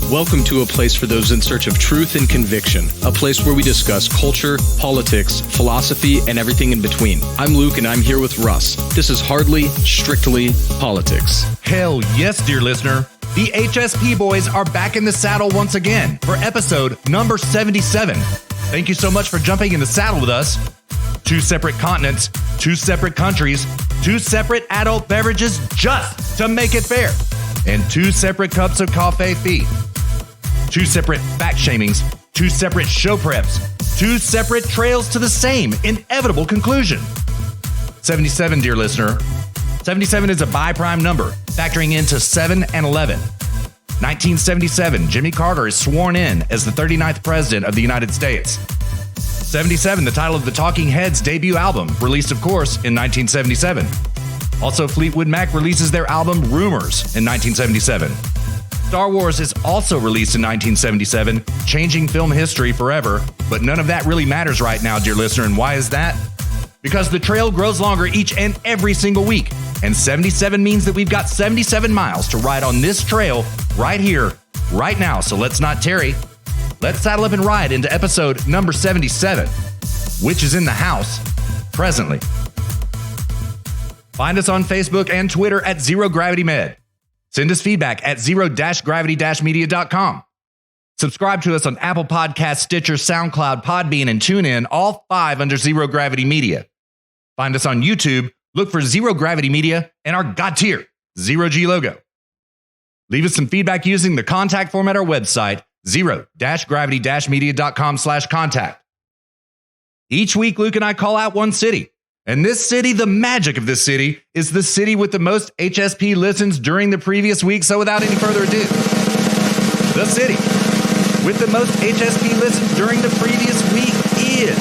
Welcome to a place for those in search of truth and conviction, a place where we discuss culture, politics, philosophy, and everything in between. I'm Luke, and I'm here with Russ. This is Hardly Strictly Politics. Hell yes, dear listener. The HSP boys are back in the saddle once again for episode number 77. Thank you so much for jumping in the saddle with us. 2 separate continents, 2 separate countries, 2 separate adult beverages just to make it fair, and 2 separate cups of coffee fee. 2 separate fact shamings, 2 separate show preps, 2 separate trails to the same inevitable conclusion. 77, dear listener. 77 is a bi-prime number, factoring into 7 and 11. 1977, Jimmy Carter is sworn in as the 39th president of the United States. 77, the title of the Talking Heads' debut album, released, of course, in 1977. Also, Fleetwood Mac releases their album Rumors in 1977. Star Wars is also released in 1977, changing film history forever, but none of that really matters right now, dear listener, and why is that? Because the trail grows longer each and every single week, and 77 means that we've got 77 miles to ride on this trail right here, right now, so let's not tarry. Let's saddle up and ride into episode number 77, which is in the house presently. Find us on Facebook and Twitter at Zero Gravity Med. Send us feedback at zero-gravity-media.com. Subscribe to us on Apple Podcasts, Stitcher, SoundCloud, Podbean, and TuneIn, all 5 under Zero Gravity Media. Find us on YouTube, look for Zero Gravity Media and our God tier, Zero G logo. Leave us some feedback using the contact form at our website, zero-gravity-media.com/contact. Each week, Luke and I call out one city. And this city, the magic of this city, is the city with the most HSP listens during the previous week. So without any further ado, the city with the most HSP listens during the previous week is,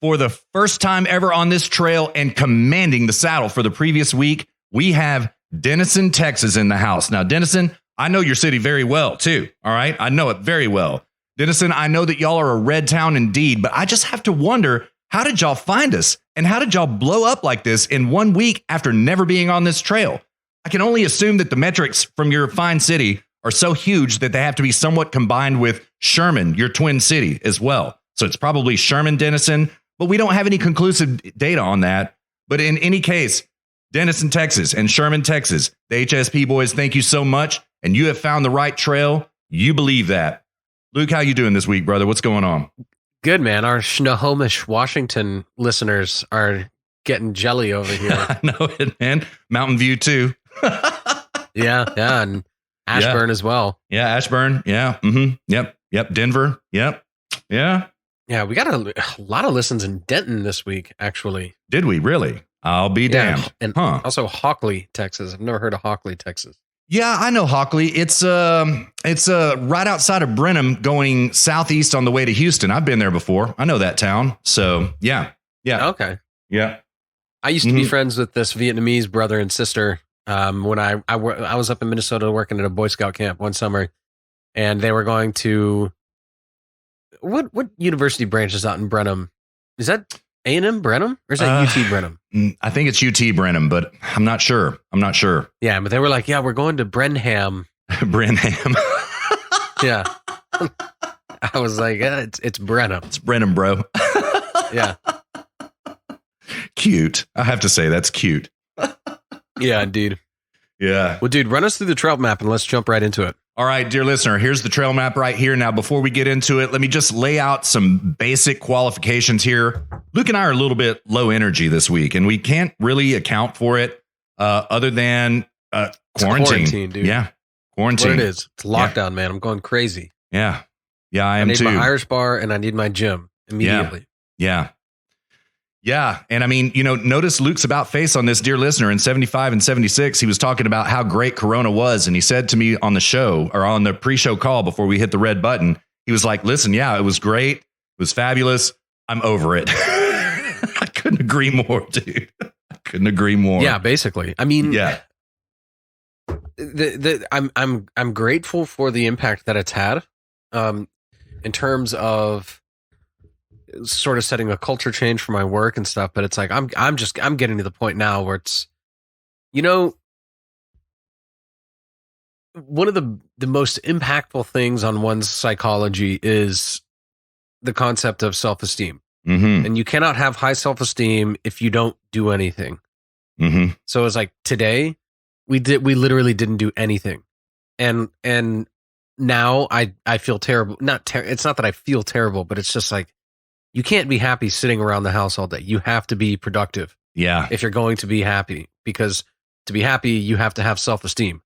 for the first time ever on this trail and commanding the saddle for the previous week, we have Denison, Texas in the house. Now, Denison, I know your city very well, too. All right. I know it very well. Denison, I know that y'all are a red town indeed, but I just have to wonder, how did y'all find us? And how did y'all blow up like this in 1 week after never being on this trail? I can only assume that the metrics from your fine city are so huge that they have to be somewhat combined with Sherman, your twin city, as well. So it's probably Sherman, Denison, but we don't have any conclusive data on that. But in any case, Denison, Texas and Sherman, Texas, the HSP boys, thank you so much. And you have found the right trail. You believe that. Luke, how you doing this week, brother? What's going on? Good, man. Our Snohomish, Washington listeners are getting jelly over here. I know it, man. Mountain View, too. Yeah. And Ashburn as well. Yeah, Ashburn. Yeah. Mm-hmm. Yep. Denver. Yep. Yeah. Yeah, we got a lot of listens in Denton this week, actually. Did we really? I'll be damned. And also Hockley, Texas. I've never heard of Hockley, Texas. Yeah, I know Hockley. It's right outside of Brenham, going southeast on the way to Houston. I've been there before. I know that town. So yeah. Okay. Yeah. I used to be friends with this Vietnamese brother and sister when I was up in Minnesota working at a Boy Scout camp one summer, and they were going to what university branch is out in Brenham? Is that A&M Brenham or is that UT Brenham? I think it's UT Brenham, but I'm not sure. Yeah, but they were like, yeah, we're going to Brenham. Brenham. Yeah. I was like, yeah, it's Brenham. It's Brenham, bro. Yeah. Cute. I have to say, that's cute. Yeah, indeed. Yeah. Well, dude, run us through the trail map and let's jump right into it. All right, dear listener, here's the trail map right here. Now, before we get into it, let me just lay out some basic qualifications here. Luke and I are a little bit low energy this week, and we can't really account for it other than quarantine, dude. Yeah, quarantine. What it is. It's lockdown, man. I'm going crazy. Yeah, I am too. I need my Irish bar, and I need my gym immediately. Yeah. And I mean, notice Luke's about face on this, dear listener. In 75 and 76, he was talking about how great Corona was. And he said to me on the show, or on the pre-show call before we hit the red button, he was like, listen, yeah, it was great. It was fabulous. I'm over it. I couldn't agree more, dude. I couldn't agree more. Yeah, basically. I mean, yeah. I'm grateful for the impact that it's had in terms of sort of setting a culture change for my work and stuff, but it's like I'm getting to the point now where it's, one of the most impactful things on one's psychology is the concept of self-esteem. Mm-hmm. And you cannot have high self-esteem if you don't do anything. Mm-hmm. So it's like today we literally didn't do anything. And now I feel terrible. It's not that I feel terrible, but it's just like, you can't be happy sitting around the house all day. You have to be productive. Yeah. If you're going to be happy, because to be happy, you have to have self-esteem.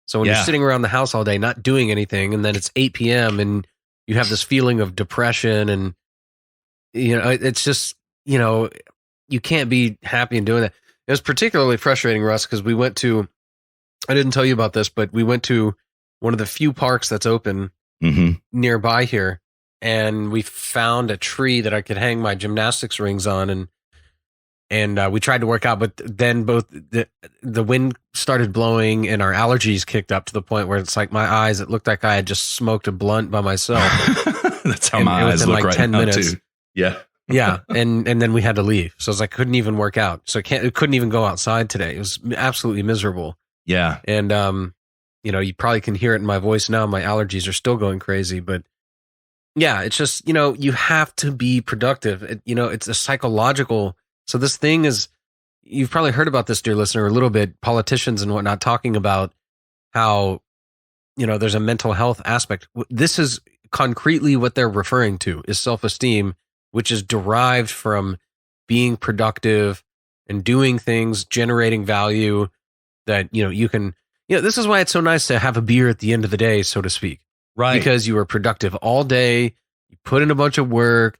So when you're sitting around the house all day, not doing anything, and then it's 8 p.m. and you have this feeling of depression, and, it's just, you can't be happy in doing that. It was particularly frustrating, Russ, because I didn't tell you about this, but we went to one of the few parks that's open nearby here. And we found a tree that I could hang my gymnastics rings on, and we tried to work out, but then both the wind started blowing and our allergies kicked up to the point where it's like my eyes, it looked like I had just smoked a blunt by myself. That's how my eyes look right 10 now minutes, too. Yeah. Yeah. And then we had to leave. So it's like, couldn't even work out. So couldn't even go outside today. It was absolutely miserable. Yeah. And, you probably can hear it in my voice now. My allergies are still going crazy, but yeah, it's just, you have to be productive. It's a psychological. So this thing is, you've probably heard about this, dear listener, a little bit, politicians and whatnot talking about how, there's a mental health aspect. This is concretely what they're referring to is self-esteem, which is derived from being productive and doing things, generating value that, you can, this is why it's so nice to have a beer at the end of the day, so to speak. Right. Because you were productive all day, you put in a bunch of work,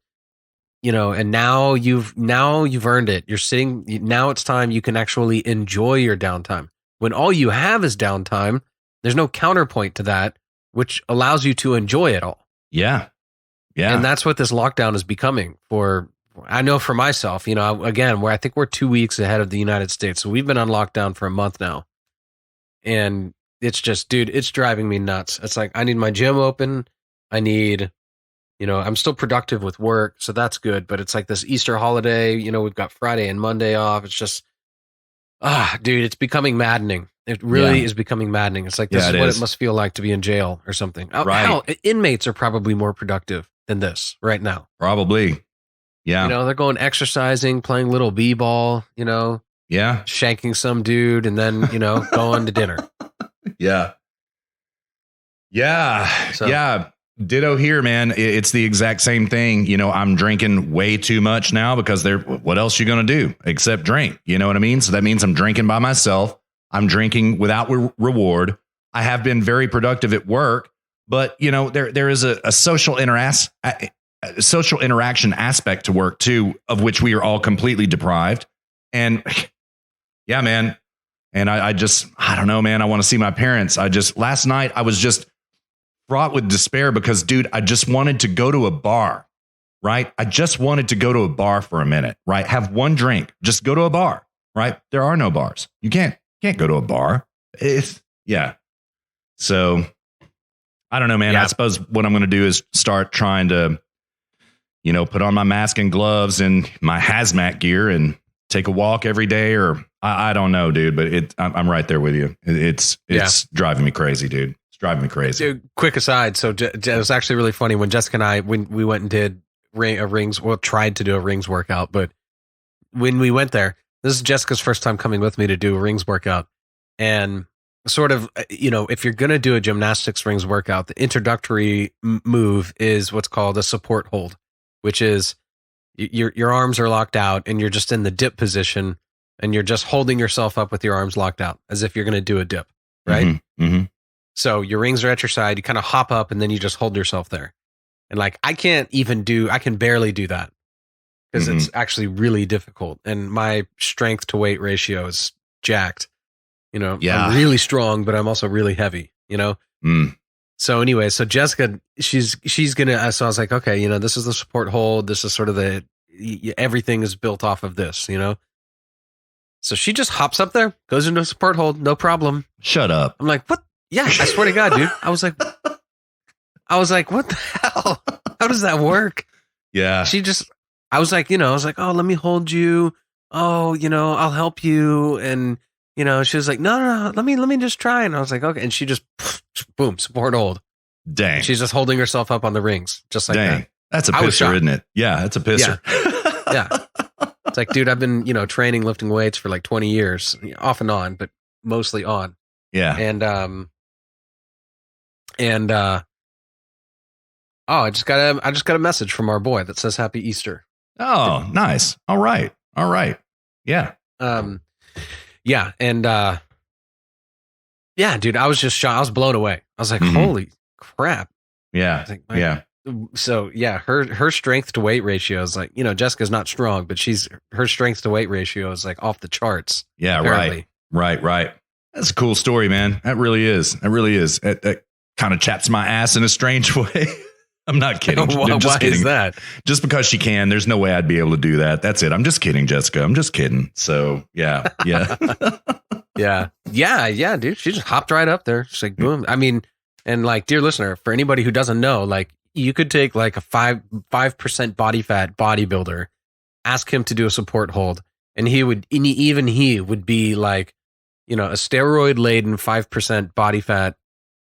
and now you've earned it. You're sitting, now it's time you can actually enjoy your downtime. When all you have is downtime, there's no counterpoint to that, which allows you to enjoy it all. Yeah. Yeah. And that's what this lockdown is becoming I know for myself, again, where I think we're 2 weeks ahead of the United States. So we've been on lockdown for a month now. And it's just, dude, it's driving me nuts. It's like, I need my gym open. I need, I'm still productive with work. So that's good. But it's like this Easter holiday, we've got Friday and Monday off. It's just, dude, it's becoming maddening. It really is becoming maddening. It's like, this is what it must feel like to be in jail or something. Right. Hell, inmates are probably more productive than this right now. Probably. Yeah. They're going exercising, playing little b-ball, yeah, shanking some dude, and then, going to dinner. Yeah. Yeah. So. Yeah. Ditto here, man. It's the exact same thing. I'm drinking way too much now because what else you going to do except drink? You know what I mean? So that means I'm drinking by myself. I'm drinking without reward. I have been very productive at work, but there is a social interaction aspect to work too, of which we are all completely deprived. And yeah, man. And I don't know, man. I want to see my parents. Last night I was just fraught with despair because, dude, I just wanted to go to a bar, right? I just wanted to go to a bar for a minute, right? Have one drink, just go to a bar, right? There are no bars. You can't go to a bar. So I don't know, man. Yeah. I suppose what I'm going to do is start trying to, put on my mask and gloves and my hazmat gear and take a walk every day, or I don't know, dude, but I'm right there with you. It's driving me crazy, dude. It's driving me crazy. Dude, quick aside. So it was actually really funny when Jessica and I, when we went and did tried to do a rings workout, but when we went there, this is Jessica's first time coming with me to do a rings workout. And sort of, if you're going to do a gymnastics rings workout, the introductory move is what's called a support hold, which is your arms are locked out and you're just in the dip position and you're just holding yourself up with your arms locked out as if you're going to do a dip, right? Mm-hmm, mm-hmm. So your rings are at your side, you kind of hop up and then you just hold yourself there. And like, I can barely do that because it's actually really difficult. And my strength to weight ratio is jacked. I'm really strong, but I'm also really heavy, So anyway, so Jessica, she's gonna, so I was like, okay, this is the support hold. This is sort of everything is built off of this, So she just hops up there, goes into a support hold, no problem. Shut up. I'm like, what? Yeah, I swear to God, dude. I was like, what the hell? How does that work? Yeah. I was like, oh, let me hold you. Oh, I'll help you. And she was like, no, let me just try. And I was like, okay. And she just, boom, support hold. Dang. She's just holding herself up on the rings, just like that. That's a pisser, isn't it? Yeah, that's a pisser. Yeah. It's like, dude, I've been, training, lifting weights for like 20 years, off and on, but mostly on. Yeah. I just got a message from our boy that says Happy Easter. Oh, nice. All right. Yeah. Yeah. And, yeah, dude, I was just shocked. I was blown away. I was like, holy crap. Yeah. Like, so yeah, her strength to weight ratio is like, Jessica's not strong, but her strength to weight ratio is like off the charts. Yeah. Apparently. Right. That's a cool story, man. That really is. It kind of chaps my ass in a strange way. I'm not kidding. Why is that? Just because she can. There's no way I'd be able to do that. That's it. I'm just kidding, Jessica. I'm just kidding. So yeah. Yeah, dude. She just hopped right up there. She's like, boom. I mean, and like, dear listener, for anybody who doesn't know, like, you could take like a 5% body fat bodybuilder, ask him to do a support hold, and he would be like, a steroid laden 5% body fat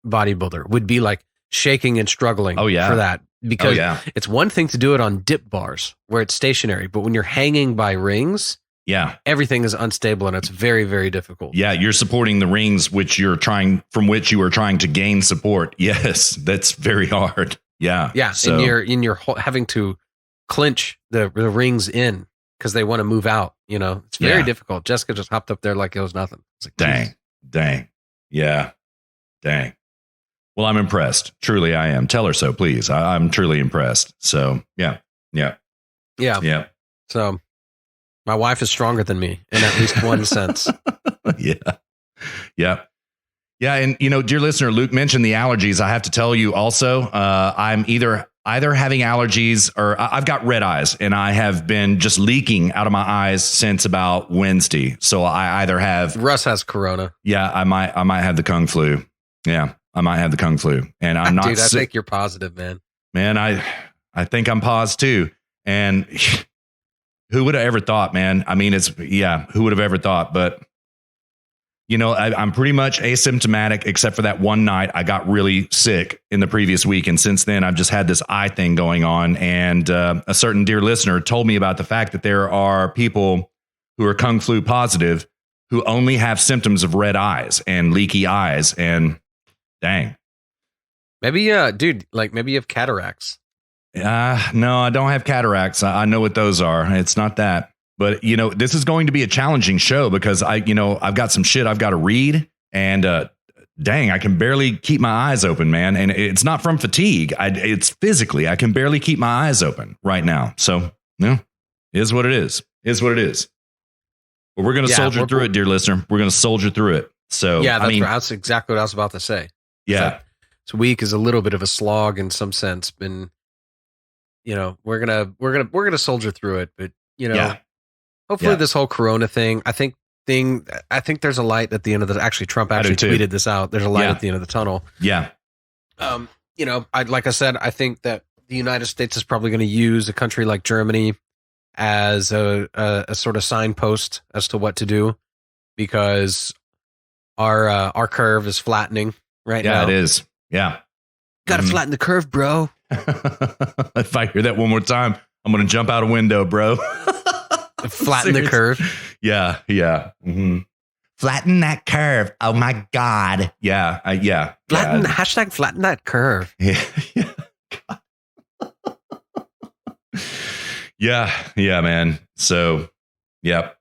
bodybuilder would be like shaking and struggling for that, because it's one thing to do it on dip bars where it's stationary, but when you're hanging by rings, everything is unstable and it's very, very difficult. Yeah, you're supporting the rings from which you are trying to gain support. Yes, that's very hard. Yeah. So, and you're having to clinch the rings in because they want to move out. It's very difficult. Jessica just hopped up there like it was nothing. Like, dang. Yeah. Dang. Well, I'm impressed. Truly, I am. Tell her so, please. I'm truly impressed. So, yeah. So, my wife is stronger than me in at least one sense. Yeah. And, dear listener, Luke mentioned the allergies. I have to tell you also, I'm either having allergies or I've got red eyes, and I have been just leaking out of my eyes since about Wednesday. So I either have... Russ has corona. Yeah, I might have the KungFlu. Yeah, I might have the KungFlu. And I'm not Dude, I sick. think you're positive, man. Man, I think I'm positive too. And who would have ever thought, man? I mean, who would have ever thought? But... I'm pretty much asymptomatic, except for that one night I got really sick in the previous week. And since then, I've just had this eye thing going on. And a certain dear listener told me about the fact that there are people who are KungFlu positive who only have symptoms of red eyes and leaky eyes. And dang. Maybe, dude, like maybe you have cataracts. No, I don't have cataracts. I know what those are. It's not that. But, this is going to be a challenging show because I've got some shit I've got to read, and dang, I can barely keep my eyes open, man. And it's not from fatigue. It's physically, I can barely keep my eyes open right now. So, is what it is. But we're going to soldier through it, dear listener. We're going to soldier through it. So, that's exactly what I was about to say. Yeah. This week is a little bit of a slog in some sense, and we're gonna soldier through it. But hopefully this whole corona thing, I think there's a light at the end of the, actually Trump actually tweeted this out. There's a light at the end of the tunnel. Yeah. Like I said, I think that the United States is probably going to use a country like Germany as a sort of signpost as to what to do, because our curve is flattening right now. Yeah, it is. Yeah. Got to flatten the curve, bro. If I hear that one more time, I'm going to jump out a window, bro. Flatten the curve. Yeah. Mm-hmm. Flatten that curve. Oh my God. Yeah. Hashtag flatten that curve. Yeah, man. So, yep.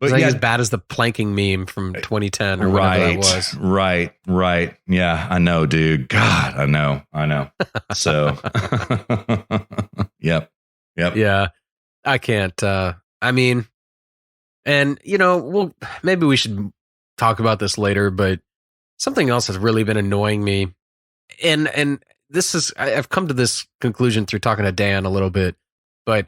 But as bad as the planking meme from 2010 or whatever that was. Right. Yeah, I know, dude. God, I know. So, yep. Yeah, I can't. Maybe we should talk about this later, but something else has really been annoying me. And this is, I've come to this conclusion through talking to Dan a little bit, but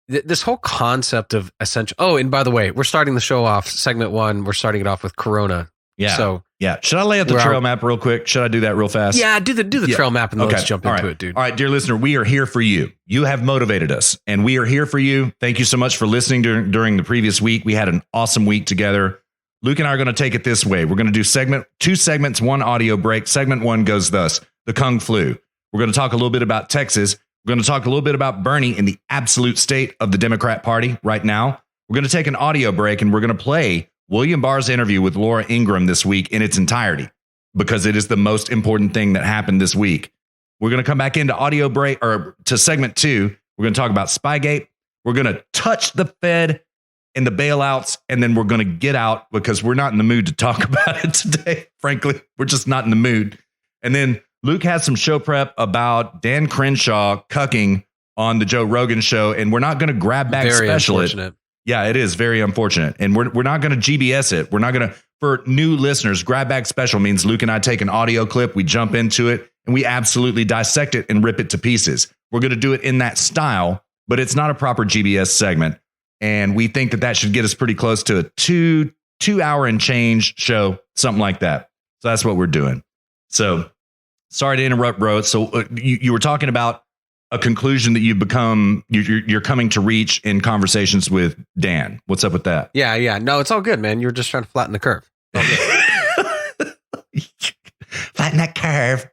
this whole concept of essential. Oh, and by the way, we're starting the show off segment 1. We're starting it off with Corona. Yeah. So Yeah. Should I lay out the trail map real quick? Should I do that real fast? Yeah, do the trail map and let's jump into it, dude. All right, dear listener, we are here for you. You have motivated us, and we are here for you. Thank you so much for listening during the previous week. We had an awesome week together. Luke and I are going to take it this way. We're going to do two segments, one audio break. Segment one goes thus: the KungFlu. We're going to talk a little bit about Texas. We're going to talk a little bit about Bernie in the absolute state of the Democrat Party right now. We're going to take an audio break, and we're going to play William Barr's interview with Laura Ingraham this week in its entirety, because it is the most important thing that happened this week. We're going to come back into audio break, or to segment two. We're going to talk about Spygate. We're going to touch the Fed and the bailouts, and then we're going to get out because we're not in the mood to talk about it today. Frankly, we're just not in the mood. And then Luke has some show prep about Dan Crenshaw cucking on the Joe Rogan show, and we're not going to grab back special it. Yeah, it is very unfortunate. And we're not going to GBS it. We're not going to, for new listeners, grab back special means Luke and I take an audio clip, we jump into it, and we absolutely dissect it and rip it to pieces. We're going to do it in that style, but it's not a proper GBS segment. And we think that should get us pretty close to a two hour and change show, something like that. So that's what we're doing. So sorry to interrupt, bro. So you were talking about a conclusion that you're coming to reach in conversations with Dan. What's up with that? Yeah. No, it's all good, man. You're just trying to flatten the curve. Flatten that curve.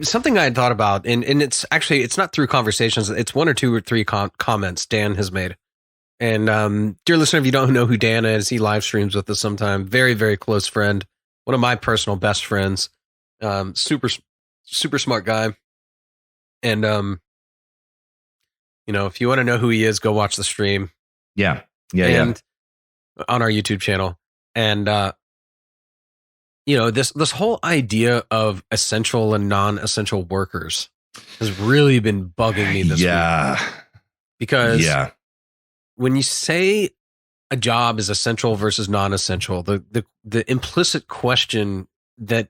Something I had thought about, and it's not through conversations. It's one or two or three comments Dan has made. And dear listener, if you don't know who Dan is, he live streams with us sometime. Very, very close friend. One of my personal best friends. Super smart guy. And, if you want to know who he is, go watch the stream. Yeah. On our YouTube channel. And, this whole idea of essential and non-essential workers has really been bugging me this week. Because when you say a job is essential versus non-essential, the implicit question that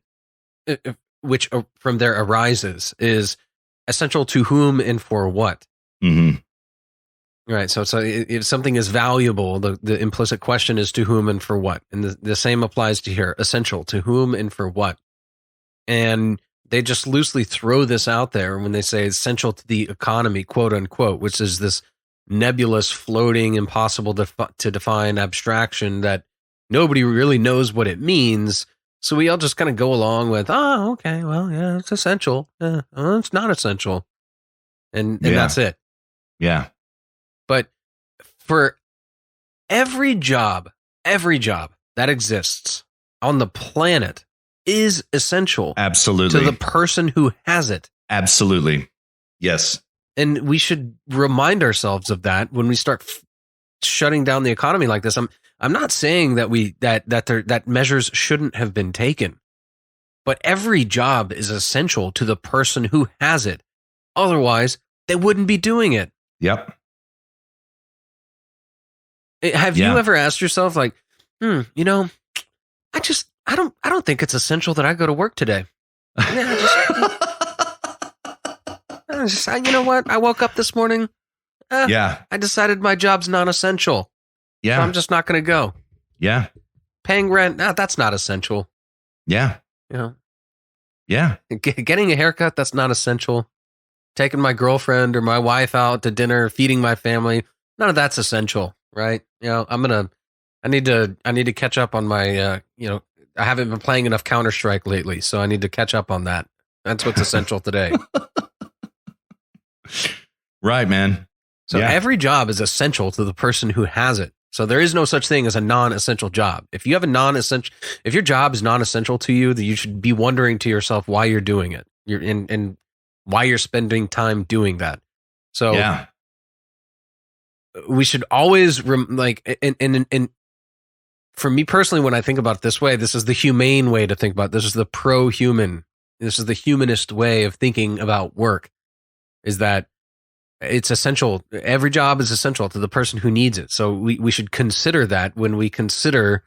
which from there arises is essential to whom and for what. Mm-hmm. Right. So if something is valuable, the implicit question is to whom and for what. And the same applies to here. Essential to whom and for what. And they just loosely throw this out there when they say essential to the economy, quote unquote, which is this nebulous, floating, impossible to define abstraction that nobody really knows what it means. So we all just kind of go along with, oh, okay, well, yeah, it's essential. It's not essential. And that's it. Yeah. But for every job that exists on the planet is essential. Absolutely. To the person who has it. Absolutely. Yes. And we should remind ourselves of that when we start shutting down the economy like this. I'm not saying that measures shouldn't have been taken, but every job is essential to the person who has it. Otherwise, they wouldn't be doing it. Yep. Have you ever asked yourself, like, I don't think it's essential that I go to work today. You know what? I woke up this morning. I decided my job's non-essential. Yeah. So I'm just not going to go. Yeah. Paying rent. That's not essential. Yeah. Yeah. Getting a haircut. That's not essential. Taking my girlfriend or my wife out to dinner, feeding my family. None of that's essential. Right. I need to catch up on my, I haven't been playing enough Counter-Strike lately, so I need to catch up on that. That's what's essential today. Right, man. So every job is essential to the person who has it. So there is no such thing as a non-essential job. If you have if your job is non-essential to you, then you should be wondering to yourself why you're doing it. And why you're spending time doing that. So we should always and for me personally, when I think about it this way, this is the humane way to think about it. This is the pro-human. This is the humanist way of thinking about work, is that it's essential. Every job is essential to the person who needs it. So we should consider that when we consider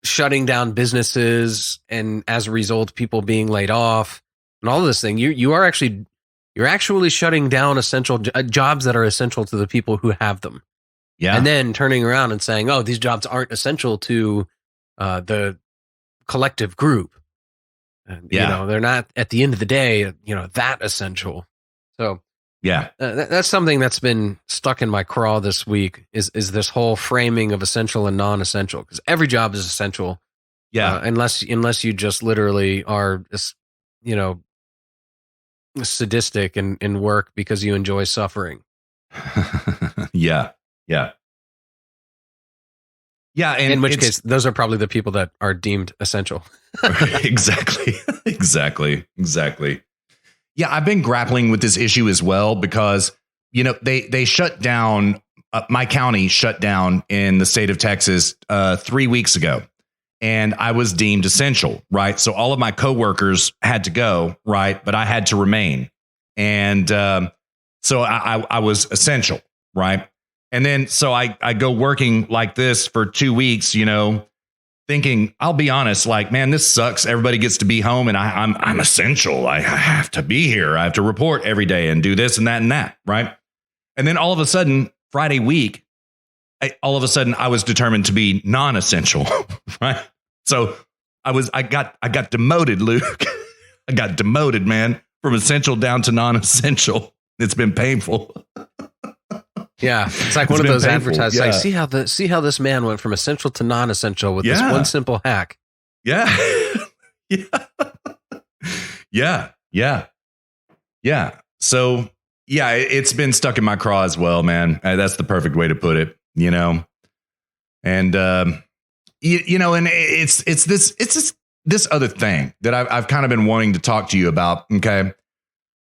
shutting down businesses and as a result, people being laid off and all of this thing. You're actually shutting down essential jobs that are essential to the people who have them. Yeah. And then turning around and saying, oh, these jobs aren't essential to the collective group. And, Yeah. You know, they're not, at the end of the day, you know, that essential. So yeah, that's something that's been stuck in my craw this week is this whole framing of essential and non-essential, because every job is essential. yeah, Unless you just literally are, you know, sadistic and work because you enjoy suffering. yeah. And in which case, those are probably the people that are deemed essential. Exactly. Yeah, I've been grappling with this issue as well because, you know, they shut down, my county shut down in the state of Texas 3 weeks ago, and I was deemed essential, right? So all of my coworkers had to go, right? But I had to remain. And so I was essential, right? And then so I go working like this for 2 weeks, you know, thinking, I'll be honest, like, man, this sucks. Everybody gets to be home and I'm essential. I have to be here. I have to report every day and do this and that, right? And then all of a sudden, Friday week, I was determined to be non-essential, right? So I got demoted, Luke. I got demoted, man, from essential down to non-essential. It's been painful. Yeah, it's like one of those painful. advertisements. Yeah. Like, see how this man went from essential to non-essential with this one simple hack. Yeah. So yeah, it's been stuck in my craw as well, man. That's the perfect way to put it, you know. And you know, and it's this other thing that I've kind of been wanting to talk to you about. Okay.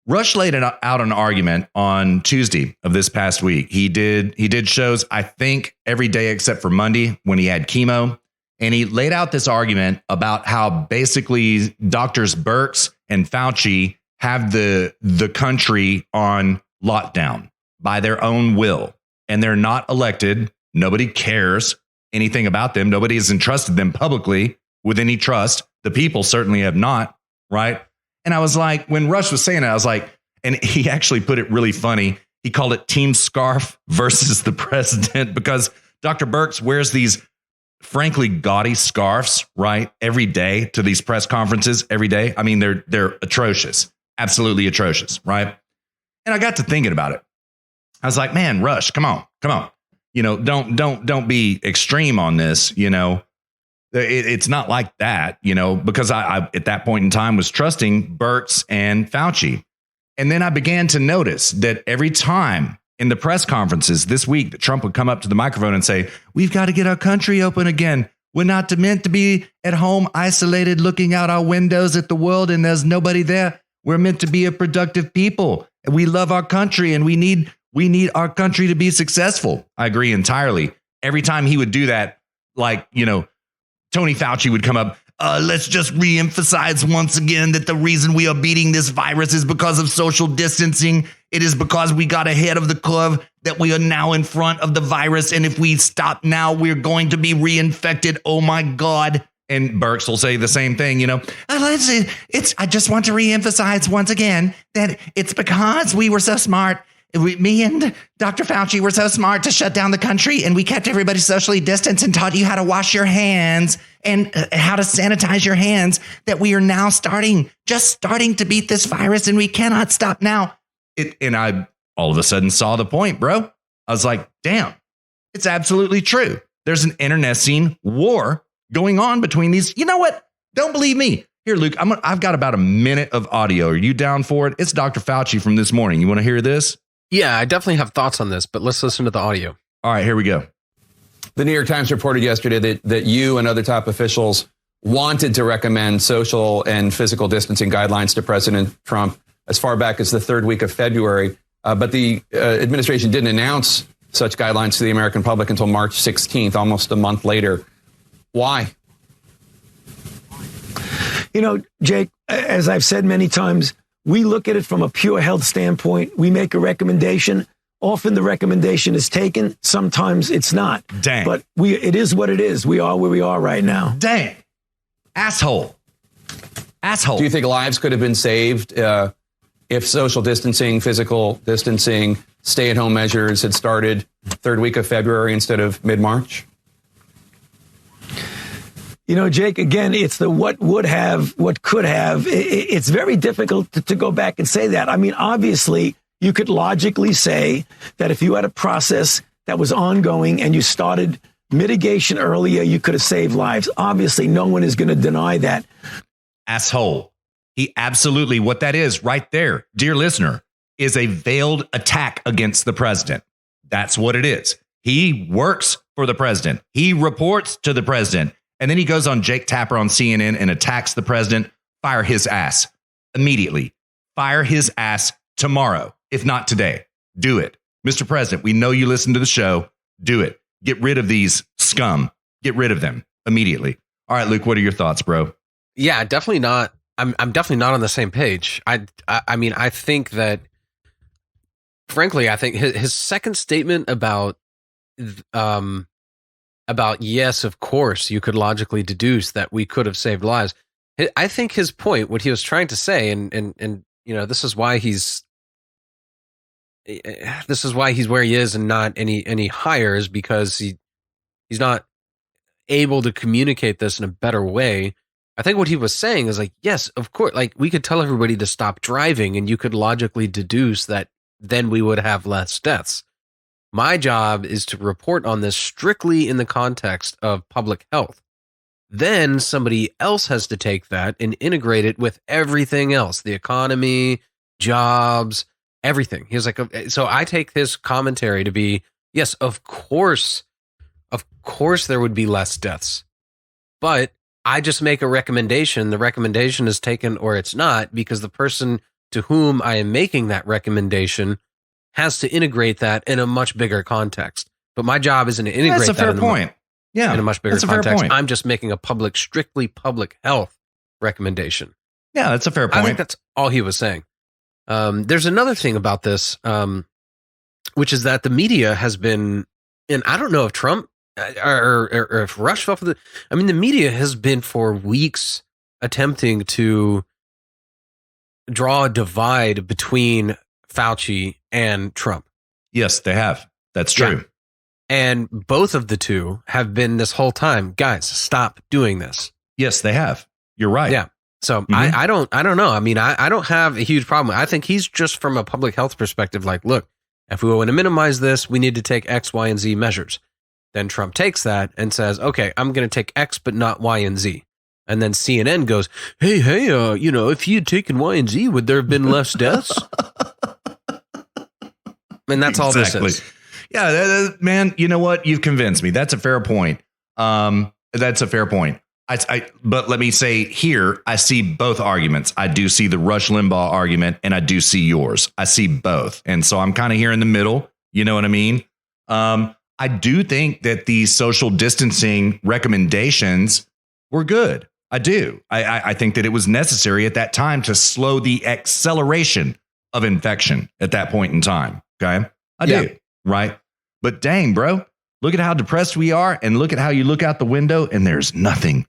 Rush laid out an argument on Tuesday of this past week. He did shows, I think, every day except for Monday when he had chemo. And he laid out this argument about how basically Doctors Birx and Fauci have the country on lockdown by their own will. And they're not elected. Nobody cares anything about them. Nobody has entrusted them publicly with any trust. The people certainly have not, right? And I was like, when Rush was saying it, I was like, and he actually put it really funny. He called it Team Scarf versus the president, because Dr. Birx wears these frankly gaudy scarves, right? Every day to these press conferences every day. I mean, they're atrocious, absolutely atrocious, right? And I got to thinking about it. I was like, man, Rush, come on. You know, don't be extreme on this, you know. It's not like that, you know, because I at that point in time was trusting Birx and Fauci. And then I began to notice that every time in the press conferences this week that Trump would come up to the microphone and say, we've got to get our country open again. We're not meant to be at home, isolated, looking out our windows at the world and there's nobody there. We're meant to be a productive people. We love our country and we need our country to be successful. I agree entirely. Every time he would do that, like, you know, Tony Fauci would come up. Let's just reemphasize once again that the reason we are beating this virus is because of social distancing. It is because we got ahead of the curve that we are now in front of the virus. And if we stop now, we're going to be reinfected. Oh, my God. And Birx will say the same thing, you know. I just want to reemphasize once again that it's because we were so smart. Me and Dr. Fauci were so smart to shut down the country, and we kept everybody socially distanced and taught you how to wash your hands and how to sanitize your hands, that we are now starting to beat this virus, and we cannot stop now. And I all of a sudden saw the point, bro. I was like, damn, it's absolutely true. There's an internecine war going on between these. You know what? Don't believe me. Here, Luke, I've got about a minute of audio. Are you down for it? It's Dr. Fauci from this morning. You want to hear this? Yeah, I definitely have thoughts on this, but let's listen to the audio. All right, here we go. The New York Times reported yesterday that you and other top officials wanted to recommend social and physical distancing guidelines to President Trump as far back as the third week of February. But the administration didn't announce such guidelines to the American public until March 16th, almost a month later. Why? You know, Jake, as I've said many times, we look at it from a pure health standpoint. We make a recommendation. Often the recommendation is taken. Sometimes it's not. Dang. But it is what it is. We are where we are right now. Dang. Asshole. Do you think lives could have been saved if social distancing, physical distancing stay-at-home measures had started third week of February instead of mid-March? You know, Jake, again, it's the what would have, what could have. It's very difficult to go back and say that. I mean, obviously, you could logically say that if you had a process that was ongoing and you started mitigation earlier, you could have saved lives. Obviously, no one is going to deny that. Asshole. He absolutely, what that is right there, dear listener, is a veiled attack against the president. That's what it is. He works for the president. He reports to the president. And then he goes on Jake Tapper on CNN and attacks the president. Fire his ass immediately. Fire his ass tomorrow, if not today. Do it. Mr. President, we know you listen to the show. Do it. Get rid of these scum. Get rid of them immediately. All right, Luke, what are your thoughts, bro? Yeah, definitely not. I'm definitely not on the same page. I mean, I think that, frankly, I think his second statement about yes, of course, you could logically deduce that we could have saved lives. I think his point, what he was trying to say, and you know, this is why he's where he is and not any higher, is because he's not able to communicate this in a better way. I think what he was saying is like, yes, of course, like we could tell everybody to stop driving and you could logically deduce that then we would have less deaths. My job is to report on this strictly in the context of public health. Then somebody else has to take that and integrate it with everything else, the economy, jobs, everything. He was like, so I take his commentary to be, yes, of course there would be less deaths, but I just make a recommendation. The recommendation is taken or it's not, because the person to whom I am making that recommendation has to integrate that in a much bigger context. But my job isn't to integrate that's a fair point. Yeah, in a much bigger context. I'm just making a strictly public health recommendation. Yeah, that's a fair point. I think that's all he was saying. There's another thing about this, which is that the media has been, and I don't know if Trump or if Rush fell for the, I mean, the media has been for weeks attempting to draw a divide between Fauci and Trump. Yes, they have. That's true. Yeah. And both of the two have been this whole time, guys, stop doing this. Yes, they have. You're right. Yeah. So I don't know. I mean, I don't have a huge problem. I think he's just from a public health perspective, like, look, if we want to minimize this, we need to take X, Y, and Z measures. Then Trump takes that and says, okay, I'm going to take X, but not Y and Z. And then CNN goes, hey, you know, if you had taken Y and Z, would there have been less deaths? And that's all this is. Yeah, man, you know what? You've convinced me. That's a fair point. That's a fair point. But let me say here, I see both arguments. I do see the Rush Limbaugh argument, and I do see yours. I see both. And so I'm kind of here in the middle. You know what I mean? I do think that these social distancing recommendations were good. I do. I think that it was necessary at that time to slow the acceleration of infection at that point in time. Okay. I do. Right. But dang, bro, look at how depressed we are. And look at how you look out the window and there's nothing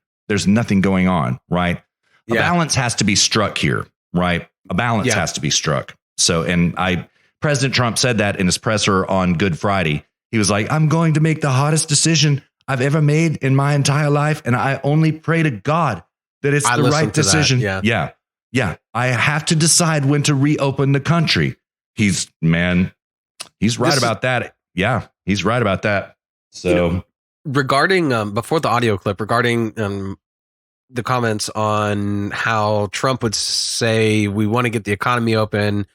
going on. Right. A balance has to be struck here. Right. A balance has to be struck. So, and President Trump said that in his presser on Good Friday. He was like, I'm going to make the hottest decision I've ever made in my entire life. And I only pray to God that it's the right decision. Yeah. I have to decide when to reopen the country. He's right about that. Yeah, he's right about that. So, you know, regarding before the audio clip, regarding the comments on how Trump would say we want to get the economy open,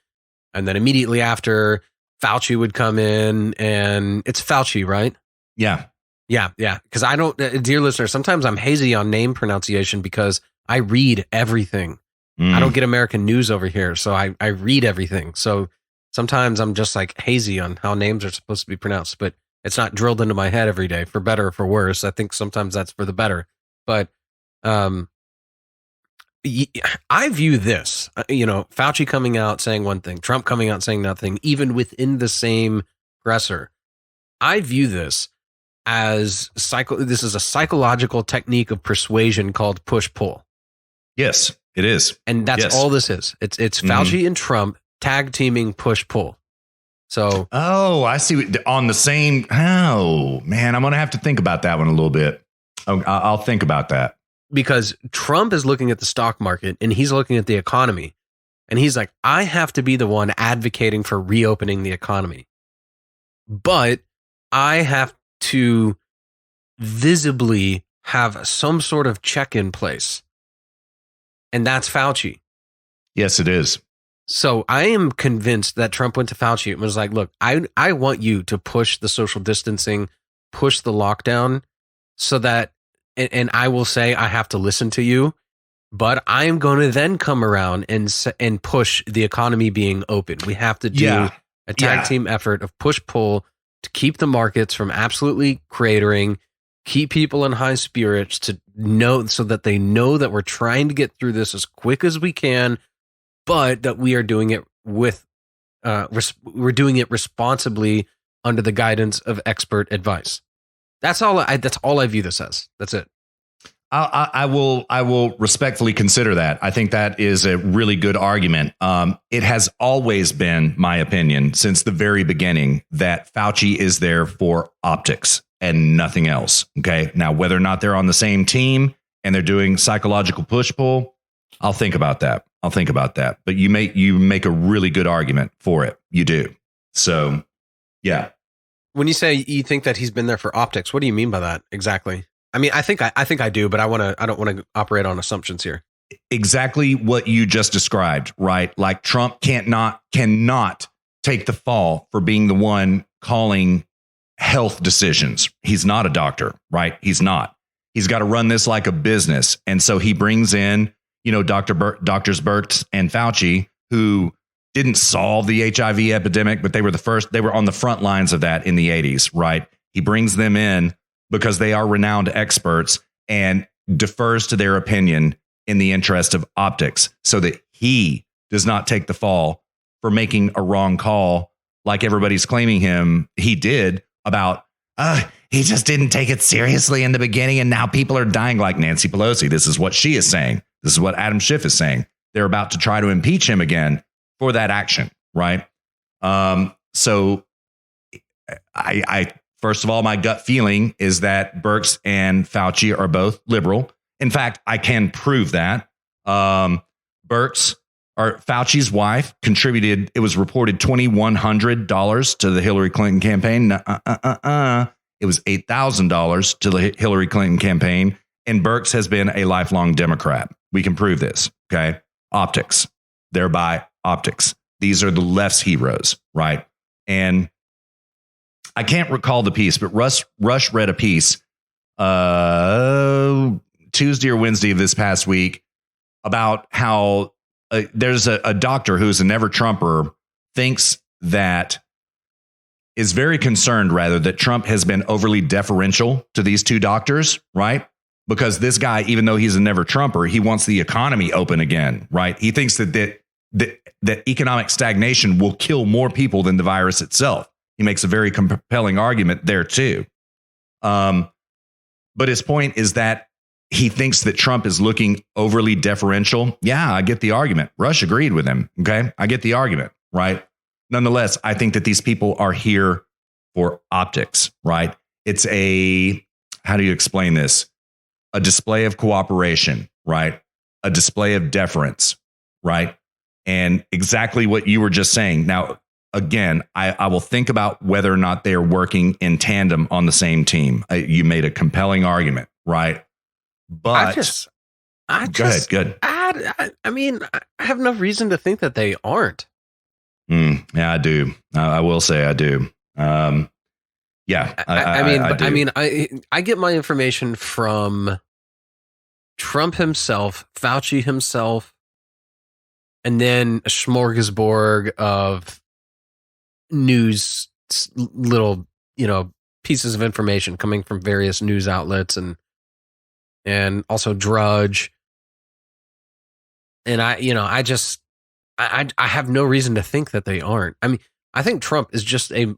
and then immediately after Fauci would come in, and it's Fauci, right? Yeah. Because I don't, dear listener, sometimes I'm hazy on name pronunciation because I read everything. I don't get American news over here, so I read everything. So sometimes I'm just like hazy on how names are supposed to be pronounced, but it's not drilled into my head every day, for better or for worse. I think sometimes that's for the better. But I view this, Fauci coming out saying one thing, Trump coming out saying nothing, even within the same presser. I view this as this is a psychological technique of persuasion called push-pull. Yes, it is. And that's all this is. It's Fauci and Trump tag teaming push-pull. So, I see. On the same. Oh man, I'm gonna have to think about that one a little bit. I'll think about that. Because Trump is looking at the stock market and he's looking at the economy, and he's like, I have to be the one advocating for reopening the economy, but I have to visibly have some sort of check in place, and that's Fauci. Yes, it is. So I am convinced that Trump went to Fauci and was like, look, I want you to push the social distancing, push the lockdown, so that, and I will say I have to listen to you, but I'm going to then come around and push the economy being open. We have to do a tag team effort of push-pull to keep the markets from absolutely cratering, keep people in high spirits, to know, so that they know that we're trying to get through this as quick as we can, but that we are doing it with, we're doing it responsibly under the guidance of expert advice. That's all I view this as. That's it. I will respectfully consider that. I think that is a really good argument. It has always been my opinion since the very beginning that Fauci is there for optics and nothing else. Okay. Now, whether or not they're on the same team and they're doing psychological push-pull, I'll think about that. But you make a really good argument for it. You do. So, yeah. When you say you think that he's been there for optics, what do you mean by that exactly? I mean, I think I do, but I don't want to operate on assumptions here. Exactly what you just described, right? Like Trump cannot take the fall for being the one calling health decisions. He's not a doctor, right? He's not. He's got to run this like a business. And so he brings in, Doctors Birx and Fauci, who didn't solve the HIV epidemic, but they were on the front lines of that in the 80s, right? He brings them in because they are renowned experts and defers to their opinion in the interest of optics, so that he does not take the fall for making a wrong call like everybody's claiming he did about, he just didn't take it seriously in the beginning and now people are dying, like Nancy Pelosi. This is what she is saying. This is what Adam Schiff is saying. They're about to try to impeach him again for that action, right? So I first of all, my gut feeling is that Birx and Fauci are both liberal. In fact, I can prove that. Birx, or Fauci's wife, contributed, it was reported, $2,100 to the Hillary Clinton campaign. It was $8,000 to the Hillary Clinton campaign. And Birx has been a lifelong Democrat. We can prove this. Okay. Optics, thereby optics. These are the left's heroes, right? And I can't recall the piece, but Rush read a piece Tuesday or Wednesday of this past week about how there's a doctor who's a never Trumper, is very concerned rather that Trump has been overly deferential to these two doctors, right? Because this guy, even though he's a never Trumper, he wants the economy open again, right? He thinks that economic stagnation will kill more people than the virus itself. He makes a very compelling argument there too. But his point is that he thinks that Trump is looking overly deferential. Yeah, I get the argument. Rush agreed with him. Okay, I get the argument, right? Nonetheless, I think that these people are here for optics, right? It's how do you explain this? A display of cooperation, right? A display of deference, right? And exactly what you were just saying. Now, again, I will think about whether or not they are working in tandem on the same team. You made a compelling argument, right? But go ahead. Good. I mean, I have no reason to think that they aren't. Yeah, I do. I will say I do. Yeah, I get my information from Trump himself, Fauci himself, and then a smorgasbord of news, little, pieces of information coming from various news outlets and also Drudge. And I have no reason to think that they aren't. I mean, I think Trump is just a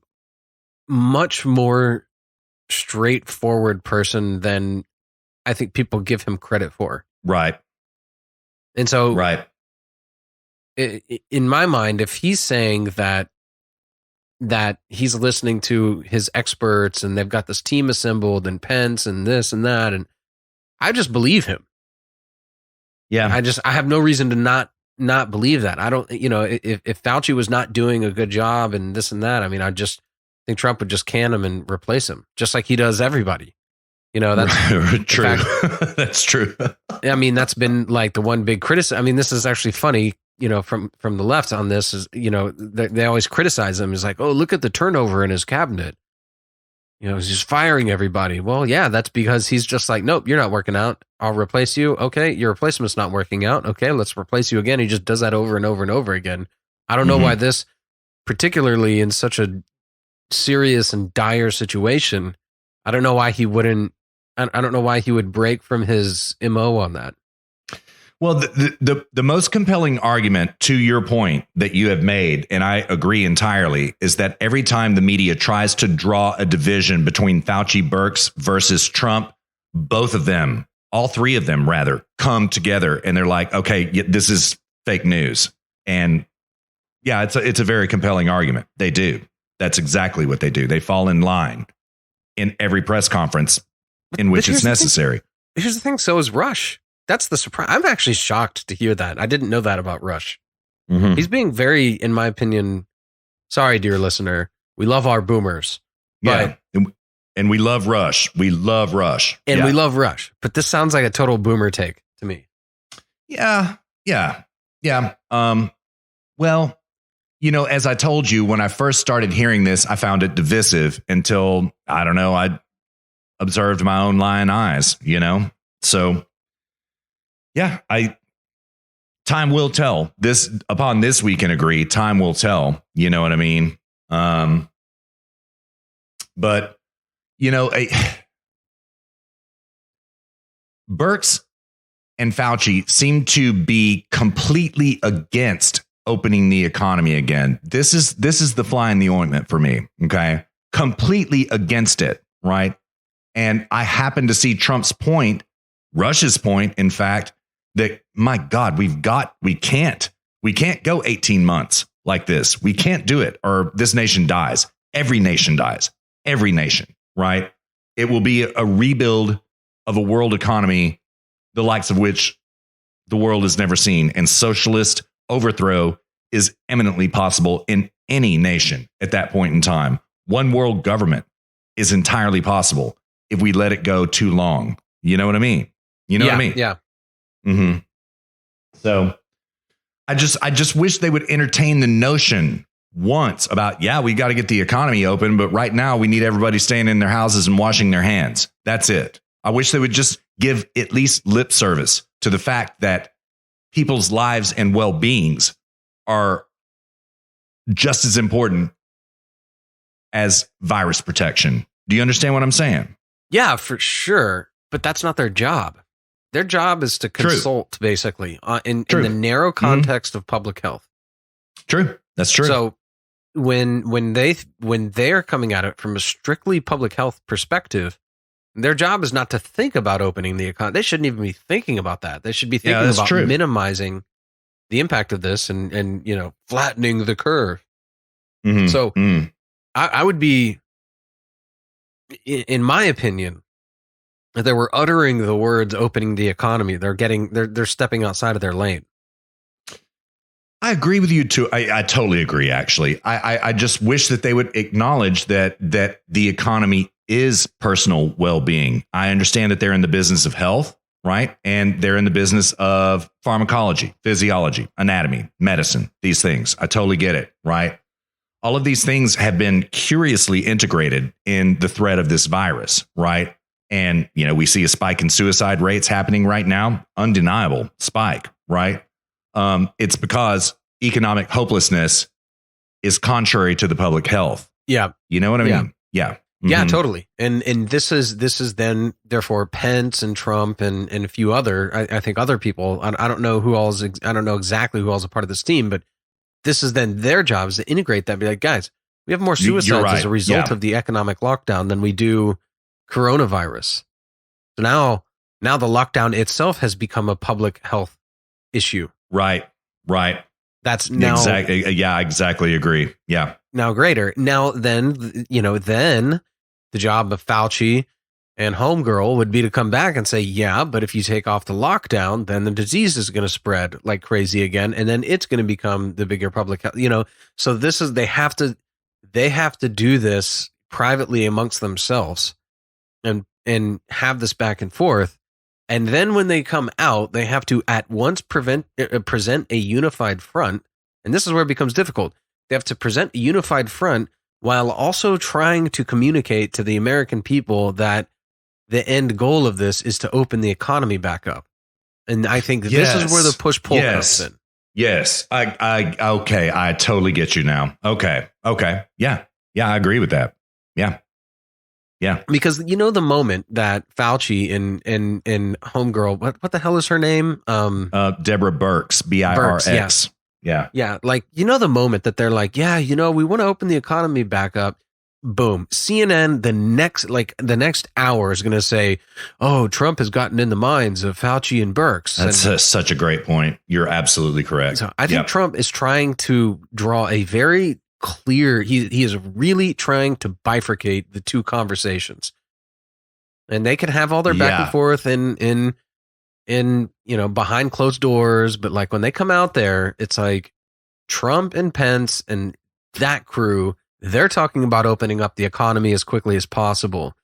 much more straightforward person than I think people give him credit for. Right. And so, right. In my mind, if he's saying that that he's listening to his experts and they've got this team assembled and Pence and this and that. And I just believe him. Yeah. I have no reason to not believe that. I don't, if Fauci was not doing a good job and this and that, I mean, I just think Trump would just can him and replace him just like he does everybody. That's true. Fact, that's true. I mean, that's been like the one big criticism. I mean, this is actually funny, from the left on this is, they always criticize him. It's like, oh, look at the turnover in his cabinet. He's just firing everybody. Well, yeah, that's because he's just like, nope, you're not working out. I'll replace you. Okay, your replacement's not working out. Okay, let's replace you again. He just does that over and over and over again. I don't know why this, particularly in such a serious and dire situation, I don't know why he wouldn't. I don't know why he would break from his MO on that. Well, the most compelling argument to your point that you have made, and I agree entirely, is that every time the media tries to draw a division between Fauci, Birx versus Trump, both of them, all three of them rather, come together and they're like, okay, this is fake news. And yeah, it's a very compelling argument. They do. That's exactly what they do. They fall in line in every press conference in which it's necessary. Here's the thing. So is Rush. That's the surprise. I'm actually shocked to hear that. I didn't know that about Rush. He's being very, in my opinion, sorry, dear listener, we love our boomers. Yeah. And we love Rush. We love Rush. And we love Rush. But this sounds like a total boomer take to me. Yeah. Well, as I told you, when I first started hearing this, I found it divisive until, I don't know, I observed my own lying eyes, So, yeah, time will tell. Upon this we can agree, time will tell. You know what I mean? But, Birx and Fauci seem to be completely against opening the economy again. This is the fly in the ointment for me. Okay. Completely against it. Right. And I happen to see Trump's point, Rush's point, in fact, that, my God, we can't go 18 months like this. We can't do it or this nation dies. Every nation dies. Every nation. Right. It will be a rebuild of a world economy, the likes of which the world has never seen. And socialist overthrow is eminently possible in any nation at that point in time. One world government is entirely possible if we let it go too long. You know what I mean? What I mean? Yeah. Mm-hmm. So I just wish they would entertain the notion once about, we got to get the economy open, but right now we need everybody staying in their houses and washing their hands. That's it. I wish they would just give at least lip service to the fact that people's lives and well-beings are just as important as virus protection. Do you understand what I'm saying? Yeah, for sure. But that's not their job. Their job is to consult, basically, in the narrow context of public health. True. That's true. So when they're coming at it from a strictly public health perspective, their job is not to think about opening the economy. They shouldn't even be thinking about that. They should be thinking about minimizing the impact of this and flattening the curve. Mm-hmm. So I would be, in my opinion, if they were uttering the words opening the economy, they're stepping outside of their lane. I agree with you too. I totally agree. Actually, I just wish that they would acknowledge that the economy is personal well-being. I understand that they're in the business of health, right? And they're in the business of pharmacology, physiology, anatomy, medicine, these things. I totally get it, right? All of these things have been curiously integrated in the threat of this virus, right? And, we see a spike in suicide rates happening right now. Undeniable spike, right? It's because economic hopelessness is contrary to the public health. Yeah. You know what I mean? Yeah. Mm-hmm. Yeah, totally. And this is then therefore Pence and Trump and a few other, I think other people. I don't know I don't know exactly who all's a part of this team, but this is then their job is to integrate that. Be like, guys, we have more suicides as a result of the economic lockdown than we do coronavirus. So now the lockdown itself has become a public health issue. Right. That's now exactly. Yeah, I exactly agree. Yeah. Now greater. Now then the job of Fauci and Homegirl would be to come back and say, yeah, but if you take off the lockdown, then the disease is going to spread like crazy again, and then it's going to become the bigger public health. So this is they have to do this privately amongst themselves, and have this back and forth. And then when they come out, they have to at once present a unified front. And this is where it becomes difficult. They have to present a unified front while also trying to communicate to the American people that the end goal of this is to open the economy back up. And I think this is where the push-pull comes in. Yes. Okay. I totally get you now. Okay. Yeah. I agree with that. Yeah. Because the moment that Fauci and Homegirl, what the hell is her name? Deborah Birx, BIRX. Yeah. Like, the moment that they're like, yeah, we want to open the economy back up. Boom. CNN the next hour is going to say, oh, Trump has gotten in the minds of Fauci and Birx. That's such a great point. You're absolutely correct. So I think Trump is trying to draw a very clear, he is really trying to bifurcate the two conversations, and they can have all their back and forth in behind closed doors, but like when they come out there, it's like Trump and Pence and that crew, they're talking about opening up the economy as quickly as possible.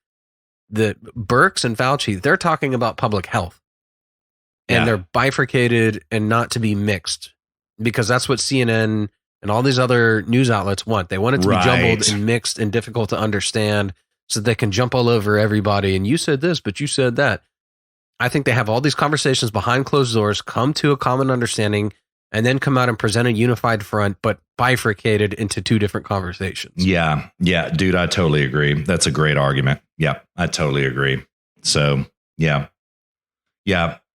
The Birx and Fauci, they're talking about public health, and they're bifurcated and not to be mixed, because that's what CNN and all these other news outlets want. They want it to be jumbled and mixed and difficult to understand so they can jump all over everybody. And you said this, but you said that. I think they have all these conversations behind closed doors, come to a common understanding, and then come out and present a unified front, but bifurcated into two different conversations. Yeah, dude, I totally agree. That's a great argument. Yeah, I totally agree. So, yeah.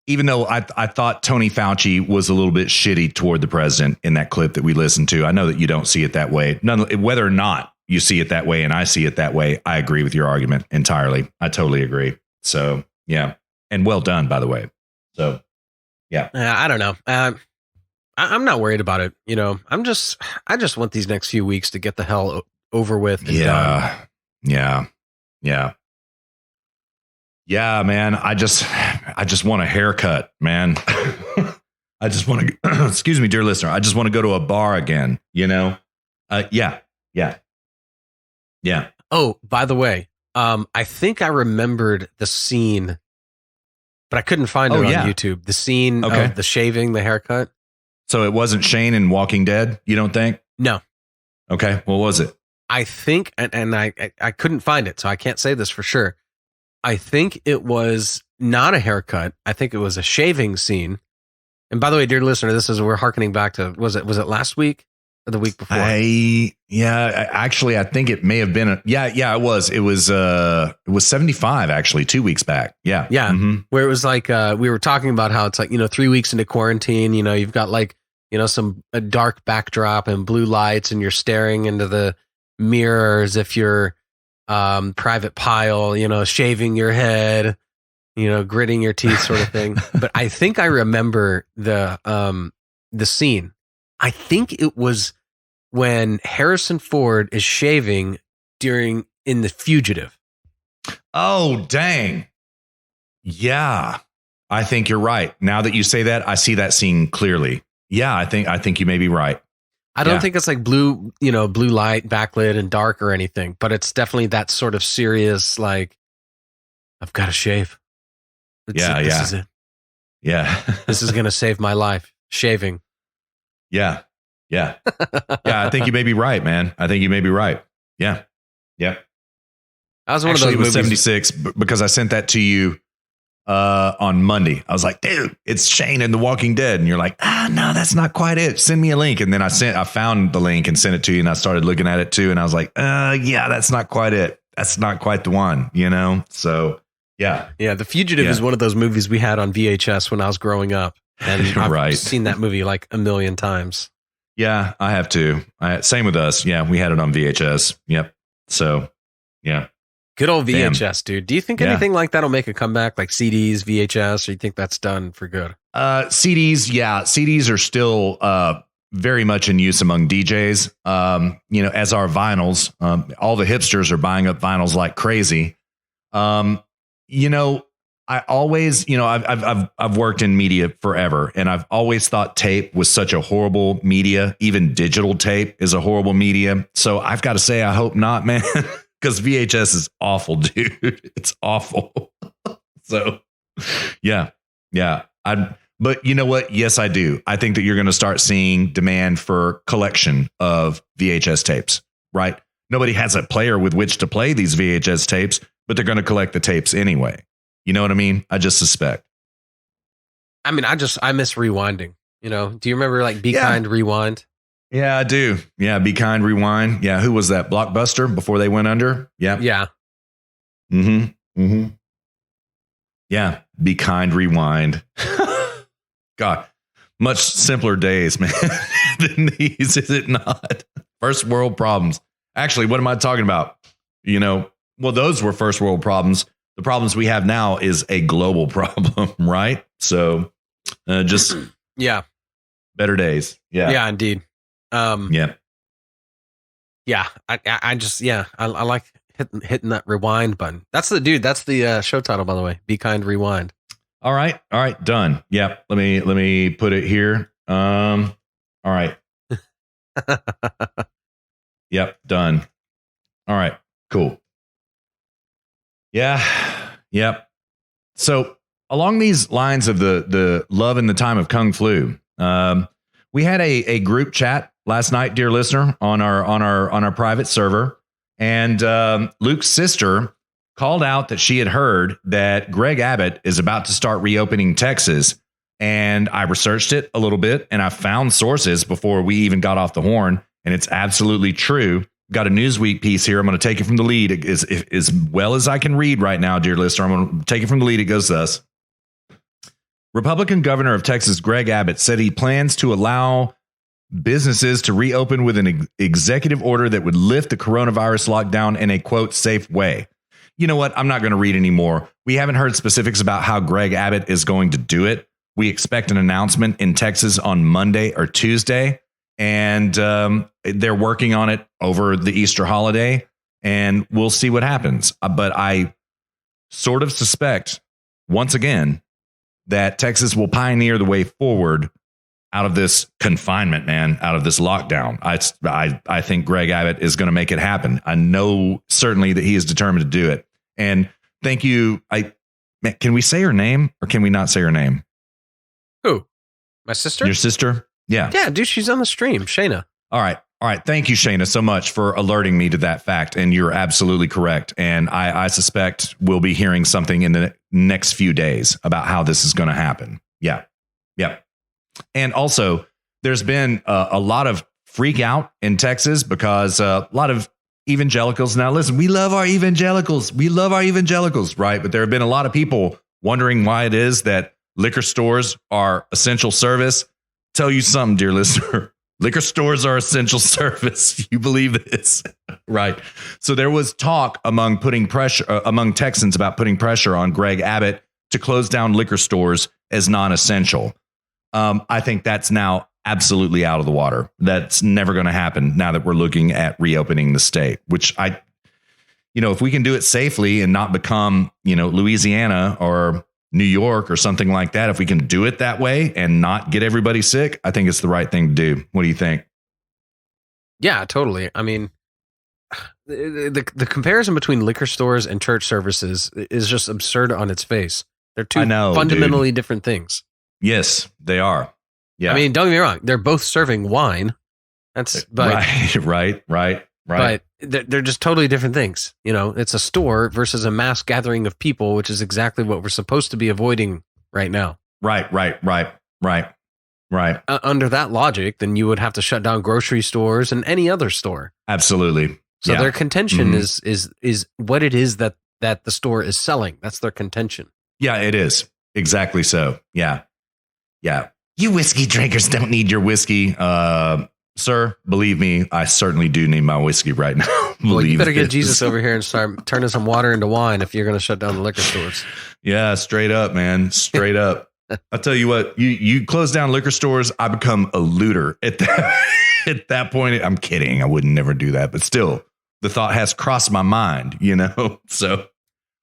Even though I thought Tony Fauci was a little bit shitty toward the president in that clip that we listened to. I know that you don't see it that way. Whether or not you see it that way and I see it that way, I agree with your argument entirely. I totally agree. So, yeah. And well done, by the way. So, yeah. I don't know. I'm not worried about it. I just want these next few weeks to get the hell over with. And done. Yeah, man. I just want a haircut, man. I just want to, excuse me, dear listener. I just want to go to a bar again, Yeah. Oh, by the way, I think I remembered the scene, but I couldn't find it on YouTube. The scene of the shaving, the haircut. So it wasn't Shane in Walking Dead, you don't think? No. Okay. What was it? I think, and I couldn't find it, so I can't say this for sure. I think it was not a haircut. I think it was a shaving scene. And by the way, dear listener, we're hearkening back to, was it last week or the week before? Actually, I think it may have been. It was. It was 75 actually 2 weeks back. Yeah. Mm-hmm. Where it was like we were talking about how it's like 3 weeks into quarantine. You've got like a dark backdrop and blue lights, and you're staring into the mirror as if you're Private Pile. Shaving your head, gritting your teeth, sort of thing. But I think I remember the scene. I think it was when Harrison Ford is shaving in The Fugitive. Oh, dang. Yeah. I think you're right. Now that you say that, I see that scene clearly. Yeah, I think you may be right. I don't think it's like blue light, backlit and dark or anything, but it's definitely that sort of serious, like, I've got to shave. This is it. Yeah. This is going to save my life. Shaving. Yeah. I think you may be right, man. I think you may be right. Yeah. That was one of those movies. It was 76 because I sent that to you on Monday. I was like, dude, it's Shane in The Walking Dead. And you're like, no, that's not quite it. Send me a link. And then I found the link and sent it to you. And I started looking at it too. And I was like, that's not quite it. That's not quite the one, So yeah. Yeah. The Fugitive is one of those movies we had on VHS when I was growing up. And I've seen that movie like a million times. Yeah, I have too. Same with us. Yeah, we had it on VHS. Yep. So, yeah. Good old VHS, dude. Do you think anything like that will make a comeback, like CDs, VHS, or you think that's done for good? CDs, yeah. CDs are still very much in use among DJs. As our vinyls, all the hipsters are buying up vinyls like crazy. I always, I've worked in media forever, and I've always thought tape was such a horrible media. Even digital tape is a horrible media. So I've got to say, I hope not, man, because VHS is awful, dude. It's awful. So, yeah. But you know what? Yes, I do. I think that you're going to start seeing demand for collection of VHS tapes, right? Nobody has a player with which to play these VHS tapes, but they're going to collect the tapes anyway. You know what I mean? I just suspect. I mean, I miss rewinding. Do you remember like Be Kind Rewind? Yeah, I do. Yeah, Be Kind Rewind. Yeah, who was that? Blockbuster before they went under? Yeah. Yeah. Mm-hmm. Yeah, Be Kind Rewind. God, much simpler days, man, than these, is it not? First world problems. Actually, what am I talking about? Well, those were first world problems. The problems we have now is a global problem, right? So just better days. Yeah, indeed. Yeah. I like hitting that rewind button. That's the show title, by the way. Be Kind Rewind. All right, done. Yep. Let me put it here. All right. Yep, done. All right, cool. Yeah. Yep. So along these lines of the love in the time of KungFlu, we had a group chat last night, dear listener, on our private server, and Luke's sister called out that she had heard that Greg Abbott is about to start reopening Texas, and I researched it a little bit, and I found sources before we even got off the horn, and it's absolutely true. Got a Newsweek piece here. I'm going to take it from the lead as well as I can read right now, dear listener. I'm going to take it from the lead. It goes thus. Republican Governor of Texas, Greg Abbott, said he plans to allow businesses to reopen with an executive order that would lift the coronavirus lockdown in a, quote, safe way. You know what? I'm not going to read anymore. We haven't heard specifics about how Greg Abbott is going to do it. We expect an announcement in Texas on Monday or Tuesday. And they're working on it over the Easter holiday, and we'll see what happens. But I sort of suspect, once again, that Texas will pioneer the way forward out of this confinement, man, out of this lockdown. I think Greg Abbott is going to make it happen. I know certainly that he is determined to do it. And thank you. Can we say her name or can we not say her name? Who? My sister? Your sister? Yeah. Yeah, dude, she's on the stream. CHYNA. All right. Thank you, CHYNA, so much for alerting me to that fact. And you're absolutely correct. And I suspect we'll be hearing something in the next few days about how this is going to happen. Yeah. Yep. And also, there's been a lot of freak out in Texas because a lot of evangelicals. Now, listen, we love our evangelicals. Right. But there have been a lot of people wondering why it is that liquor stores are essential service. Tell you something, dear listener. Liquor stores are essential service. You believe this, right? So there was talk among Texans about putting pressure on Greg Abbott to close down liquor stores as non-essential. I think that's now absolutely out of the water. That's never going to happen now that we're looking at reopening the state, which if we can do it safely and not become, Louisiana or New York or something like that, if we can do it that way and not get everybody sick, I think it's the right thing to do. What do you think? Yeah, totally. I mean, the comparison between liquor stores and church services is just absurd on its face. They're two fundamentally different things. Yes, they are. Yeah. I mean, don't get me wrong. They're both serving wine. Right. But they're just totally different things. It's a store versus a mass gathering of people, which is exactly what we're supposed to be avoiding right now. Right. Under that logic, then you would have to shut down grocery stores and any other store. Absolutely. So their contention is what it is that the store is selling. That's their contention. Yeah, it is. Exactly so. Yeah. You whiskey drinkers don't need your whiskey. Sir, believe me, I certainly do need my whiskey right now. You better get Jesus over here and start turning some water into wine if you're going to shut down the liquor stores. Yeah, straight up, man. Straight up. I'll tell you what, you close down liquor stores, I become a looter at that point. I'm kidding. I would never do that, but still the thought has crossed my mind, so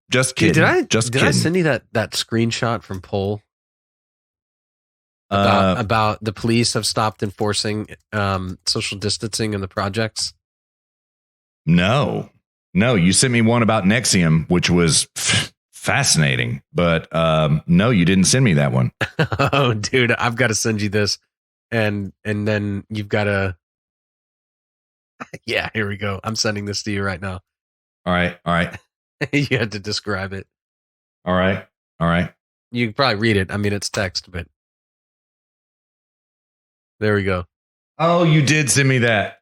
just kidding. Dude, did I send you that screenshot from Poll about the police have stopped enforcing social distancing in the projects? No, you sent me one about Nexium, which was fascinating, but no, you didn't send me that one. Oh, dude, I've got to send you this, and then you've got to. Yeah, here we go. I'm sending this to you right now. All right. You had to describe it. All right. You can probably read it. I mean, it's text, but there we go. Oh, you did send me that.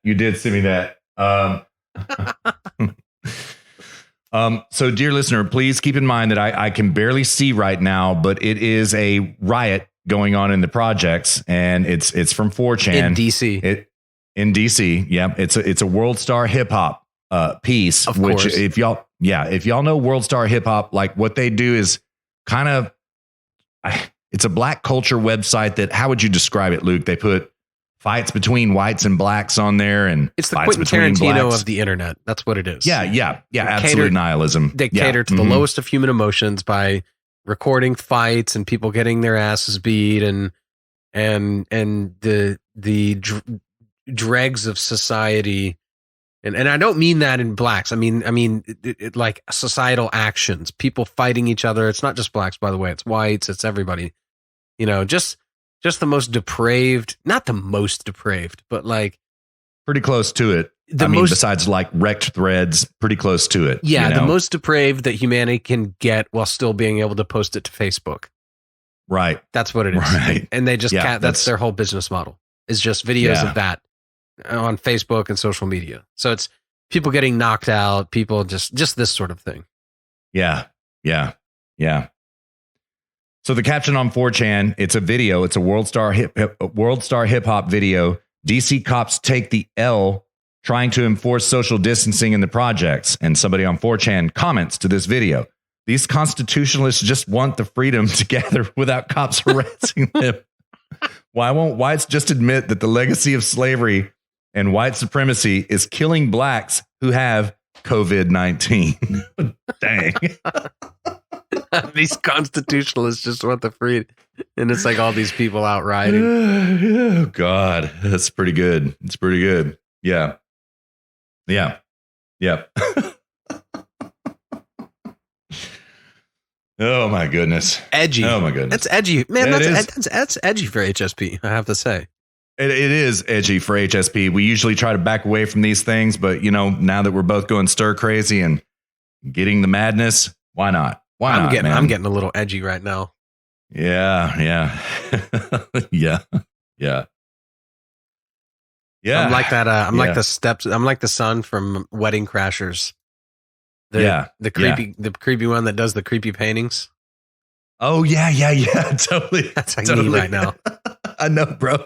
So dear listener, please keep in mind that I can barely see right now, but it is a riot going on in the projects, and it's from 4chan in DC. In DC, yeah, it's a World Star Hip Hop piece. Of which, course. if y'all know World Star Hip Hop, like what they do is kind of, it's a black culture website that, how would you describe it, Luke? They put fights between whites and blacks on there, and it's the fights Quentin between Tarantino blacks of the internet. That's what it is. Yeah, absolute nihilism. They cater to the Mhm. lowest of human emotions by recording fights and people getting their asses beat and the dregs of society. And I don't mean that in blacks. I mean it, like societal actions, people fighting each other. It's not just blacks, by the way. It's whites. It's everybody. Just the most depraved, not the most depraved, but like pretty close to it. Besides like wrecked threads, pretty close to it. Yeah, the most depraved that humanity can get while still being able to post it to Facebook. Right. That's what it is. Right. And they just that's their whole business model. Is just videos of that on Facebook and social media. So it's people getting knocked out, people just this sort of thing. Yeah. So the caption on 4chan, it's a video. It's a World Star hip hop video. DC cops take the L trying to enforce social distancing in the projects. And somebody on 4chan comments to this video. These constitutionalists just want the freedom to gather without cops harassing them. Why won't whites just admit that the legacy of slavery and white supremacy is killing blacks who have COVID-19? Dang. These constitutionalists just want the freedom. And it's like all these people out rioting. Oh, God. That's pretty good. It's pretty good. Yeah. Oh, my goodness. Edgy. Oh, my goodness. That's edgy. Man, that's edgy for HSP, I have to say. It is edgy for HSP. We usually try to back away from these things, but, now that we're both going stir crazy and getting the madness, why not? I'm getting a little edgy right now. Yeah. Yeah. I'm like that. I'm like the steps. I'm like the son from Wedding Crashers. The creepy one that does the creepy paintings. Oh yeah. Totally. That's like me right now. I know, bro.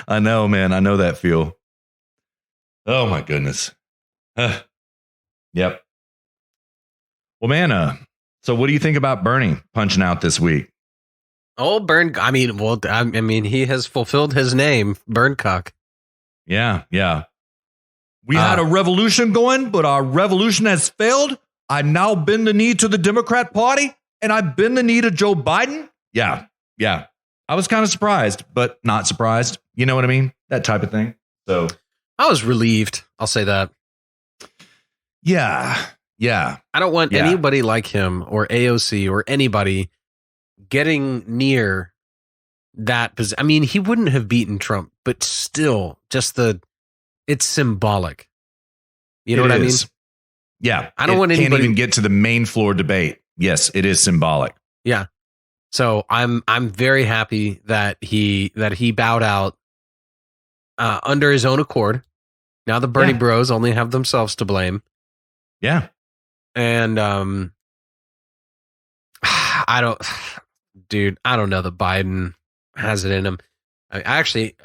I know, man. I know that feel. Oh my goodness. Yep. Well, man. So what do you think about Bernie punching out this week? Oh, Burn. I mean, he has fulfilled his name, Burncock. Yeah. We had a revolution going, but our revolution has failed. I now bend the knee to the Democrat Party, and I bend the knee to Joe Biden. Yeah. I was kind of surprised, but not surprised. You know what I mean? That type of thing. So I was relieved. I'll say that. Yeah. I don't want anybody like him or AOC or anybody getting near that. I mean, he wouldn't have beaten Trump, but still, it's symbolic. You know what I mean? Yeah. I don't want anybody can't even get to the main floor debate. Yes, it is symbolic. Yeah. So I'm very happy that he bowed out under his own accord. Now the Bernie bros only have themselves to blame. Yeah. And I don't know that Biden has it in him. I actually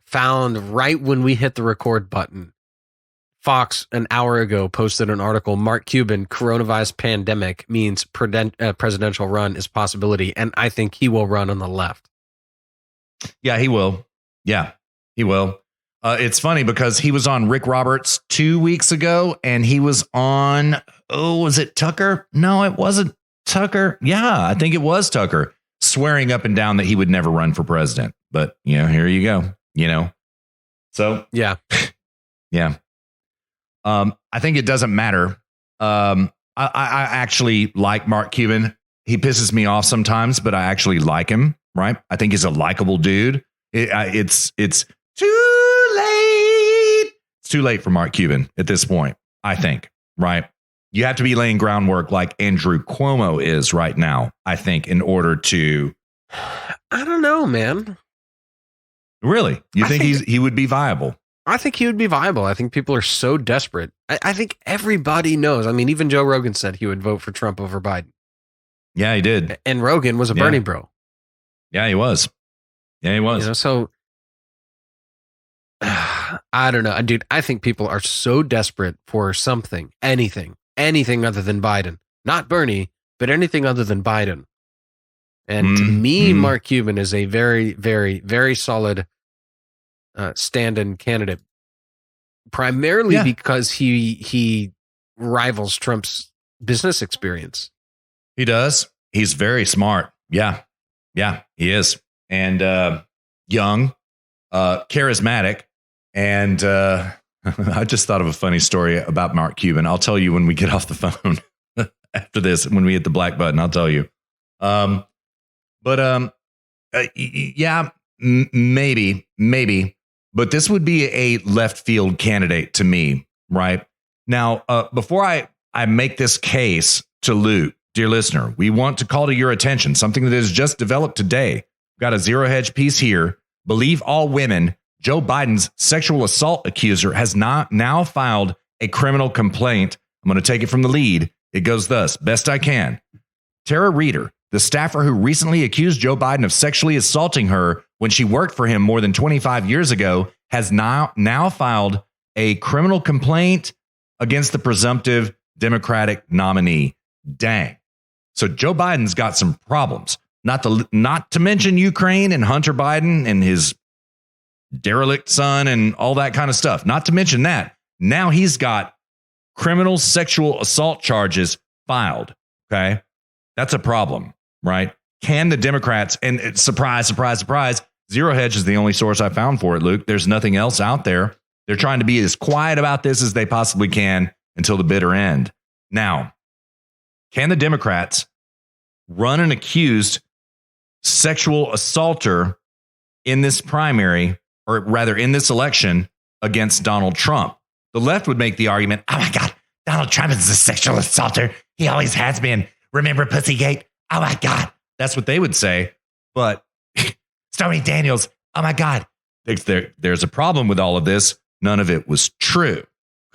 found right when we hit the record button Fox an hour ago posted an article, Mark Cuban, coronavirus pandemic means presidential run is possibility. And I think he will run on the left. Yeah, he will. Yeah, he will. It's funny because he was on Rick Roberts 2 weeks ago and he was on, was it Tucker? No, it wasn't Tucker. Yeah, I think it was Tucker, swearing up and down that he would never run for president. But, here you go, So, yeah. Yeah. I think it doesn't matter. I actually like Mark Cuban. He pisses me off sometimes, but I actually like him, right? I think he's a likable dude. It's too late. It's too late for Mark Cuban at this point, I think, right? You have to be laying groundwork like Andrew Cuomo is right now, I think, in order to... I don't know, man. Really? You think he would be viable? I think he would be viable. I think people are so desperate. I think everybody knows. I mean, even Joe Rogan said he would vote for Trump over Biden. Yeah, he did. And Rogan was a Bernie bro. Yeah, he was. Yeah, he was. So I don't know, dude. I think people are so desperate for something, anything other than Biden. Not Bernie, but anything other than Biden. And to me, Mark Cuban is a very, very, very solid stand-in candidate, primarily because he rivals Trump's business experience. He does. He's very smart. Yeah, he is. And young, charismatic. And I just thought of a funny story about Mark Cuban. I'll tell you when we get off the phone after this, when we hit the black button, I'll tell you. Maybe. But this would be a left field candidate to me, right? Now, before I make this case to Luke, dear listener, we want to call to your attention something that has just developed today. We've got a zero hedge piece here. Believe all women. Joe Biden's sexual assault accuser has now filed a criminal complaint. I'm going to take it from the lead. It goes thus. Best I can. Tara Reeder, the staffer who recently accused Joe Biden of sexually assaulting her when she worked for him more than 25 years ago, has now filed a criminal complaint against the presumptive Democratic nominee. Dang. So Joe Biden's got some problems. Not to mention Ukraine and Hunter Biden and his derelict son and all that kind of stuff. Not to mention that. Now he's got criminal sexual assault charges filed. Okay. That's a problem, right? Can the Democrats, and surprise, Zero Hedge is the only source I found for it, Luke. There's nothing else out there. They're trying to be as quiet about this as they possibly can until the bitter end. Now, can the Democrats run an accused sexual assaulter in this primary, or rather in this election, against Donald Trump? The left would make the argument, oh my God, Donald Trump is a sexual assaulter. He always has been. Remember Pussygate? Oh my God. That's what they would say. But Stormy Daniels, oh my God. There's a problem with all of this. None of it was true.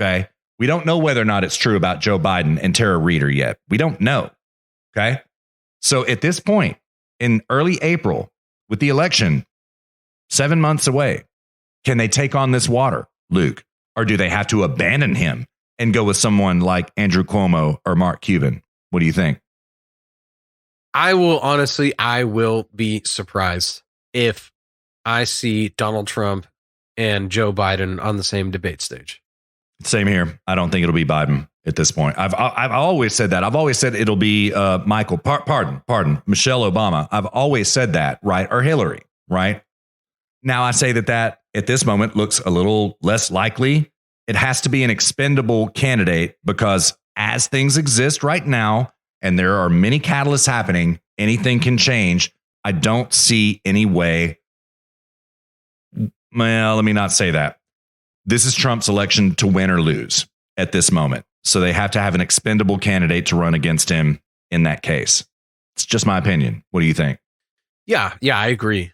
Okay. We don't know whether or not it's true about Joe Biden and Tara Reeder yet. We don't know. Okay. So at this point in early April, with the election 7 months away, can they take on this water, Luke? Or do they have to abandon him and go with someone like Andrew Cuomo or Mark Cuban? What do you think? I will be surprised if I see Donald Trump and Joe Biden on the same debate stage. Same here. I don't think it'll be Biden at this point. I've always said that. I've always said it'll be Michelle Obama. I've always said that, right? Or Hillary, right? Now I say that at this moment looks a little less likely. It has to be an expendable candidate because as things exist right now, and there are many catalysts happening, anything can change. I don't see any way. Well, let me not say that. This is Trump's election to win or lose at this moment. So they have to have an expendable candidate to run against him in that case. It's just my opinion. What do you think? Yeah, I agree.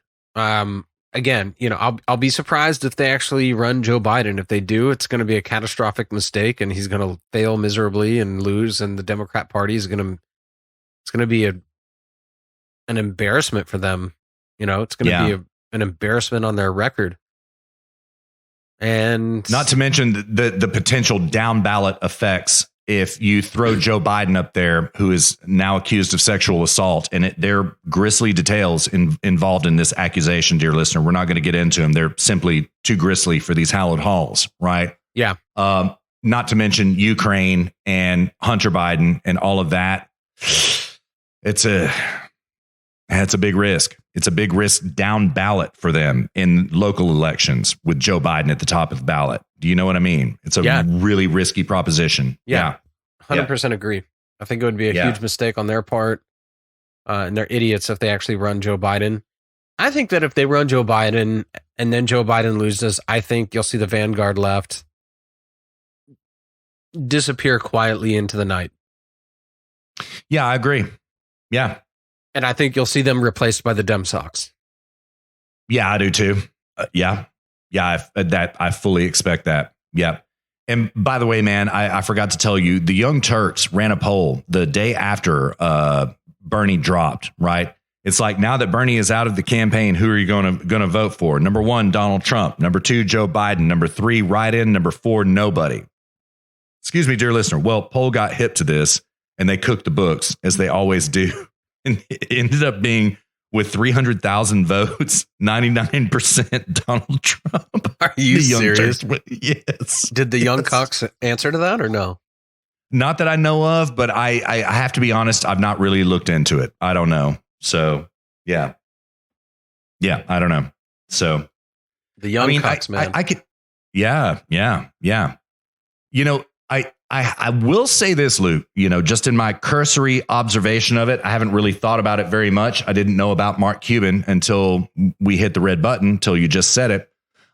Again, I'll be surprised if they actually run Joe Biden. If they do, it's going to be a catastrophic mistake and he's going to fail miserably and lose. And the Democrat Party is going to be an embarrassment for them. It's going to be an embarrassment on their record. And not to mention the potential down ballot effects if you throw Joe Biden up there, who is now accused of sexual assault, and there are grisly details involved in this accusation, dear listener. We're not going to get into them. They're simply too grisly for these hallowed halls, right? Yeah. Not to mention Ukraine and Hunter Biden and all of that. It's a big risk. It's a big risk down ballot for them in local elections with Joe Biden at the top of the ballot. Do you know what I mean? It's a really risky proposition. Yeah. 100% agree. I think it would be a huge mistake on their part. And they're idiots if they actually run Joe Biden. I think that if they run Joe Biden and then Joe Biden loses, I think you'll see the vanguard left disappear quietly into the night. Yeah, I agree. Yeah. And I think you'll see them replaced by the Dem Sox. Yeah, I do too. I fully expect that. Yeah. And by the way, man, I forgot to tell you, the Young Turks ran a poll the day after Bernie dropped, right? It's like, now that Bernie is out of the campaign, who are you going to vote for? Number 1, Donald Trump. Number 2, Joe Biden. Number 3, write-in. Number 4, nobody. Excuse me, dear listener. Well, poll got hip to this, and they cooked the books, as they always do. And it ended up being, with 300,000 votes, 99% Donald Trump. Are you serious? Yes. Did the Young Cox answer to that or no? Not that I know of, but I have to be honest, I've not really looked into it. I don't know. So, yeah. Yeah, I don't know. So, the Young Cox, man. I could, yeah. You know, I will say this, Luke, just in my cursory observation of it, I haven't really thought about it very much. I didn't know about Mark Cuban until we hit the red button, until you just said it.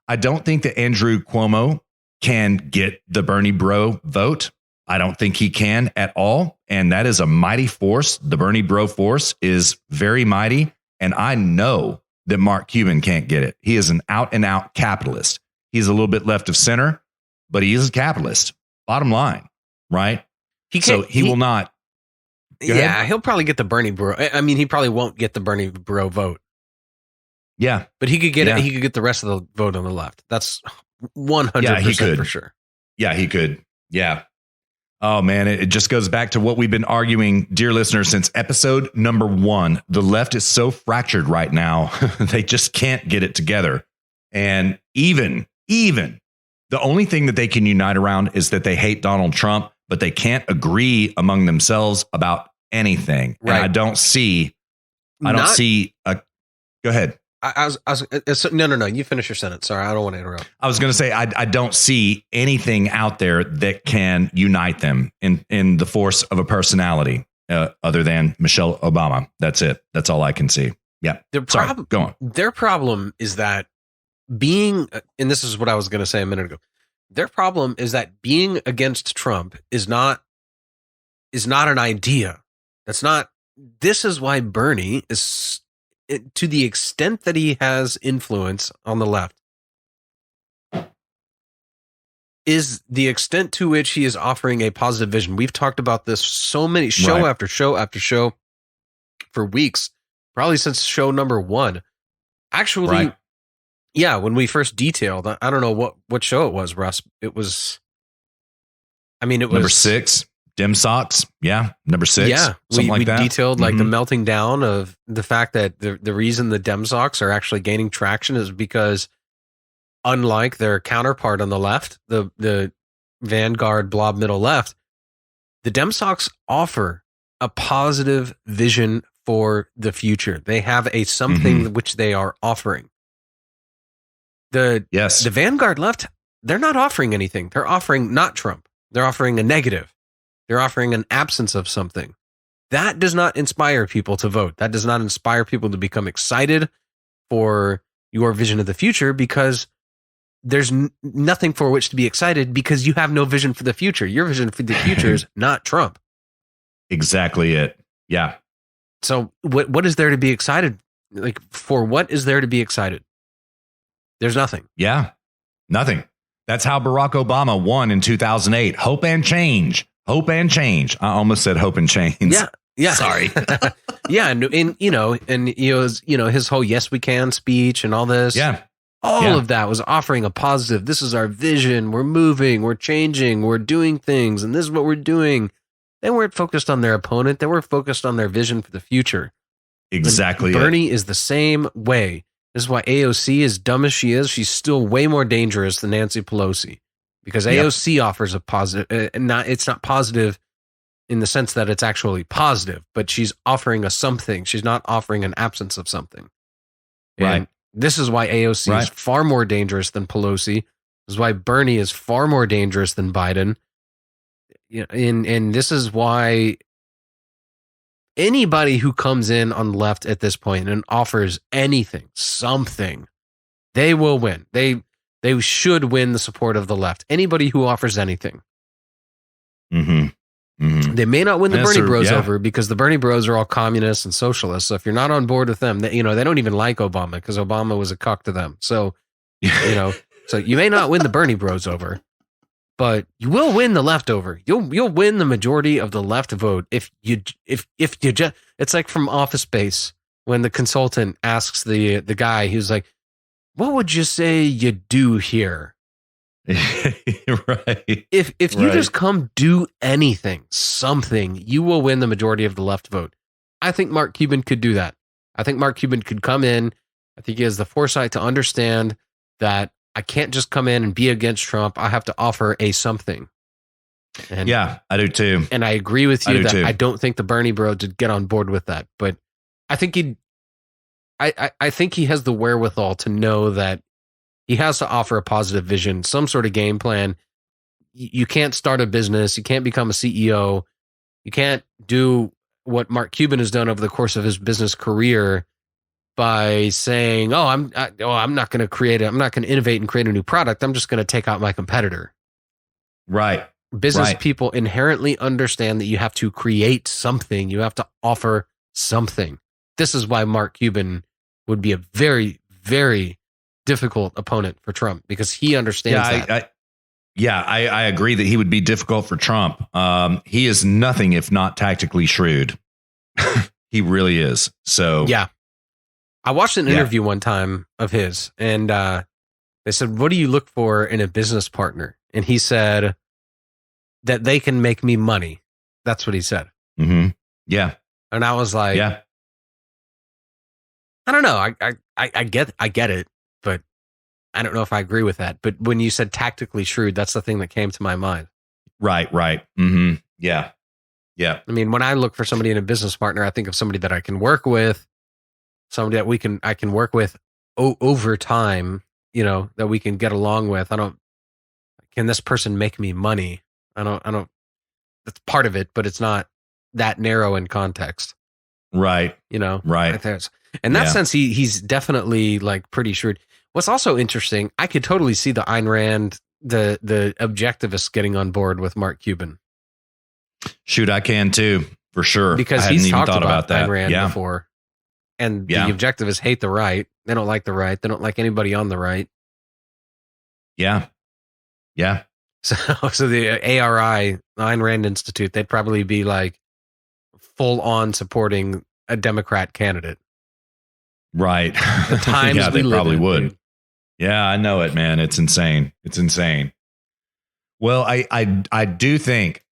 I don't think that Andrew Cuomo can get the Bernie bro vote. I don't think he can at all. And that is a mighty force. The Bernie bro force is very mighty. And I know that Mark Cuban can't get it. He is an out and out capitalist. He's a little bit left of center, but he is a capitalist. Bottom line, right? He will not. Yeah, he'll probably get the Bernie bro. I mean, he probably won't get the Bernie bro vote. Yeah, but he could get it. He could get the rest of the vote on the left. That's 100% for sure. Yeah, he could. Yeah. Oh man, it just goes back to what we've been arguing, dear listeners, since episode number 1. The left is so fractured right now; they just can't get it together. And even the only thing that they can unite around is that they hate Donald Trump, but they can't agree among themselves about anything. Right. And I don't see a. Go ahead. No. You finish your sentence. Sorry, I don't want to interrupt. I was going to say I don't see anything out there that can unite them in the force of a personality other than Michelle Obama. That's it. That's all I can see. Yeah. Go on. Their problem is that being, and this is what I was going to say a minute ago. Their problem is that being against Trump is not an idea. That's not. This is why Bernie is, to the extent that he has influence on the left, is the extent to which he is offering a positive vision. We've talked about this so many show after show after show for weeks, probably since show number 1. Actually, yeah, when we first detailed, I don't know what show it was, Russ. It was number 6. Dem Sox, number 6. Yeah, we detailed like the melting down of the fact that the reason the Dem Sox are actually gaining traction is because, unlike their counterpart on the left, the vanguard blob middle left, the Dem Sox offer a positive vision for the future. They have a something which they are offering. The vanguard left, they're not offering anything. They're offering not Trump. They're offering a negative. They're offering an absence of something. That does not inspire people to vote. That does not inspire people to become excited for your vision of the future, because there's nothing for which to be excited, because you have no vision for the future. Your vision for the future is not Trump. Exactly it. Yeah. So what is there to be excited? Like, for what is there to be excited? There's nothing. Yeah. Nothing. That's how Barack Obama won in 2008. Hope and change. Hope and change. I almost said hope and change. Yeah. Sorry. Yeah. And his whole "Yes, we can" speech and all this. Yeah. All of that was offering a positive. This is our vision. We're moving. We're changing. We're doing things. And this is what we're doing. They weren't focused on their opponent. They were focused on their vision for the future. Exactly. Bernie is the same way. This is why AOC, as dumb as she is, she's still way more dangerous than Nancy Pelosi, because AOC offers a positive. It's not positive in the sense that it's actually positive, but she's offering a something. She's not offering an absence of something. And right. This is why AOC is far more dangerous than Pelosi. This is why Bernie is far more dangerous than Biden. And this is why anybody who comes in on the left at this point and offers anything, something, they will win. They should win the support of the left. Anybody who offers anything. Mm-hmm. Mm-hmm. They may not win the Bernie Bros over, because the Bernie Bros are all communists and socialists. So if you're not on board with them, they don't even like Obama, because Obama was a cuck to them. So, so you may not win the Bernie Bros over, but you will win the left over. You'll win the majority of the left vote if you just. It's like from Office Space when the consultant asks the guy, who's like, "What would you say you do here?" Right. If you just come do anything, something, you will win the majority of the left vote. I think Mark Cuban could do that. I think Mark Cuban could come in. I think he has the foresight to understand that I can't just come in and be against Trump. I have to offer a something. And, yeah, I do too. And I agree with you that I don't think the Bernie Bros would get on board with that. But I think I think he has the wherewithal to know that he has to offer a positive vision, some sort of game plan. You can't start a business. You can't become a CEO. You can't do what Mark Cuban has done over the course of his business career by saying, I'm not going to create I'm not going to innovate and create a new product. I'm just going to take out my competitor. Right. Business people inherently understand that you have to create something. You have to offer something. This is why Mark Cuban would be a very, very difficult opponent for Trump, because he understands that. I agree that he would be difficult for Trump. He is nothing if not tactically shrewd. He really is. So yeah, I watched an interview one time of his, and they said, "What do you look for in a business partner?" And he said that they can make me money. That's what he said. Mm-hmm. Yeah, and I was like, I don't know. I get it. But I don't know if I agree with that. But when you said tactically shrewd, that's the thing that came to my mind. Right. Mm-hmm. Yeah. Yeah. I mean, when I look for somebody in a business partner, I think of somebody that I can work with, somebody that I can work with over time, that we can get along with. Can this person make me money? I don't, that's part of it, but it's not that narrow in context. Right. Right. In that sense, he's definitely like pretty shrewd. What's also interesting, I could totally see the Ayn Rand, the objectivists getting on board with Mark Cuban. Shoot, I can too, for sure. Because he's talked about that Ayn Rand before. And the objectivists hate the right. They don't like the right. They don't like anybody on the right. Yeah. Yeah. So the ARI, the Ayn Rand Institute, they'd probably be like full on supporting a Democrat candidate. Right. The times they probably would. Dude. Yeah, I know it, man. It's insane. Well, I do think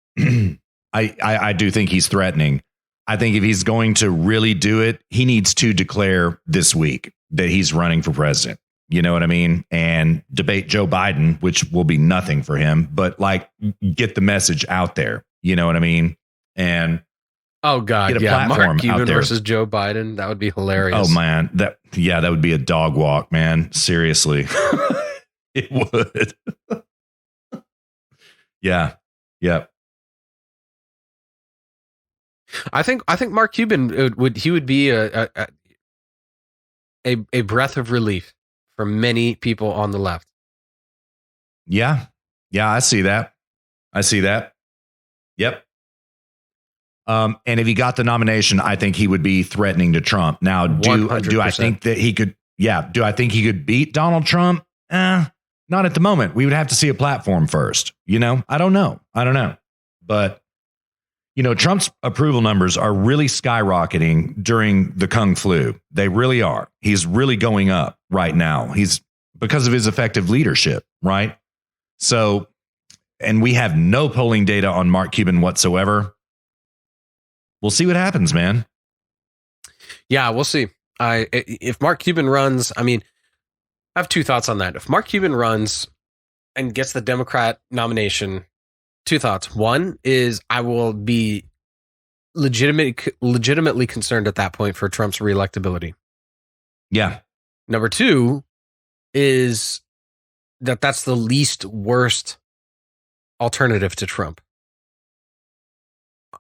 I do think he's threatening. I think if he's going to really do it, he needs to declare this week that he's running for president. You know what I mean? And debate Joe Biden, which will be nothing for him, but like get the message out there. You know what I mean? And oh God, get a platform Mark Cuban out there versus Joe Biden. That would be hilarious. Oh man, that would be a dog walk, man. Seriously, it would. Yeah. I think Mark Cuban would be a breath of relief for many people on the left. Yeah, I see that. Yep. And if he got the nomination, I think he would be threatening to Trump. Now, do I think that he could? Yeah. Do I think he could beat Donald Trump? Not at the moment. We would have to see a platform first. I don't know. But Trump's approval numbers are really skyrocketing during the KungFlu. They really are. He's really going up right now. He's because of his effective leadership, right? So, and we have no polling data on Mark Cuban whatsoever. We'll see what happens, man. Yeah, we'll see. If Mark Cuban runs, I mean, I have two thoughts on that. If Mark Cuban runs and gets the Democrat nomination, two thoughts. One is I will be legitimately concerned at that point for Trump's reelectability. Yeah. Number two is that's the least worst alternative to Trump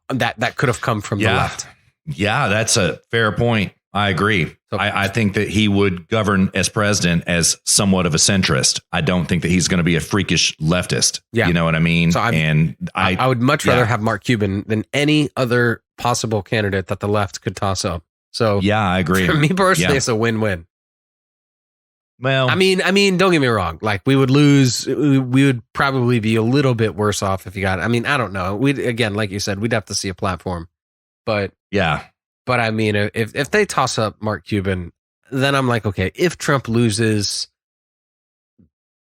that could have come from the left. Yeah, that's a fair point. I agree. So, I think that he would govern as president as somewhat of a centrist. I don't think that he's going to be a freakish leftist. Yeah. You know what I mean? So I would much rather have Mark Cuban than any other possible candidate that the left could toss up. So yeah, I agree. For me personally, it's a win-win. Well, I mean, don't get me wrong. Like we would lose, we would probably be a little bit worse off if you got. I mean, I don't know. Again, like you said, we'd have to see a platform. But yeah. But I mean, if they toss up Mark Cuban, then I'm like, okay, if Trump loses,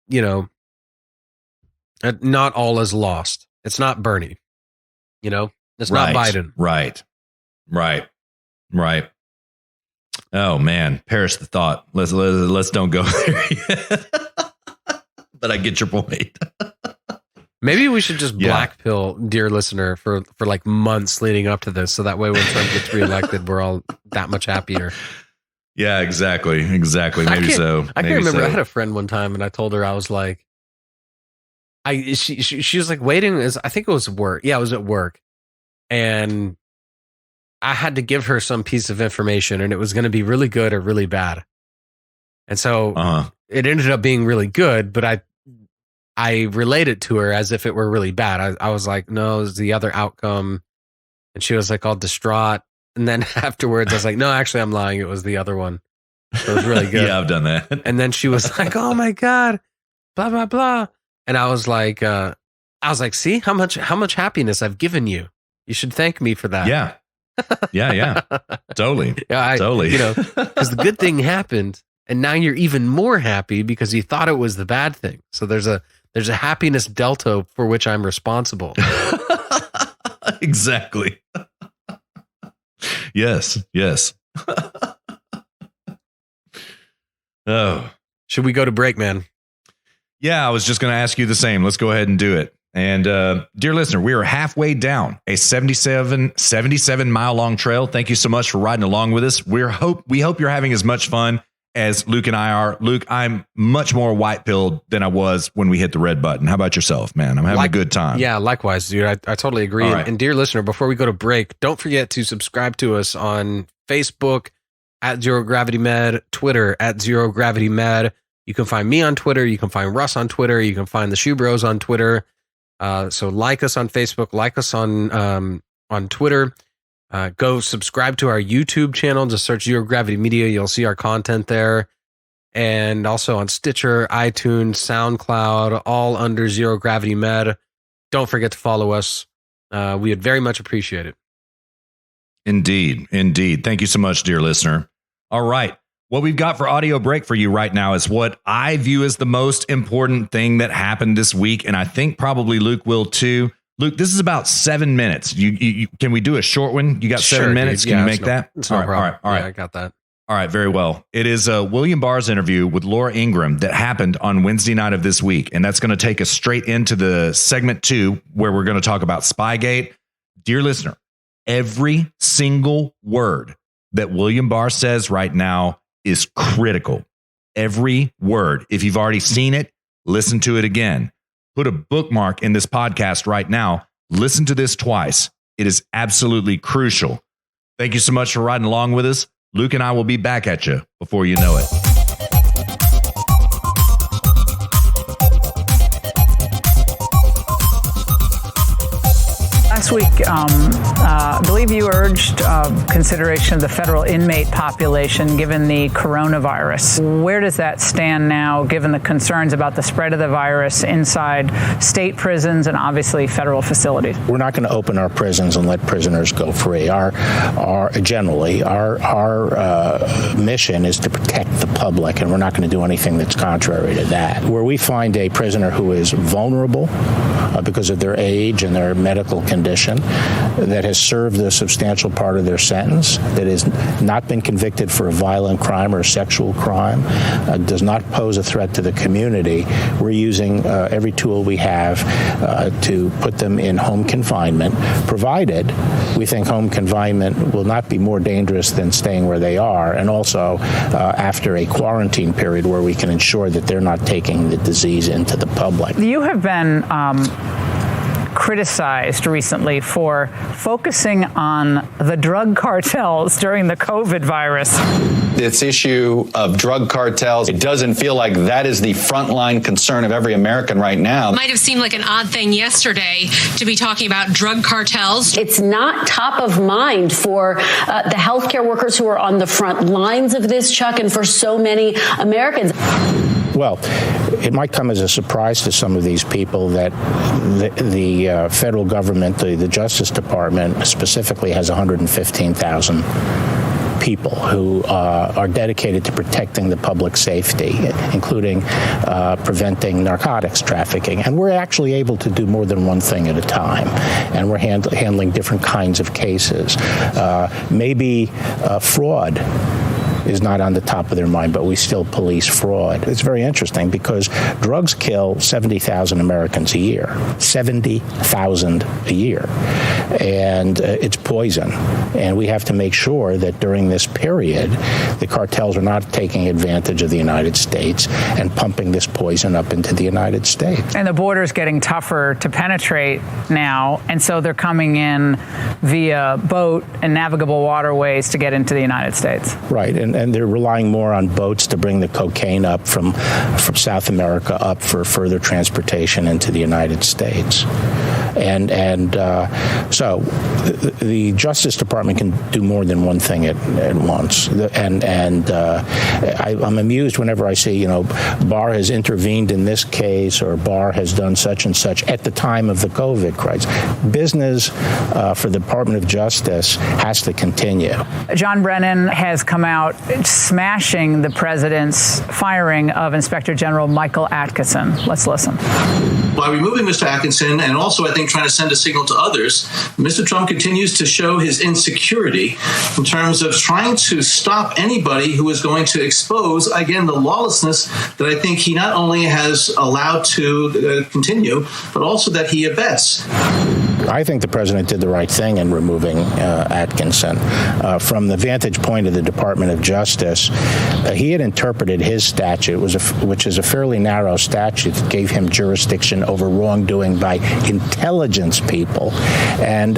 you know, not all is lost. It's not Bernie, you know, it's not Biden. Right. Oh man, perish the thought. Let's don't go there yet. But I get your point. Maybe we should just black pill, dear listener, for like months leading up to this. So that way when Trump gets reelected, we're all that much happier. Yeah, exactly. Maybe so. I can't remember. I had a friend one time and I told her, I was like, she was like waiting. I think it was work. Yeah, it was at work. And I had to give her some piece of information and it was going to be really good or really bad. And so it ended up being really good, but I related to her as if it were really bad. I was like, no, it's the other outcome. And she was like all distraught. And then afterwards, I was like, no, actually, I'm lying. It was the other one. So it was really good. Yeah, I've done that. And then she was like, oh my God, blah, blah, blah. And I was like, see how much happiness I've given you. You should thank me for that. Yeah. Totally. Totally. You know, because the good thing happened. And now you're even more happy because you thought it was the bad thing. So there's a happiness delta for which I'm responsible. Exactly. Yes. Oh, should we go to break, man? Yeah, I was just going to ask you the same. Let's go ahead and do it. And dear listener, we are halfway down a 77 mile long trail. Thank you so much for riding along with us. We hope you're having as much fun as Luke and I are. Luke, I'm much more white-pilled than I was when we hit the red button. How about yourself, man? I'm having a good time. Yeah, likewise, dude. I totally agree. Right. And dear listener, before we go to break, don't forget to subscribe to us on Facebook at Zero Gravity Med, Twitter at Zero Gravity Med. You can find me on Twitter. You can find Russ on Twitter. You can find the Shoe Bros on Twitter. So like us on Facebook, like us on Twitter. Go subscribe to our YouTube channel. Just search Zero Gravity Media. You'll see our content there. And also on Stitcher, iTunes, SoundCloud, all under Zero Gravity Med. Don't forget to follow us. We would very much appreciate it. Indeed. Thank you so much, dear listener. All right. What we've got for audio break for you right now is what I view as the most important thing that happened this week. And I think probably Luke will too. Luke, this is about 7 minutes. You can we do a short one? You got 7 minutes? Dude. Can you make that? All right. Yeah, I got that. All right, very well. It is William Barr's interview with Laura Ingraham that happened on Wednesday night of this week. And that's going to take us straight into the segment 2, where we're going to talk about Spygate. Dear listener, every single word that William Barr says right now is critical. Every word. If you've already seen it, listen to it again. Put a bookmark in this podcast right now. Listen to this twice. It is absolutely crucial. Thank you so much for riding along with us. Luke and I will be back at you before you know it. Last week, I believe you urged consideration of the federal inmate population given the coronavirus. Where does that stand now, given the concerns about the spread of the virus inside state prisons and obviously federal facilities? We're not going to open our prisons and let prisoners go free. Our mission is to protect the public, and we're not going to do anything that's contrary to that. Where we find a prisoner who is vulnerable because of their age and their medical condition, that has served a substantial part of their sentence, that has not been convicted for a violent crime or a sexual crime, does not pose a threat to the community, we're using every tool we have to put them in home confinement, provided we think home confinement will not be more dangerous than staying where they are, and also after a quarantine period where we can ensure that they're not taking the disease into the public. You have been criticized recently for focusing on the drug cartels during the COVID virus. This issue of drug cartels, it doesn't feel like that is the frontline concern of every American right now. It might have seemed like an odd thing yesterday to be talking about drug cartels. It's not top of mind for the healthcare workers who are on the front lines of this, Chuck, and for so many Americans. Well, it might come as a surprise to some of these people that the federal government, the Justice Department specifically, has 115,000 people who are dedicated to protecting the public safety, including preventing narcotics trafficking. And we're actually able to do more than one thing at a time. And we're handling different kinds of cases. Maybe fraud is not on the top of their mind, but we still police fraud. It's very interesting because drugs kill 70,000 Americans a year. 70,000 a year. And it's poison. And we have to make sure that during this period, the cartels are not taking advantage of the United States and pumping this poison up into the United States. And the border's getting tougher to penetrate now, and so they're coming in via boat and navigable waterways to get into the United States. Right, and they're relying more on boats to bring the cocaine up from South America up for further transportation into the United States. And so the Justice Department can do more than one thing at once. And I'm amused whenever I see, BARR has intervened in this case or BARR has done such and such at the time of the COVID crisis. Business for the Department of Justice has to continue. John Brennan has come out smashing the president's firing of Inspector General Michael Atkinson. Let's listen. By removing Mr. Atkinson and also, I think, trying to send a signal to others, Mr. Trump continues to show his insecurity in terms of trying to stop anybody who is going to expose, again, the lawlessness that I think he not only has allowed to continue, but also that he abets. I think the president did the right thing in removing Atkinson. From the vantage point of the Department of Justice, he had interpreted his statute, which is a fairly narrow statute that gave him jurisdiction over wrongdoing by intelligence people, and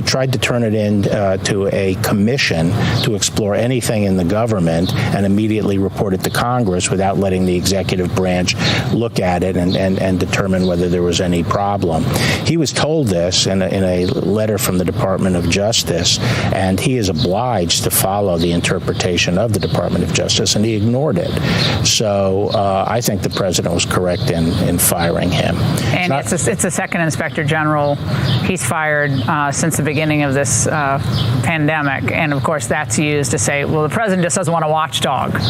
tried to turn it into a commission to explore anything in the government and immediately report it to Congress without letting the executive branch look at it and determine whether there was any problem. He was told this in a letter from the Department of Justice, and he is obliged to follow the interpretation of the Department of Justice, and he ignored it. So I think the president was correct in firing him. And it's a second Inspector General he's fired since the beginning of this pandemic. And, of course, that's used to say, well, the president just doesn't want a watchdog.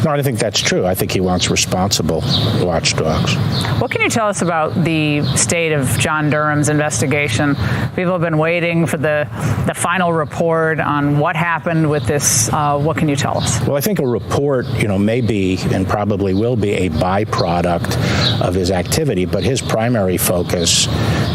No, I don't think that's true. I think he wants responsible watchdogs. What can you tell us about the state of John Durham's investigation? People have been waiting for the final report on what happened with this. What can you tell us? Well, I think a report, may be and probably will be a byproduct of his activity, but his primary focus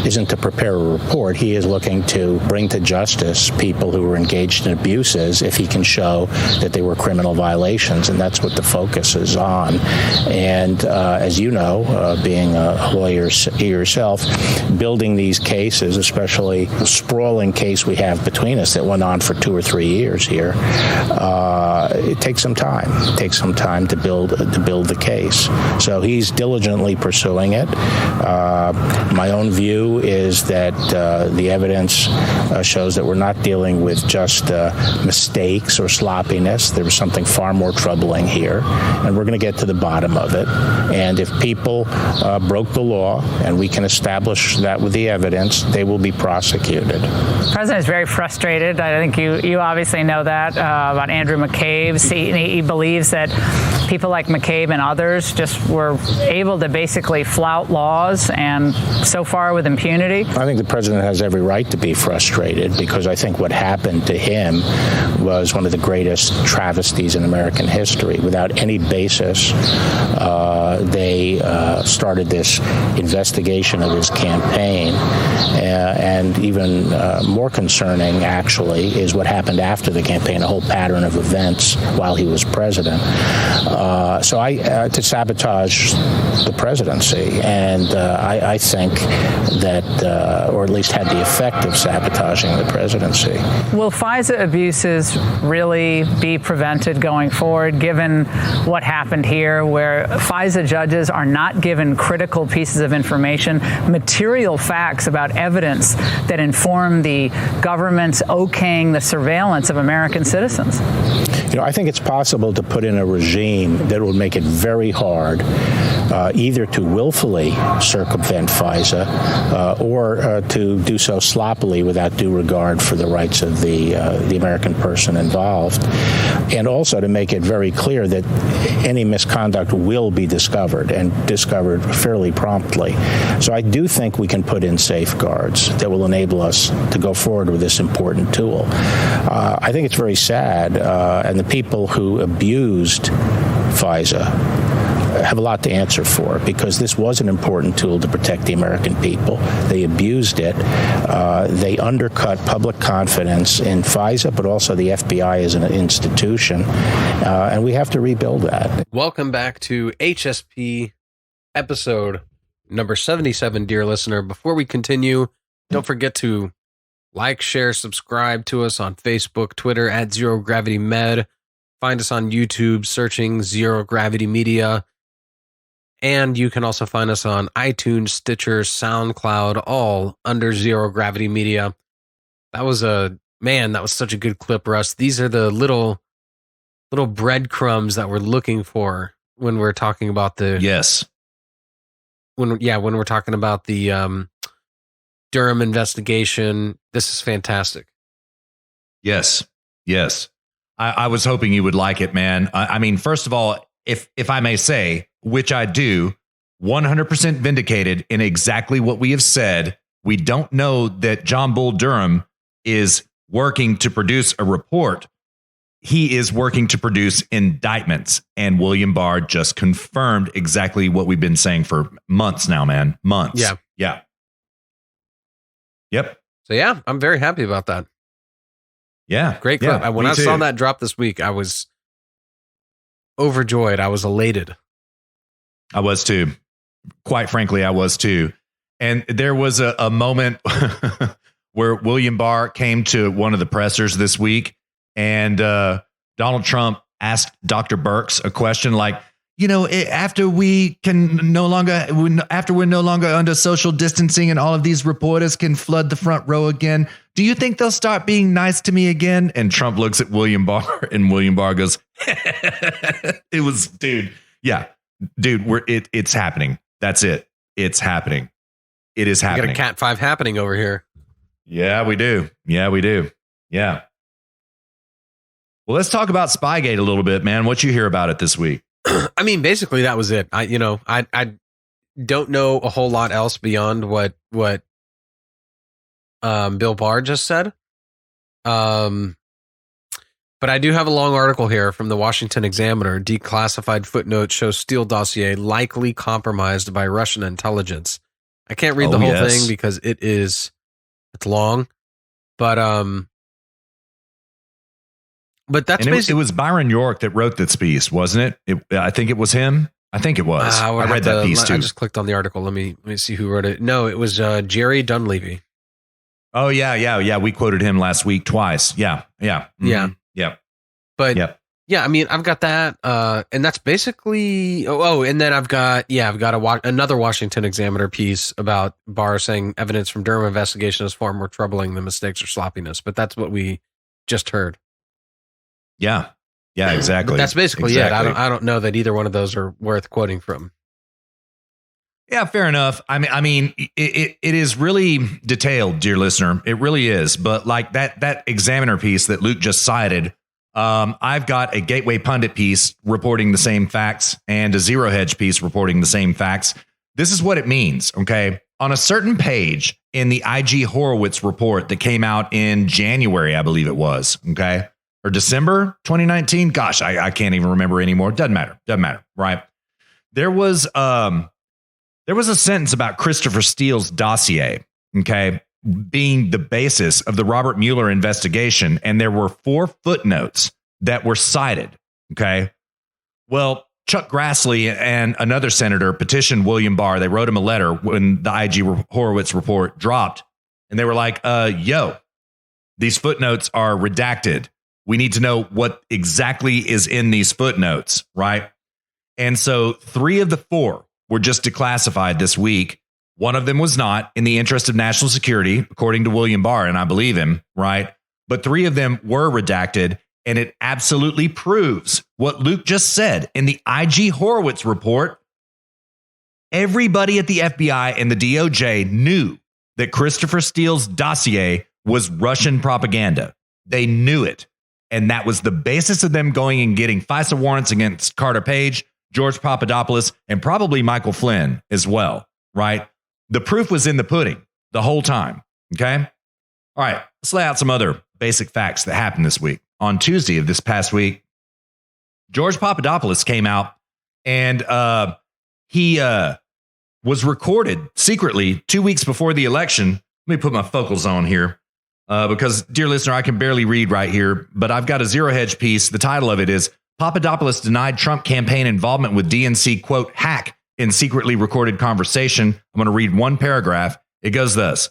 isn't to prepare a report. He is looking to bring to justice people who were engaged in abuses if he can show that they were criminal violations, and that's what the the focus is on. And as you know, being a lawyer yourself, building these cases, especially the sprawling case we have between us that went on for 2 or 3 years here, it takes some time. It takes some time to build the case. So he's diligently pursuing it. My own view is that the evidence shows that we're not dealing with just mistakes or sloppiness. There was something far more troubling here, and we're going to get to the bottom of it. And if people broke the law, and we can establish that with the evidence, they will be prosecuted. The president is very frustrated. I think you obviously know that about Andrew McCabe. He believes that people like McCabe and others just were able to basically flout laws, and so far with impunity. I think the president has every right to be frustrated, because I think what happened to him was one of the greatest travesties in American history. Without any basis, they started this investigation of his campaign. And even more concerning, actually, is what happened after the campaign, a whole pattern of events while he was president. To sabotage the presidency. And I think that, or at least had the effect of sabotaging the presidency. Will FISA abuses really be prevented going forward, given what happened here, where FISA judges are not given critical pieces of information, material facts about evidence that inform the government's okaying the surveillance of American citizens? I think it's possible to put in a regime that would make it very hard either to willfully circumvent FISA or to do so sloppily without due regard for the rights of the American person involved, and also to make it very clear that any misconduct will be discovered, and discovered fairly promptly. So I do think we can put in safeguards that will enable us to go forward with this important tool. I think it's very sad, and the people who abused FISA have a lot to answer for, because this was an important tool to protect the American people. They abused it. They undercut public confidence in FISA, but also the FBI as an institution. And we have to rebuild that. Welcome back to HSP episode number 77, dear listener. Before we continue, don't forget to like, share, subscribe to us on Facebook, Twitter at Zero Gravity Med. Find us on YouTube, searching Zero Gravity Media. And you can also find us on iTunes, Stitcher, SoundCloud, all under Zero Gravity Media. That was such a good clip, Russ. These are the little breadcrumbs that we're looking for when we're talking about the when we're talking about the Durham investigation. This is fantastic. Yes. I was hoping you would like it, man. I mean, first of all, if I may say, which I do, 100% vindicated in exactly what we have said. We don't know that John Bull Durham is working to produce a report. He is working to produce indictments. And William Barr just confirmed exactly what we've been saying for months now, man. Months. Yeah. Yep. So, yeah, I'm very happy about that. Yeah. Great clip. When I saw that drop this week, I was overjoyed. I was elated. I was too. Quite frankly, I was too. And there was a moment where William Barr came to one of the pressers this week, and Donald Trump asked Dr. Birx a question like, after we're no longer under social distancing and all of these reporters can flood the front row again, do you think they'll start being nice to me again? And Trump looks at William Barr, and William Barr goes, it was, dude. Yeah, dude, it's happening. That's it. It's happening. It is happening. We got a Cat 5 happening over here. Yeah, we do. Yeah. Well, let's talk about Spygate a little bit, man. What you hear about it this week? I mean, basically that was it. I don't know a whole lot else beyond what Bill Barr just said. But I do have a long article here from the Washington Examiner. Declassified footnote shows Steele dossier likely compromised by Russian intelligence. I can't read the whole thing because it's long. But But that's and it was Byron York that wrote this piece, wasn't it? I think it was him. I think it was. I read that piece too. I just clicked on the article. Let me see who wrote it. No, it was Jerry Dunleavy. Oh yeah. We quoted him last week twice. Yeah. But yeah, I mean, I've got that, and that's basically. And then I've got another Washington Examiner piece about BARR saying evidence from Durham investigation is far more troubling than mistakes or sloppiness. But that's what we just heard. Yeah, exactly. But that's basically it. I don't know that either one of those are worth quoting from. Yeah, fair enough. I mean, it is really detailed, dear listener. It really is. But like that Examiner piece that Luke just cited, I've got a Gateway Pundit piece reporting the same facts and a Zero Hedge piece reporting the same facts. This is what it means. Okay, on a certain page in the IG Horowitz report that came out in January, I believe it was. Okay. Or December 2019. Gosh, I can't even remember anymore. Doesn't matter. Right. There was a sentence about Christopher Steele's dossier, okay, being the basis of the Robert Mueller investigation. And there were 4 footnotes that were cited. Okay. Well, Chuck Grassley and another senator petitioned William Barr. They wrote him a letter when the IG Horowitz report dropped. And they were like, these footnotes are redacted. We need to know what exactly is in these footnotes, right? And so 3 of the 4 were just declassified this week. One of them was not, in the interest of national security, according to William Barr, and I believe him, right? But 3 of them were redacted, and it absolutely proves what Luke just said. In the IG Horowitz report, everybody at the FBI and the DOJ knew that Christopher Steele's dossier was Russian propaganda. They knew it. And that was the basis of them going and getting FISA warrants against Carter Page, George Papadopoulos, and probably Michael Flynn as well, right? The proof was in the pudding the whole time, okay? All right, let's lay out some other basic facts that happened this week. On Tuesday of this past week, George Papadopoulos came out and he was recorded secretly 2 weeks before the election. Let me put my focals on here. Because, dear listener, I can barely read right here, but I've got a Zero Hedge piece. The title of it is Papadopoulos Denied Trump Campaign Involvement with DNC, quote, hack in secretly recorded conversation. I'm going to read one paragraph. It goes thus.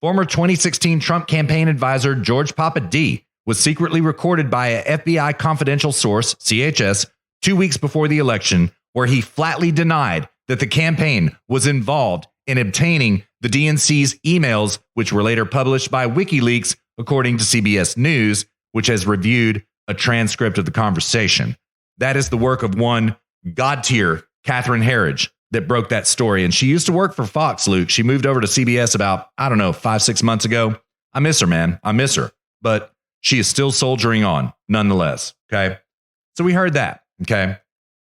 Former 2016 Trump campaign advisor George Papa D was secretly recorded by a FBI confidential source, CHS, 2 weeks before the election, where he flatly denied that the campaign was involved in obtaining the DNC's emails, which were later published by WikiLeaks, according to CBS News, which has reviewed a transcript of the conversation. That is the work of one God-tier Catherine Herridge that broke that story. And she used to work for Fox, Luke. She moved over to CBS about, 5-6 months ago. I miss her, man. I miss her. But she is still soldiering on, nonetheless. Okay. So we heard that. Okay.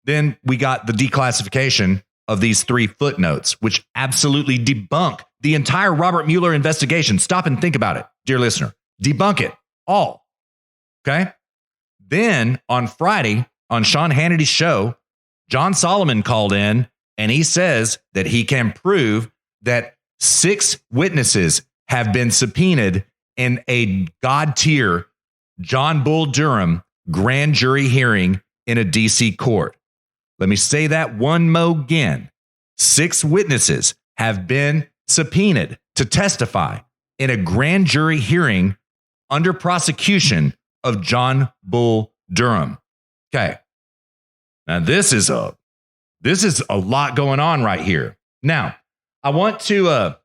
Then we got the declassification of these 3 footnotes, which absolutely debunk the entire Robert Mueller investigation. Stop and think about it, dear listener. Debunk it all. Okay. Then on Friday, on Sean Hannity's show, John Solomon called in and he says that he can prove that 6 witnesses have been subpoenaed in a God-tier John Bull Durham grand jury hearing in a D.C. court. Let me say that one more again. 6 witnesses have been subpoenaed to testify in a grand jury hearing under prosecution of John Bull Durham. Okay. Now this is a lot going on right here. Now, I want to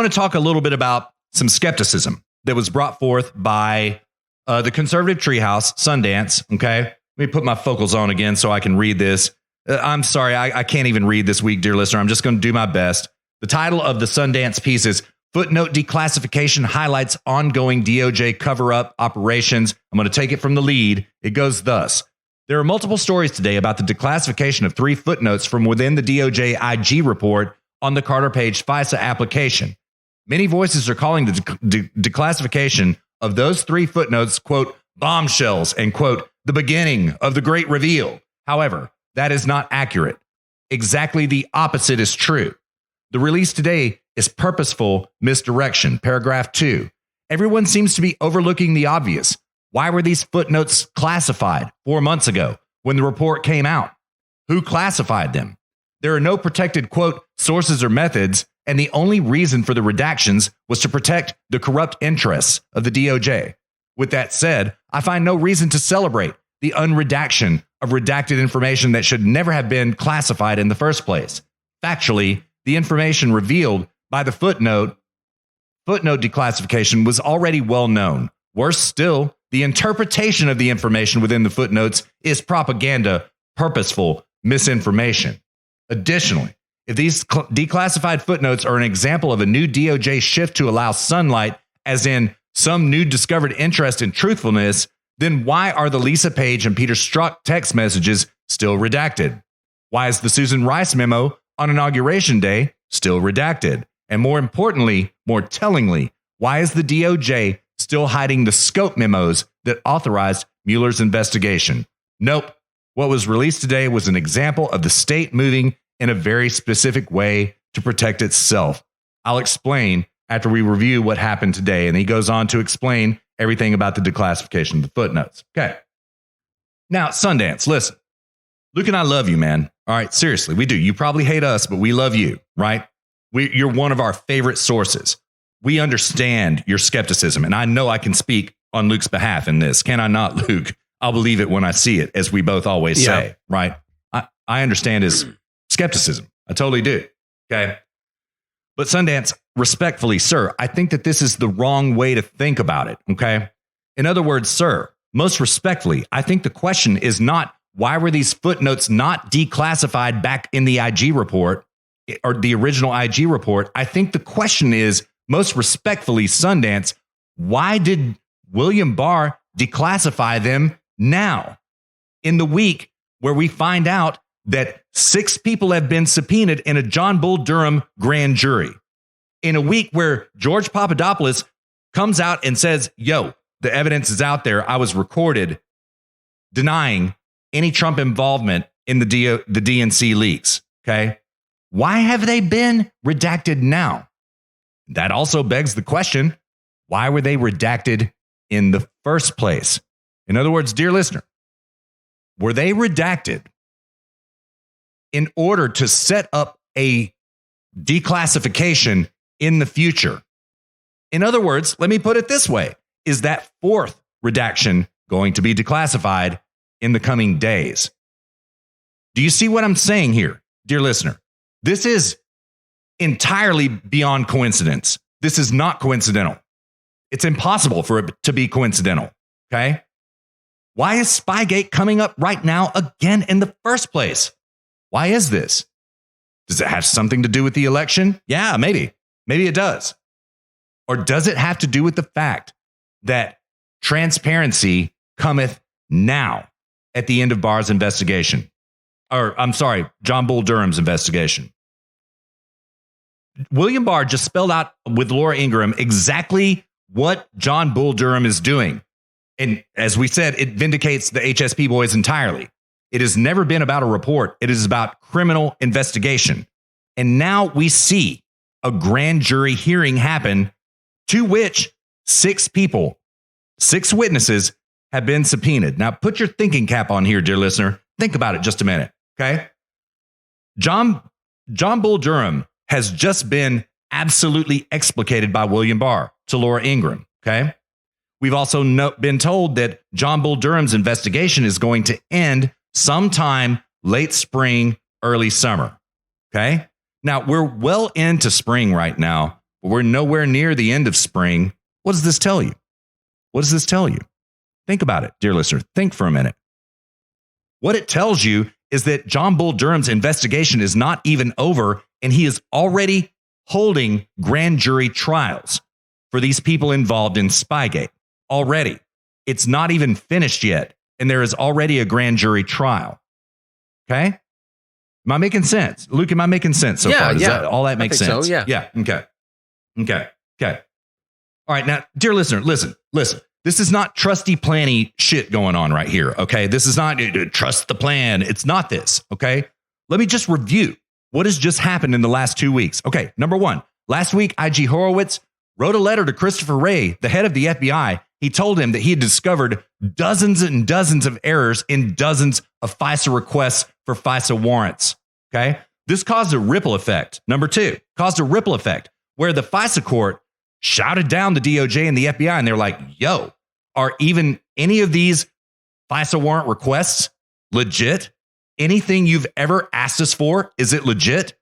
talk a little bit about some skepticism that was brought forth by the conservative treehouse, Sundance. Okay. Let me put my focals on again so I can read this. I'm sorry, I can't even read this week, dear listener. I'm just going to do my best. The title of the Sundance piece is Footnote Declassification Highlights Ongoing DOJ Cover-Up Operations. I'm going to take it from the lead. It goes thus. There are multiple stories today about the declassification of 3 footnotes from within the DOJ IG report on the Carter Page FISA application. Many voices are calling the declassification of those 3 footnotes, quote, bombshells and, quote, the beginning of the great reveal. However, that is not accurate. Exactly the opposite is true. The release today is purposeful misdirection. Paragraph 2. Everyone seems to be overlooking the obvious. Why were these footnotes classified 4 months ago when the report came out? Who classified them? There are no protected, quote, sources or methods, and the only reason for the redactions was to protect the corrupt interests of the DOJ. With that said, I find no reason to celebrate the unredaction of redacted information that should never have been classified in the first place. Factually, the information revealed by the footnote declassification was already well known. Worse still, the interpretation of the information within the footnotes is propaganda, purposeful misinformation. Additionally, if these declassified footnotes are an example of a new DOJ shift to allow sunlight, as in some new discovered interest in truthfulness, then why are the Lisa Page and Peter Strzok text messages still redacted? Why is the Susan Rice memo on Inauguration Day still redacted? And more importantly, more tellingly, why is the DOJ still hiding the scope memos that authorized Mueller's investigation? Nope. What was released today was an example of the state moving in a very specific way to protect itself. I'll explain after we review what happened today. And he goes on to explain everything about the declassification of the footnotes. Okay. Now, Sundance, listen. Luke and I love you, man. All right, seriously, we do. You probably hate us, but we love you, right? You're one of our favorite sources. We understand your skepticism, and I know I can speak on Luke's behalf in this. Can I not, Luke? I'll believe it when I see it, as we both always say, right? I understand his skepticism. I totally do. Okay. But Sundance, respectfully, sir, I think that this is the wrong way to think about it. Okay. In other words, sir, most respectfully, I think the question is not why were these footnotes not declassified back in the IG report or the original IG report. I think the question is, most respectfully, Sundance, why did William Barr declassify them now, in the week where we find out that 6 people have been subpoenaed in a John Bull Durham grand jury, in a week where George Papadopoulos comes out and says, yo, the evidence is out there. I was recorded denying any Trump involvement in the DNC leaks. Okay. Why have they been redacted now? That also begs the question, why were they redacted in the first place? In other words, dear listener, were they redacted in order to set up a declassification in the future? In other words, let me put it this way. Is that 4th redaction going to be declassified in the coming days? Do you see what I'm saying here, dear listener? This is entirely beyond coincidence. This is not coincidental. It's impossible for it to be coincidental. Okay. Why is Spygate coming up right now again in the first place? Why is this? Does it have something to do with the election? Yeah, maybe. Maybe it does. Or does it have to do with the fact that transparency cometh now at the end of Barr's investigation? Or, I'm sorry, John Bull Durham's investigation. William Barr just spelled out with Laura Ingraham exactly what John Bull Durham is doing. And as we said, it vindicates the HSP boys entirely. It has never been about a report. It is about criminal investigation. And now we see a grand jury hearing happen to which 6 people, 6 witnesses have been subpoenaed. Now put your thinking cap on here, dear listener. Think about it just a minute. Okay. John Bull Durham has just been absolutely explicated by William Barr to Laura Ingraham. Okay. We've also been told that John Bull Durham's investigation is going to end sometime late spring, early summer. Okay. Now we're well into spring right now, but we're nowhere near the end of spring. What does this tell you? What does this tell you? Think about it, dear listener. Think for a minute. What it tells you is that John Bull Durham's investigation is not even over, and he is already holding grand jury trials for these people involved in Spygate. Already. It's not even finished yet, and there is already a grand jury trial. Okay? Am I making sense? Luke, am I making sense so far? Does that, all that makes sense? So, yeah. Yeah. Okay. All right. Now, dear listener, listen. This is not trusty planny shit going on right here. Okay. This is not trust the plan. It's not this. Okay. Let me just review what has just happened in the last 2 weeks. Okay. Number 1, last week, IG Horowitz wrote a letter to Christopher Wray, the head of the FBI, He told him that he had discovered dozens and dozens of errors in dozens of FISA requests for FISA warrants. Okay. This caused a ripple effect. Number two, caused a ripple effect where the FISA court shouted down the DOJ and the FBI, and they're like, yo, are even any of these FISA warrant requests legit? Anything you've ever asked us for, is it legit?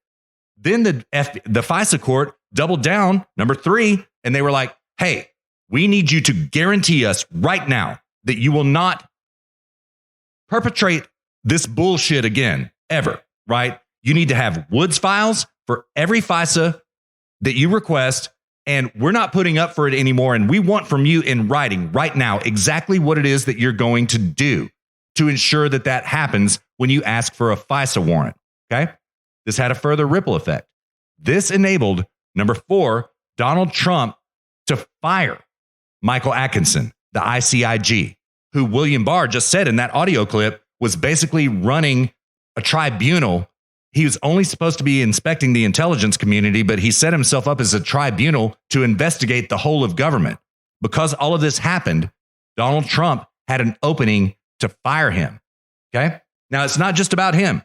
Then the FISA court doubled down, number three, and they were like, hey, we need you to guarantee us right now that you will not perpetrate this bullshit again, ever, right? You need to have Woods files for every FISA that you request, and we're not putting up for it anymore, and we want from you in writing right now exactly what it is that you're going to do to ensure that that happens when you ask for a FISA warrant, okay? This had a further ripple effect. This enabled, number four, Donald Trump to fire Michael Atkinson, the ICIG, who William Barr just said in that audio clip was basically running a tribunal. He was only supposed to be inspecting the intelligence community, but he set himself up as a tribunal to investigate the whole of government. Because all of this happened, Donald Trump had an opening to fire him. Okay. Now, it's not just about him.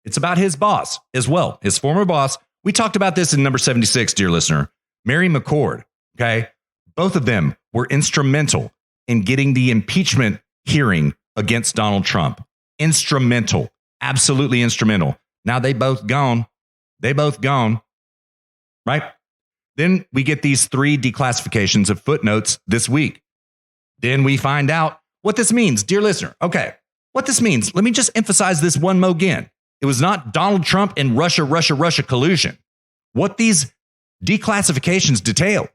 It's about his boss as well, his former boss. We talked about this in number 76, dear listener, Mary McCord. Okay. Both of them were instrumental in getting the impeachment hearing against Donald Trump. Instrumental, absolutely instrumental. Now they both gone. Right? Then we get these 3 declassifications of footnotes this week. Then we find out what this means, dear listener. Okay, what this means. Let me just emphasize this one more again. It was not Donald Trump and Russia collusion. What these declassifications detail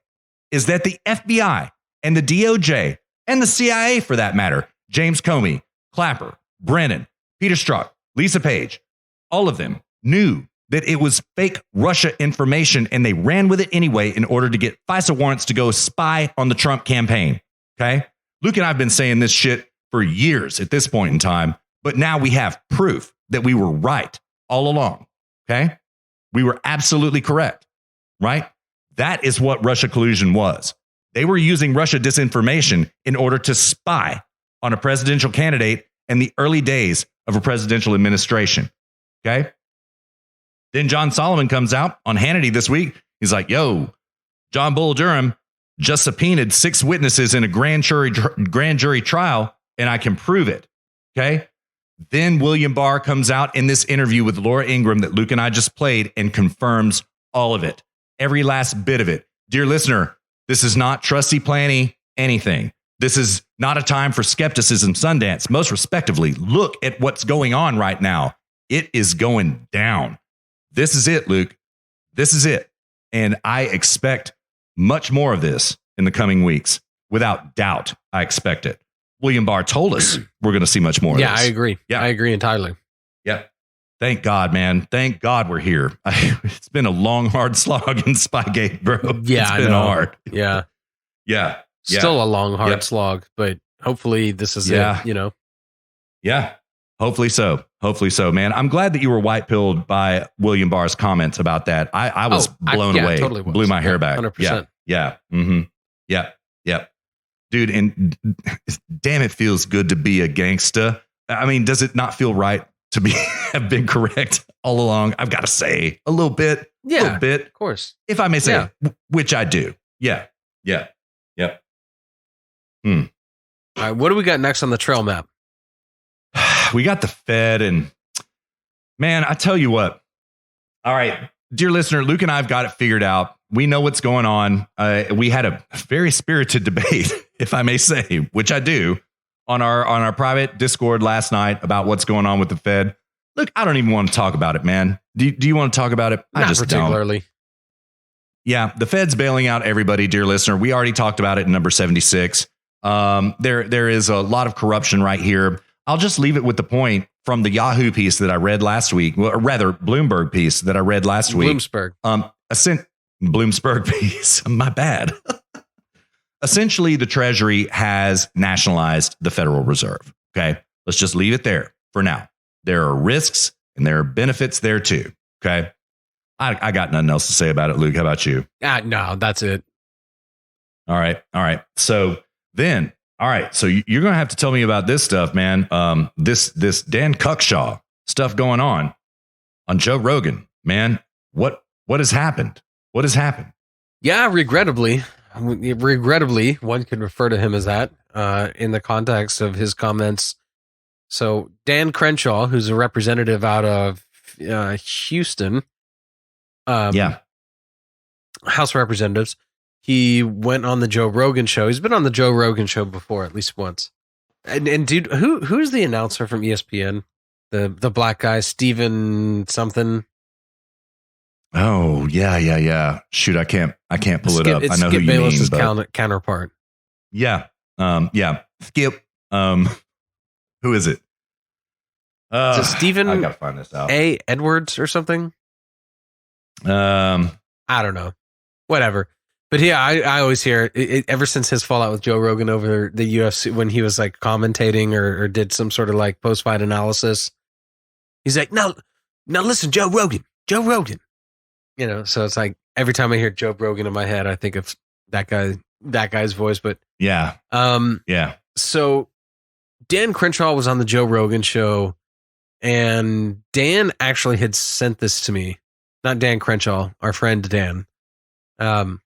is that the FBI and the DOJ and the CIA, for that matter, James Comey, Clapper, Brennan, Peter Strzok, Lisa Page, all of them knew that it was fake Russia information, and they ran with it anyway in order to get FISA warrants to go spy on the Trump campaign. Okay? Luke and I have been saying this shit for years at this point in time, but now we have proof that we were right all along. Okay? We were absolutely correct, right? That is what Russia collusion was. They were using Russia disinformation in order to spy on a presidential candidate in the early days of a presidential administration. Okay? Then John Solomon comes out on Hannity this week. He's like, yo, John Bull Durham just subpoenaed 6 witnesses in a grand jury trial, and I can prove it. Okay? Then William Barr comes out in this interview with Laura Ingraham that Luke and I just played and confirms all of it. Every last bit of it. Dear listener, this is not trusty planny anything. This is not a time for skepticism Sundance. Most respectively, look at what's going on right now. It is going down. This is it, Luke. This is it. And I expect much more of this in the coming weeks. Without doubt, I expect it. William Barr told us we're going to see much more of this. I agree. Yeah, I agree entirely. Yep. Thank God, man. Thank God we're here. It's been a long, hard slog in Spygate, bro. Yeah, it's been hard. Yeah. Yeah. Still a long, hard slog, but hopefully this is it, you know? Yeah. Hopefully so. Hopefully so, man. I'm glad that you were white-pilled by William Barr's comments about that. I was blown away. Totally was. Blew my hair back. 100%. Yeah. Mm-hmm. Yeah. Dude, and damn, it feels good to be a gangsta. I mean, does it not feel right to be have been correct all along? I've got to say a little bit. Yeah, a little bit. Of course. If I may say, which I do. Yeah. Yep. All right, what do we got next on the trail map? We got the Fed, and man, I tell you what. All right, dear listener, Luke and I have got it figured out. We know what's going on. We had a very spirited debate, if I may say, which I do, on our private Discord last night about what's going on with the Fed. Look, I don't even want to talk about it, man. Do you want to talk about it? Not I just particularly. Don't. Yeah, the Fed's bailing out everybody, dear listener. We already talked about it in number 76. There is a lot of corruption right here. I'll just leave it with the point from the Yahoo piece that I read last week, or rather Bloomberg piece that I read last week. Bloomberg piece. My bad. Essentially, the Treasury has nationalized the Federal Reserve. Okay, let's just leave it there for now. There are risks and there are benefits there too. Okay, I got nothing else to say about it, Luke. How about you? No, that's it. All right. So Then, all right, so you're going to have to tell me about this stuff, man. This Dan Crenshaw stuff going on Joe Rogan, man. What has happened? What has happened? Yeah, regrettably, one could refer to him as that in the context of his comments. So Dan Crenshaw, who's a representative out of Houston, House of Representatives, he went on the Joe Rogan show. He's been on the Joe Rogan show before, at least once. And dude, who's the announcer from ESPN? The black guy, Steven something. Oh, yeah. Shoot, I can't pull it up. I know who you mean. But counterpart. Yeah. Skip. Who is it? Is it Steven? I gotta find this out. A. Edwards or something? I don't know. Whatever. But yeah, I always hear it, ever since his fallout with Joe Rogan over the UFC, when he was like commentating or did some sort of like post-fight analysis, he's like, no, listen, Joe Rogan. You know, so it's like every time I hear Joe Rogan in my head, I think of that guy's voice. But yeah. So Dan Crenshaw was on the Joe Rogan show, and Dan actually had sent this to me. Not Dan Crenshaw, our friend Dan. Dan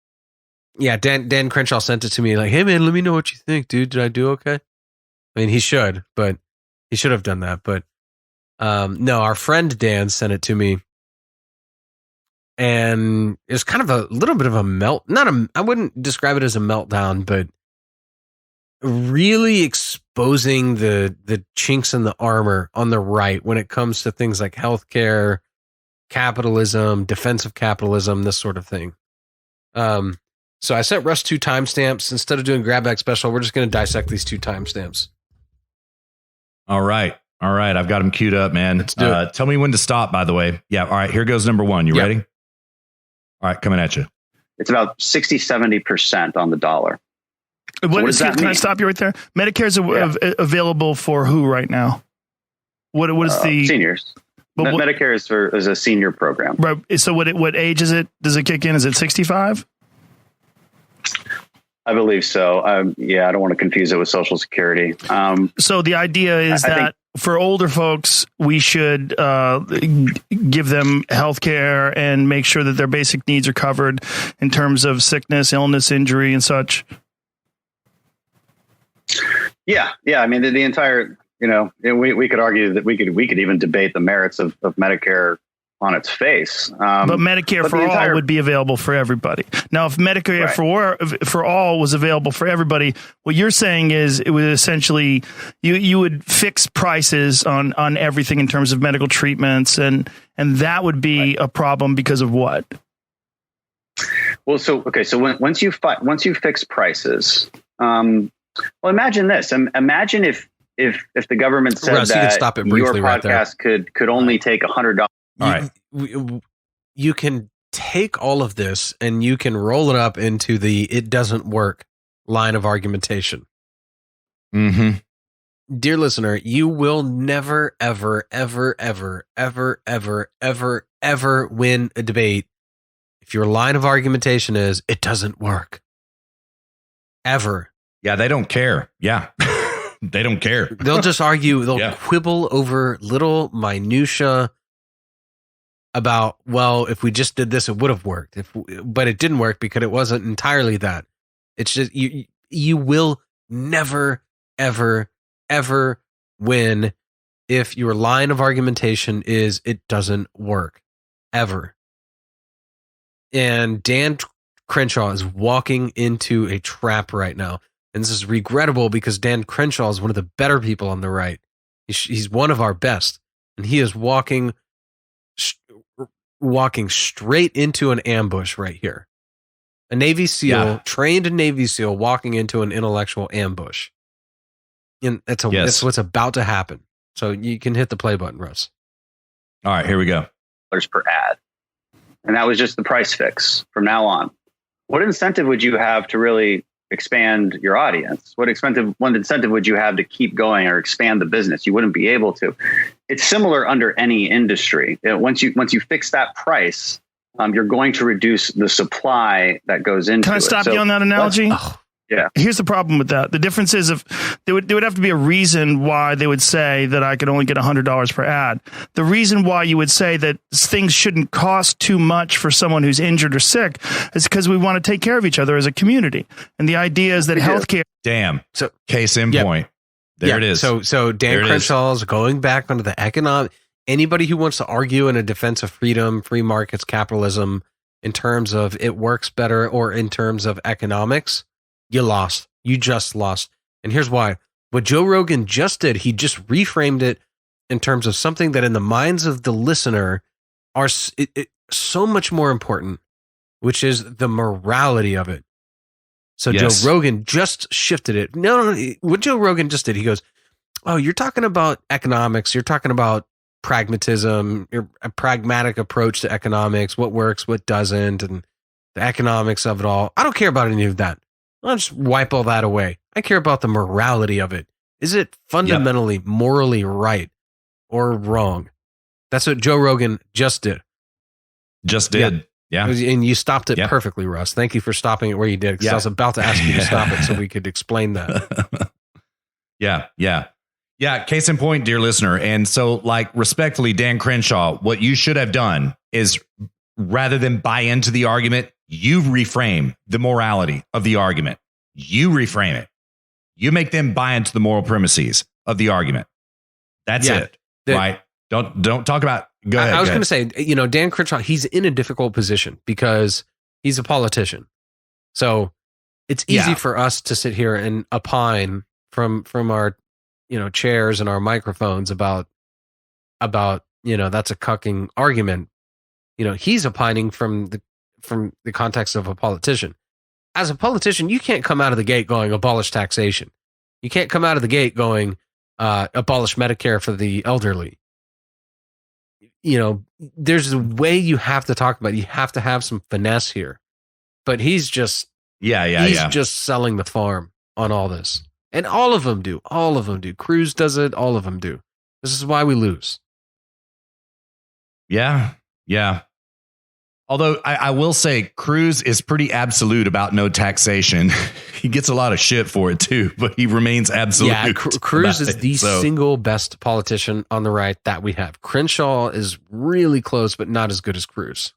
Crenshaw sent it to me like, hey man, let me know what you think, dude. Did I do okay? I mean, he should have done that. But no, our friend Dan sent it to me. And it was kind of a little bit of a I wouldn't describe it as a meltdown, but really exposing the chinks in the armor on the right when it comes to things like healthcare, capitalism, defensive capitalism, this sort of thing. So I sent Russ 2 timestamps. Instead of doing grab bag special, we're just going to dissect these 2 timestamps. All right. I've got them queued up, man. Let's do it. Tell me when to stop, by the way. Yeah. All right. Here goes number 1. You ready? All right. Coming at you. It's about 60-70% on the dollar. What does that mean? Can I stop you right there? Medicare is available for who right now? What is the seniors? Medicare is a senior program. Right. So what age is it? Does it kick in? Is it 65? I believe so. I don't want to confuse it with Social Security. So the idea is that for older folks, we should give them health care and make sure that their basic needs are covered in terms of sickness, illness, injury, and such. Yeah. I mean, the entire, we could argue that we could even debate the merits of Medicare on its face. But Medicare for all would be available for everybody. Now, if Medicare for all was available for everybody, what you're saying is it would essentially, you would fix prices on everything in terms of medical treatments, and that would be a problem because of what? Well, so once you fix prices, imagine this. Imagine if the government said Russ, that your podcast could only take $100. All right. You can take all of this and you can roll it up into the "it doesn't work" line of argumentation. Mm-hmm. Dear listener, you will never, ever, ever, ever, ever, ever, ever, ever win a debate if your line of argumentation is "it doesn't work." Ever. Yeah, they don't care. Yeah. They don't care. They'll just argue. They'll quibble over little minutia about, well, if we just did this, it would have worked. But it didn't work because it wasn't entirely that. It's just you will never, ever, ever win if your line of argumentation is "it doesn't work," ever. And Dan Crenshaw is walking into a trap right now. And this is regrettable because Dan Crenshaw is one of the better people on the right. He's one of our best. And he is walking straight into an ambush right here. A Navy SEAL, trained Navy SEAL, walking into an intellectual ambush. And that's what's about to happen. So you can hit the play button, Russ. All right, here we go. Per ad. And that was just the price fix from now on. What incentive would you have to really expand your audience? What incentive would you have to keep going or expand the business? You wouldn't be able to. It's similar under any industry. Once you fix that price, you're going to reduce the supply that goes into it. Can I stop you on that analogy? Yeah. Here's the problem with that. The difference is if there would have to be a reason why they would say that I could only get $100 per ad. The reason why you would say that things shouldn't cost too much for someone who's injured or sick is because we want to take care of each other as a community. And the idea is that healthcare. Damn. So case in point. There it is. So Dan Crenshaw is going back onto the economic. Anybody who wants to argue in a defense of freedom, free markets, capitalism, in terms of it works better or in terms of economics, you lost. You just lost. And here's why. What Joe Rogan just did, he just reframed it in terms of something that in the minds of the listener are so much more important, which is the morality of it. So Yes. Joe Rogan just shifted it. No, what Joe Rogan just did, he goes, oh, you're talking about economics. You're talking about pragmatism, a pragmatic approach to economics, what works, what doesn't, and the economics of it all. I don't care about any of that. I'll just wipe all that away. I care about the morality of it. Is it fundamentally, morally right or wrong? That's what Joe Rogan just did. Yeah. And you stopped it perfectly, Russ. Thank you for stopping it where you did, because I was about to ask you to stop it so we could explain that. Yeah. Case in point, dear listener. And so, like, respectfully, Dan Crenshaw, what you should have done is, rather than buy into the argument, you reframe the morality of the argument. You reframe it. You make them buy into the moral premises of the argument. That's it. Right? Don't talk about. Go ahead. I was going to say, Dan Crenshaw, he's in a difficult position because he's a politician. So it's easy for us to sit here and opine from our, chairs and our microphones about, that's a cucking argument. He's opining from the context of a politician. As a politician, you can't come out of the gate going abolish taxation. You can't come out of the gate going abolish Medicare for the elderly. There's a way you have to talk about it. You have to have some finesse here. But he's just just selling the farm on all this. And all of them do. All of them do. Cruz does it. All of them do. This is why we lose. Yeah. Although I will say Cruz is pretty absolute about no taxation. He gets a lot of shit for it too, but he remains absolute. Yeah, Cruz is the single best politician on the right that we have. Crenshaw is really close, but not as good as Cruz.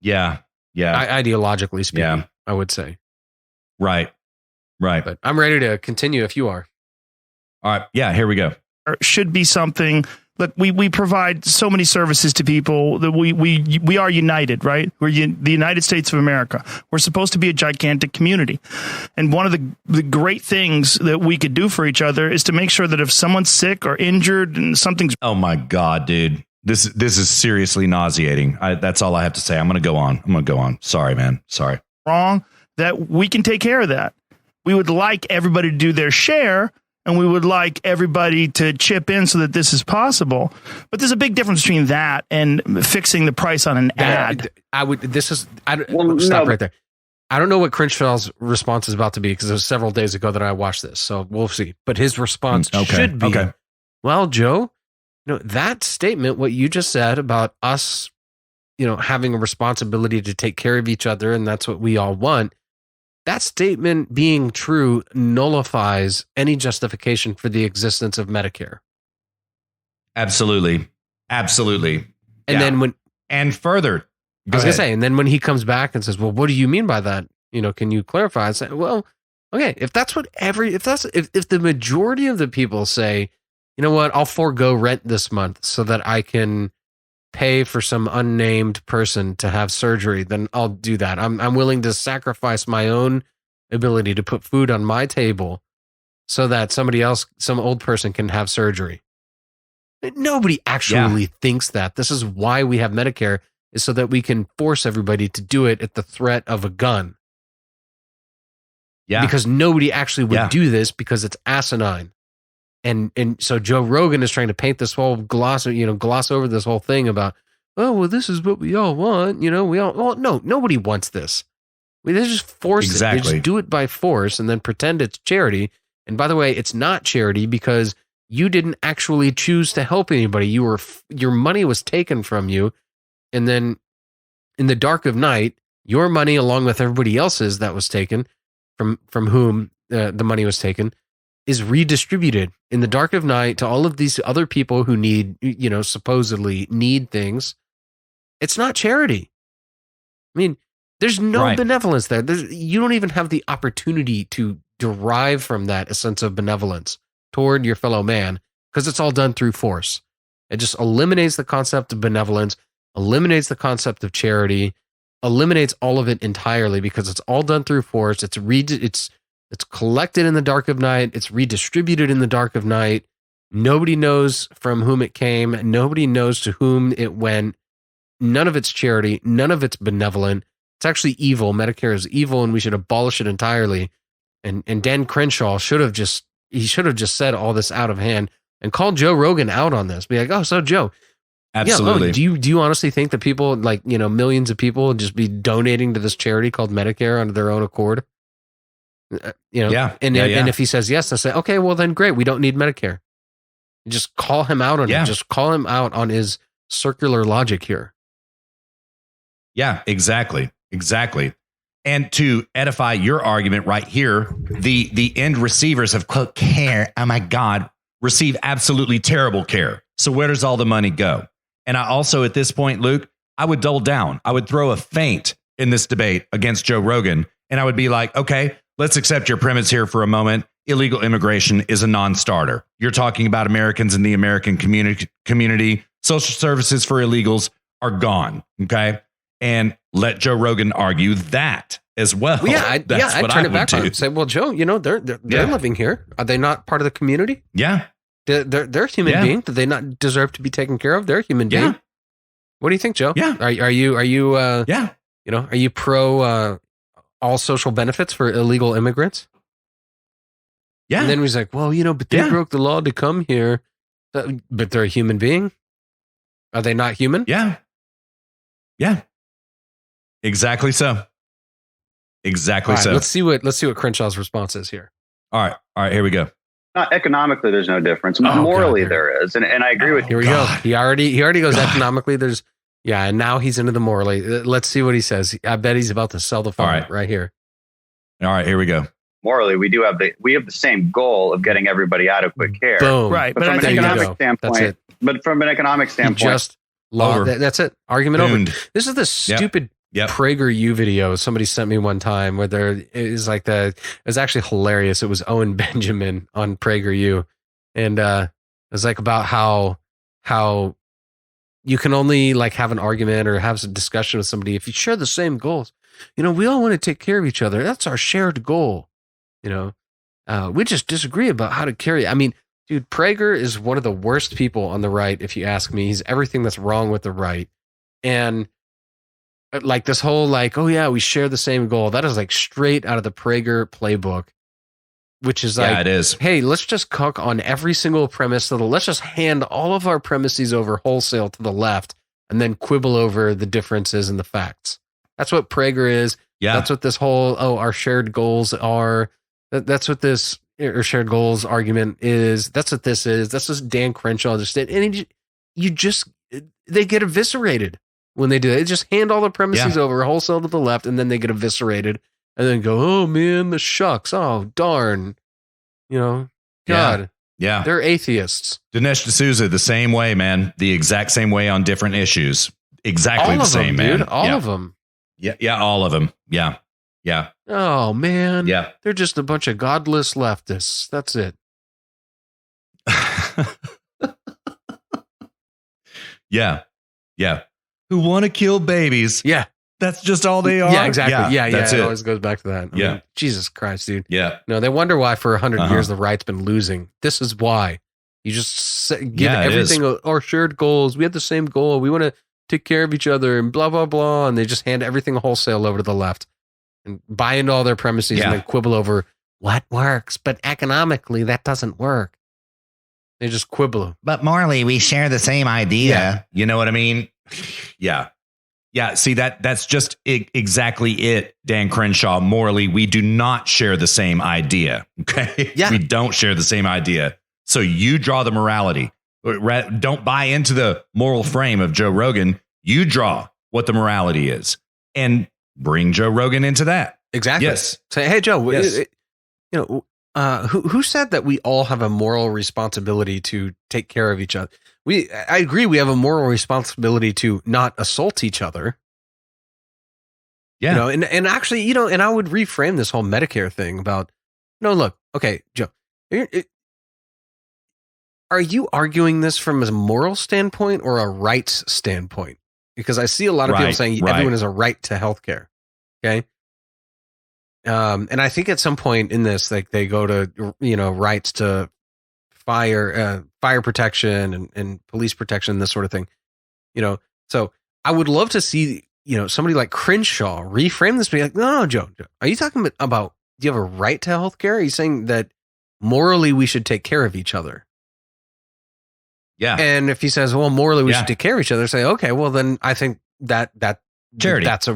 Yeah. Ideologically speaking, I would say. Right. But I'm ready to continue if you are. All right. Yeah, here we go. Should be something. Look, we provide so many services to people that we are united, right? We're the United States of America. We're supposed to be a gigantic community. And one of the great things that we could do for each other is to make sure that if someone's sick or injured and something's... Oh my God, dude. This is seriously nauseating. That's all I have to say. I'm going to go on. Sorry, man. Sorry. Wrong, that we can take care of that. We would like everybody to do their share, and we would like everybody to chip in so that this is possible. But there's a big difference between that and fixing the price on an ad. Stop right there. I don't know what Crenshaw's response is about to be because it was several days ago that I watched this, so we'll see. But his response should be, well, Joe, that statement, what you just said about us, having a responsibility to take care of each other, and that's what we all want. That statement being true nullifies any justification for the existence of Medicare. Absolutely. And further, I was going to say, and then when he comes back and says, well, what do you mean by that? Can you clarify? I say, well, okay, if that's what if the majority of the people say, you know what, I'll forego rent this month so that I can pay for some unnamed person to have surgery, then I'll do that. I'm willing to sacrifice my own ability to put food on my table so that somebody else, some old person, can have surgery. Nobody actually thinks that. This is why we have Medicare, is so that we can force everybody to do it at the threat of a gun. Yeah. Because nobody actually would do this because it's asinine. And so Joe Rogan is trying to paint this whole gloss over this whole thing about, oh, well, this is what we all want. Nobody wants this. They just force it. They just do it by force and then pretend it's charity. And by the way, it's not charity because you didn't actually choose to help anybody. Your money was taken from you. And then in the dark of night, your money, along with everybody else's that was taken from whom the money was taken, is redistributed in the dark of night to all of these other people who need, supposedly need things. It's not charity. I mean, there's no benevolence there. You don't even have the opportunity to derive from that a sense of benevolence toward your fellow man, because it's all done through force. It just eliminates the concept of benevolence, eliminates the concept of charity, eliminates all of it entirely, because it's all done through force. It's collected in the dark of night. It's redistributed in the dark of night. Nobody knows from whom it came. Nobody knows to whom it went. None of it's charity. None of it's benevolent. It's actually evil. Medicare is evil, and we should abolish it entirely. And Dan Crenshaw should have just said all this out of hand and called Joe Rogan out on this. Be like, oh, so Joe, absolutely. Yeah, do you honestly think that people, like, millions of people would just be donating to this charity called Medicare under their own accord? And if he says yes, I say, okay, well then great. We don't need Medicare. Just call him out on it. Just call him out on his circular logic here. Yeah, exactly. And to edify your argument right here, the end receivers of quote care, oh my God, receive absolutely terrible care. So where does all the money go? And I also, at this point, Luke, I would double down. I would throw a feint in this debate against Joe Rogan. And I would be like, okay, let's accept your premise here for a moment. Illegal immigration is a non-starter. You're talking about Americans in the American community. Social services for illegals are gone. Okay. And let Joe Rogan argue that as well. Well, yeah, I'd turn it back on and say, well, Joe, they're living here. Are they not part of the community? Yeah. They're human beings. Do they not deserve to be taken care of? They're a human being. What do you think, Joe? Yeah. Are you pro all social benefits for illegal immigrants? Yeah. And then he's like, well, but they broke the law to come here. But they're a human being. Are they not human? Yeah. Yeah. Exactly so. Exactly so. Let's see what Crenshaw's response is here. All right. Here we go. Economically, there's no difference. Morally, there is, and I agree with you. Here we go. He already goes economically. There's and now he's into the morally. Let's see what he says. I bet he's about to sell the farm right here. All right, here we go. Morally, we have the same goal of getting everybody out of quick care. Boom. Right, but from an economic standpoint, law. That's it. Argument over. This is the stupid PragerU video somebody sent me one time where there is like it was actually hilarious. It was Owen Benjamin on PragerU, and it was like about how you can only like have an argument or have a discussion with somebody if you share the same goals. We all want to take care of each other. That's our shared goal. We just disagree about how to carry. I mean, dude, Prager is one of the worst people on the right, if you ask me. He's everything that's wrong with the right. And like this whole like, oh yeah, we share the same goal. That is like straight out of the Prager playbook, which is like, it is. Hey, let's just cook on every single premise. Let's just hand all of our premises over wholesale to the left and then quibble over the differences in the facts. That's what Prager is. Yeah. That's what this whole, our shared goals are. That's what this or shared goals argument is. That's what this is. That's what Dan Crenshaw just did. And they get eviscerated when they do that. They just hand all the premises over wholesale to the left, and then they get eviscerated and then go, oh man, the shucks. Oh, darn. God. Yeah. They're atheists. Dinesh D'Souza, the same way, man. The exact same way on different issues. Exactly the same, man. Dude. All of them. Yeah, all of them. Yeah. Oh, man. Yeah. They're just a bunch of godless leftists. That's it. Yeah. Who want to kill babies. Yeah. That's just all they are. Yeah, exactly. Yeah. That's it always goes back to that. I mean, Jesus Christ, dude. Yeah. No, they wonder why for 100 years the right's been losing. This is why. You just give everything our shared goals. We have the same goal. We want to take care of each other and blah, blah, blah. And they just hand everything wholesale over to the left and buy into all their premises and then quibble over what works. But economically, that doesn't work. They just quibble. But morally, we share the same idea. Yeah. You know what I mean? Yeah. See, that's just exactly it, Dan Crenshaw. Morally, we do not share the same idea. Okay. Yeah. We don't share the same idea. So you draw the morality. Don't buy into the moral frame of Joe Rogan. You draw what the morality is and bring Joe Rogan into that. Exactly. Yes. Say, hey, Joe, Yes. who said that we all have a moral responsibility to take care of each other? I agree. We have a moral responsibility to not assault each other. Yeah. And actually, and I would reframe this whole Medicare thing about, no, look, okay, Joe, are you arguing this from a moral standpoint or a rights standpoint? Because I see a lot of people saying everyone has a right to healthcare. Okay. And I think at some point in this, like they go to, rights to fire protection and police protection, this sort of thing, so I would love to see, somebody like Crenshaw reframe this, be like, no, Joe, are you talking about, do you have a right to healthcare? Are you saying that morally we should take care of each other? Yeah. And if he says, well, morally we should take care of each other, say, okay, well then I think that charity, that's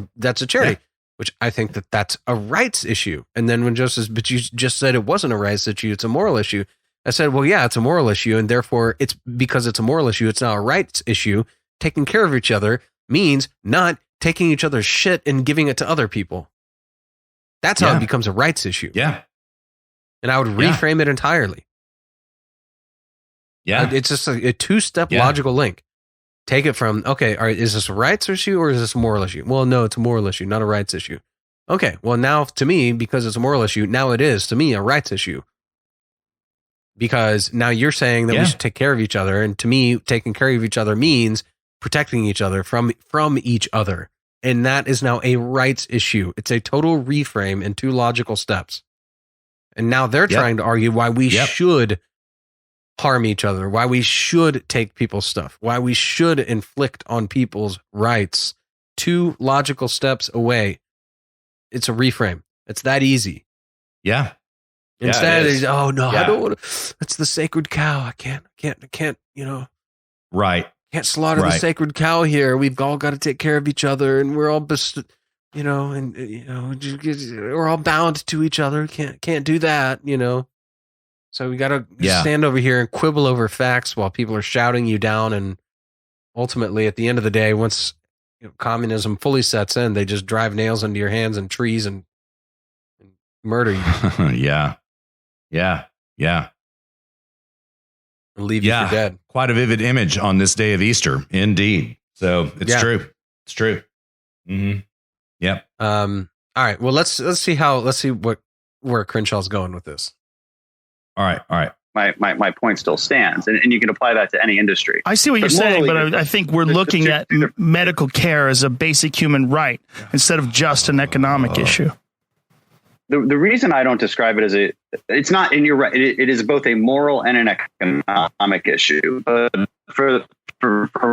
a charity, which I think that's a rights issue. And then when Joe says, but you just said it wasn't a rights issue, it's a moral issue. I said, well, yeah, it's a moral issue. And therefore it's because it's a moral issue. It's not a rights issue. Taking care of each other means not taking each other's shit and giving it to other people. That's how it becomes a rights issue. Yeah. And I would reframe it entirely. Yeah. It's just a two-step logical link. Take it from, okay, is this a rights issue or is this a moral issue? Well, no, it's a moral issue, not a rights issue. Okay, well, now to me, because it's a moral issue, now it is, to me, a rights issue. Because now you're saying that we should take care of each other. And to me, taking care of each other means protecting each other from each other. And that is now a rights issue. It's a total reframe in two logical steps. And now they're trying to argue why we should harm each other, why we should take people's stuff, why we should inflict on people's rights. Two logical steps away. It's a reframe. It's that easy. Yeah. Instead, oh no, I don't want to. It's the sacred cow. I can't. Right. Can't slaughter the sacred cow here. We've all got to take care of each other, and we're all, we're all bound to each other. Can't do that. So we got to stand over here and quibble over facts while people are shouting you down. And ultimately, at the end of the day, once communism fully sets in, they just drive nails into your hands and trees and murder you. Yeah. And leave you for dead. Quite a vivid image on this day of Easter, indeed. So it's true. It's true. Mm-hmm. Yep. All right. Well, let's see where Crenshaw's going with this. All right. My point still stands, and you can apply that to any industry. I see what you're saying, but I think we're looking at medical care as a basic human right instead of just an economic issue. The reason I don't describe it as it's not, and you're right, it is both a moral and an economic issue. But for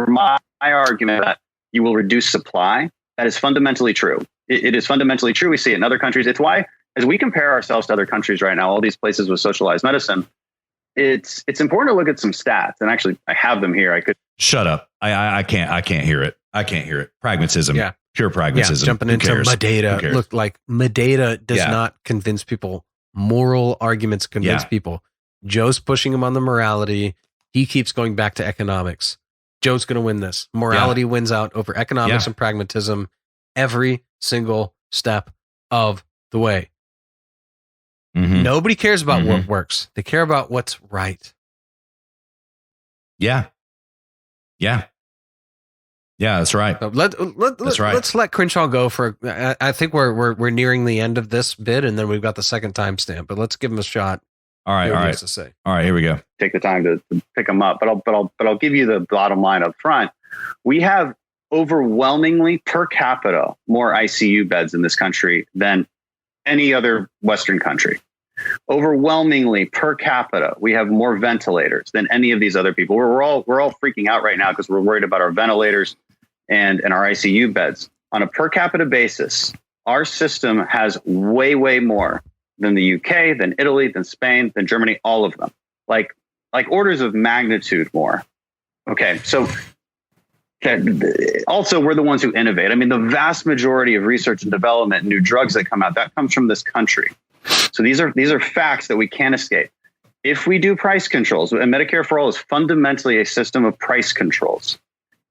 my argument that you will reduce supply, that is fundamentally true. It is fundamentally true. We see it in other countries. It's why, as we compare ourselves to other countries right now, all these places with socialized medicine, it's important to look at some stats. And actually, I have them here. I could shut up. I can't hear it. I can't hear it. Pragmatism. Yeah. Pure pragmatism. Jumping into my data. Look, like my data does not convince people. Moral arguments convince people. Joe's pushing him on the morality. He keeps going back to economics. Joe's going to win this. Morality wins out over economics and pragmatism every single step of the way. Mm-hmm. Nobody cares about what works. They care about what's right. Yeah, that's right. So let's let Crenshaw go for. I think we're nearing the end of this bit, and then we've got the second timestamp. But let's give him a shot. All right. To say. All right, here we go. Take the time to pick them up, but I'll give you the bottom line up front. We have overwhelmingly per capita more ICU beds in this country than any other Western country. Overwhelmingly per capita, we have more ventilators than any of these other people. We're all freaking out right now because we're worried about our ventilators and our ICU beds. On a per capita basis, our system has way more than the UK, than Italy, than Spain, than Germany, all of them. Like orders of magnitude more. Okay, so also we're the ones who innovate. I mean, the vast majority of research and development, new drugs that come out, that comes from this country. So these are facts that we can't escape. If we do price controls, and Medicare for All is fundamentally a system of price controls.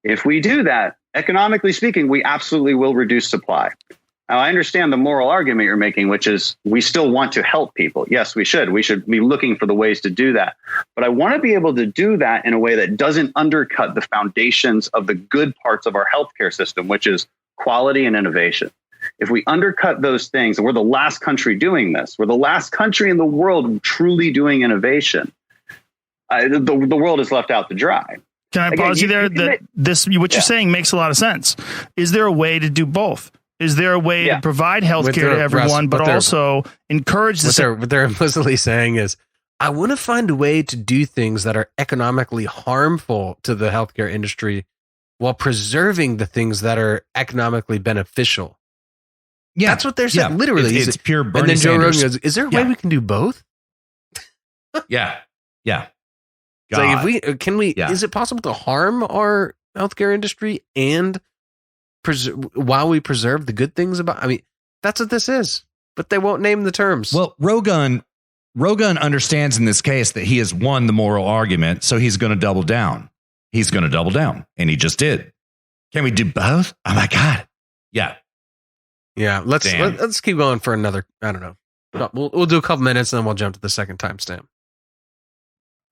If we do that, economically speaking, we absolutely will reduce supply. Now, I understand the moral argument you're making, which is we still want to help people. Yes, we should. We should be looking for the ways to do that. But I want to be able to do that in a way that doesn't undercut the foundations of the good parts of our healthcare system, which is quality and innovation. If we undercut those things, and we're the last country doing this, we're the last country in the world truly doing innovation, the world is left out to dry. Can I pause you there? What you're saying makes a lot of sense. Is there a way to do both? Is there a way to provide health care to everyone, but also encourage what they're implicitly saying is, I want to find a way to do things that are economically harmful to the healthcare industry while preserving the things that are economically beneficial. Yeah, that's what they're saying. Literally, it's pure Bernie And then Joe Sanders. Rogan goes, "Is there a way we can do both?" Yeah. So if we can we, is it possible to harm our healthcare industry and while we preserve the good things about? I mean, that's what this is. But they won't name the terms. Well, Rogan understands in this case that he has won the moral argument, so he's going to double down. He's going to double down, and he just did. Can we do both? Oh my God! Yeah. Let's keep going for another. I don't know. We'll do a couple minutes, and then we'll jump to the second timestamp.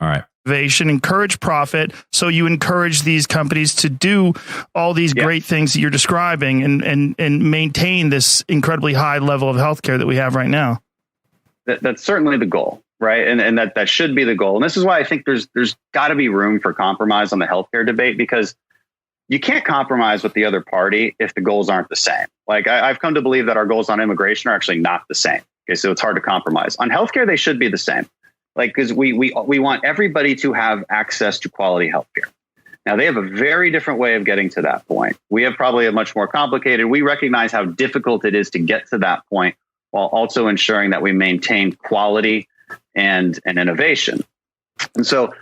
All right. Innovation, encourage profit. So you encourage these companies to do all these great things that you're describing and maintain this incredibly high level of healthcare that we have right now. That's certainly the goal, right? And that should be the goal. And this is why I think there's got to be room for compromise on the healthcare debate, because you can't compromise with the other party if the goals aren't the same. Like I've come to believe that our goals on immigration are actually not the same. Okay, so it's hard to compromise. On healthcare, they should be the same. Like, because we want everybody to have access to quality healthcare. Now, they have a very different way of getting to that point. We have probably a much more complicated. We recognize how difficult it is to get to that point while also ensuring that we maintain quality and innovation. And so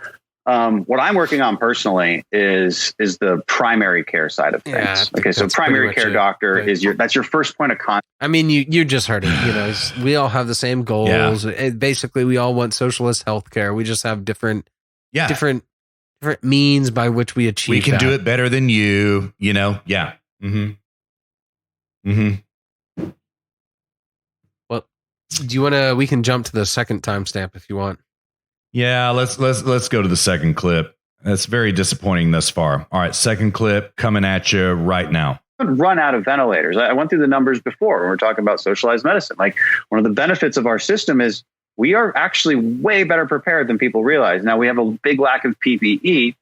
what I'm working on personally is the primary care side of things. Okay, so primary care doctor is that's your first point of contact. I mean, you just heard it. You know, we all have the same goals. Yeah. Basically, we all want socialist healthcare. We just have different means by which we achieve. We can do it better than you. You know, yeah. Well, do you want to? We can jump to the second timestamp if you want. Yeah, let's go to the second clip. That's very disappointing thus far. All right, second clip coming at you right now. Run out of ventilators. I went through the numbers before when we're talking about socialized medicine. Like, one of the benefits of our system is we are actually way better prepared than people realize. Now, we have a big lack of PPE.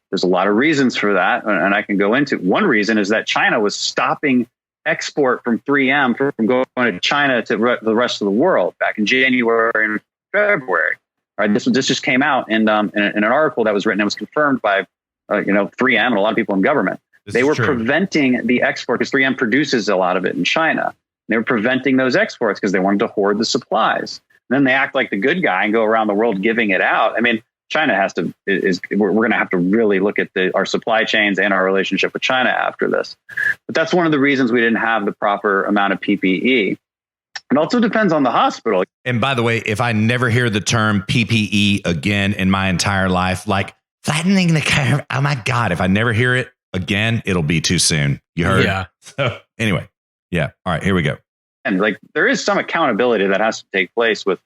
There's a lot of reasons for that, and I can go into. One reason is that China was stopping export from 3M from going to China to the rest of the world back in January and February. Right, this just came out in an article that was written and was confirmed by 3M and a lot of people in government. They were preventing the export because 3M produces a lot of it in China. They were preventing those exports because they wanted to hoard the supplies. And then they act like the good guy and go around the world giving it out. I mean, China we're going to have to really look at our supply chains and our relationship with China after this. But that's one of the reasons we didn't have the proper amount of PPE. It also depends on the hospital. And by the way, if I never hear the term PPE again in my entire life, like flattening the curve, oh my God, if I never hear it again, it'll be too soon. You heard? Yeah. So anyway, yeah. All right, here we go. And like, there is some accountability that has to take place with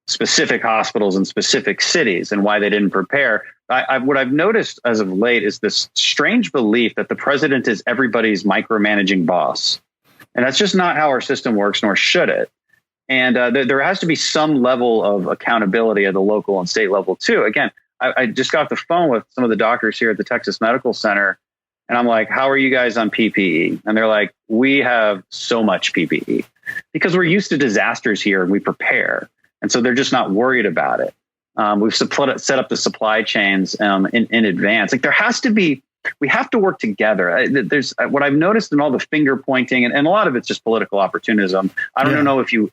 specific hospitals in specific cities and why they didn't prepare. What I've noticed as of late is this strange belief that the president is everybody's micromanaging boss. And that's just not how our system works, nor should it. And there has to be some level of accountability at the local and state level, too. Again, I just got off the phone with some of the doctors here at the Texas Medical Center, and I'm like, how are you guys on PPE? And they're like, we have so much PPE because we're used to disasters here and we prepare. And so they're just not worried about it. We've set up the supply chains in advance. Like, there has to be. We have to work together. There's what I've noticed in all the finger pointing, and a lot of it's just political opportunism. I don't know if you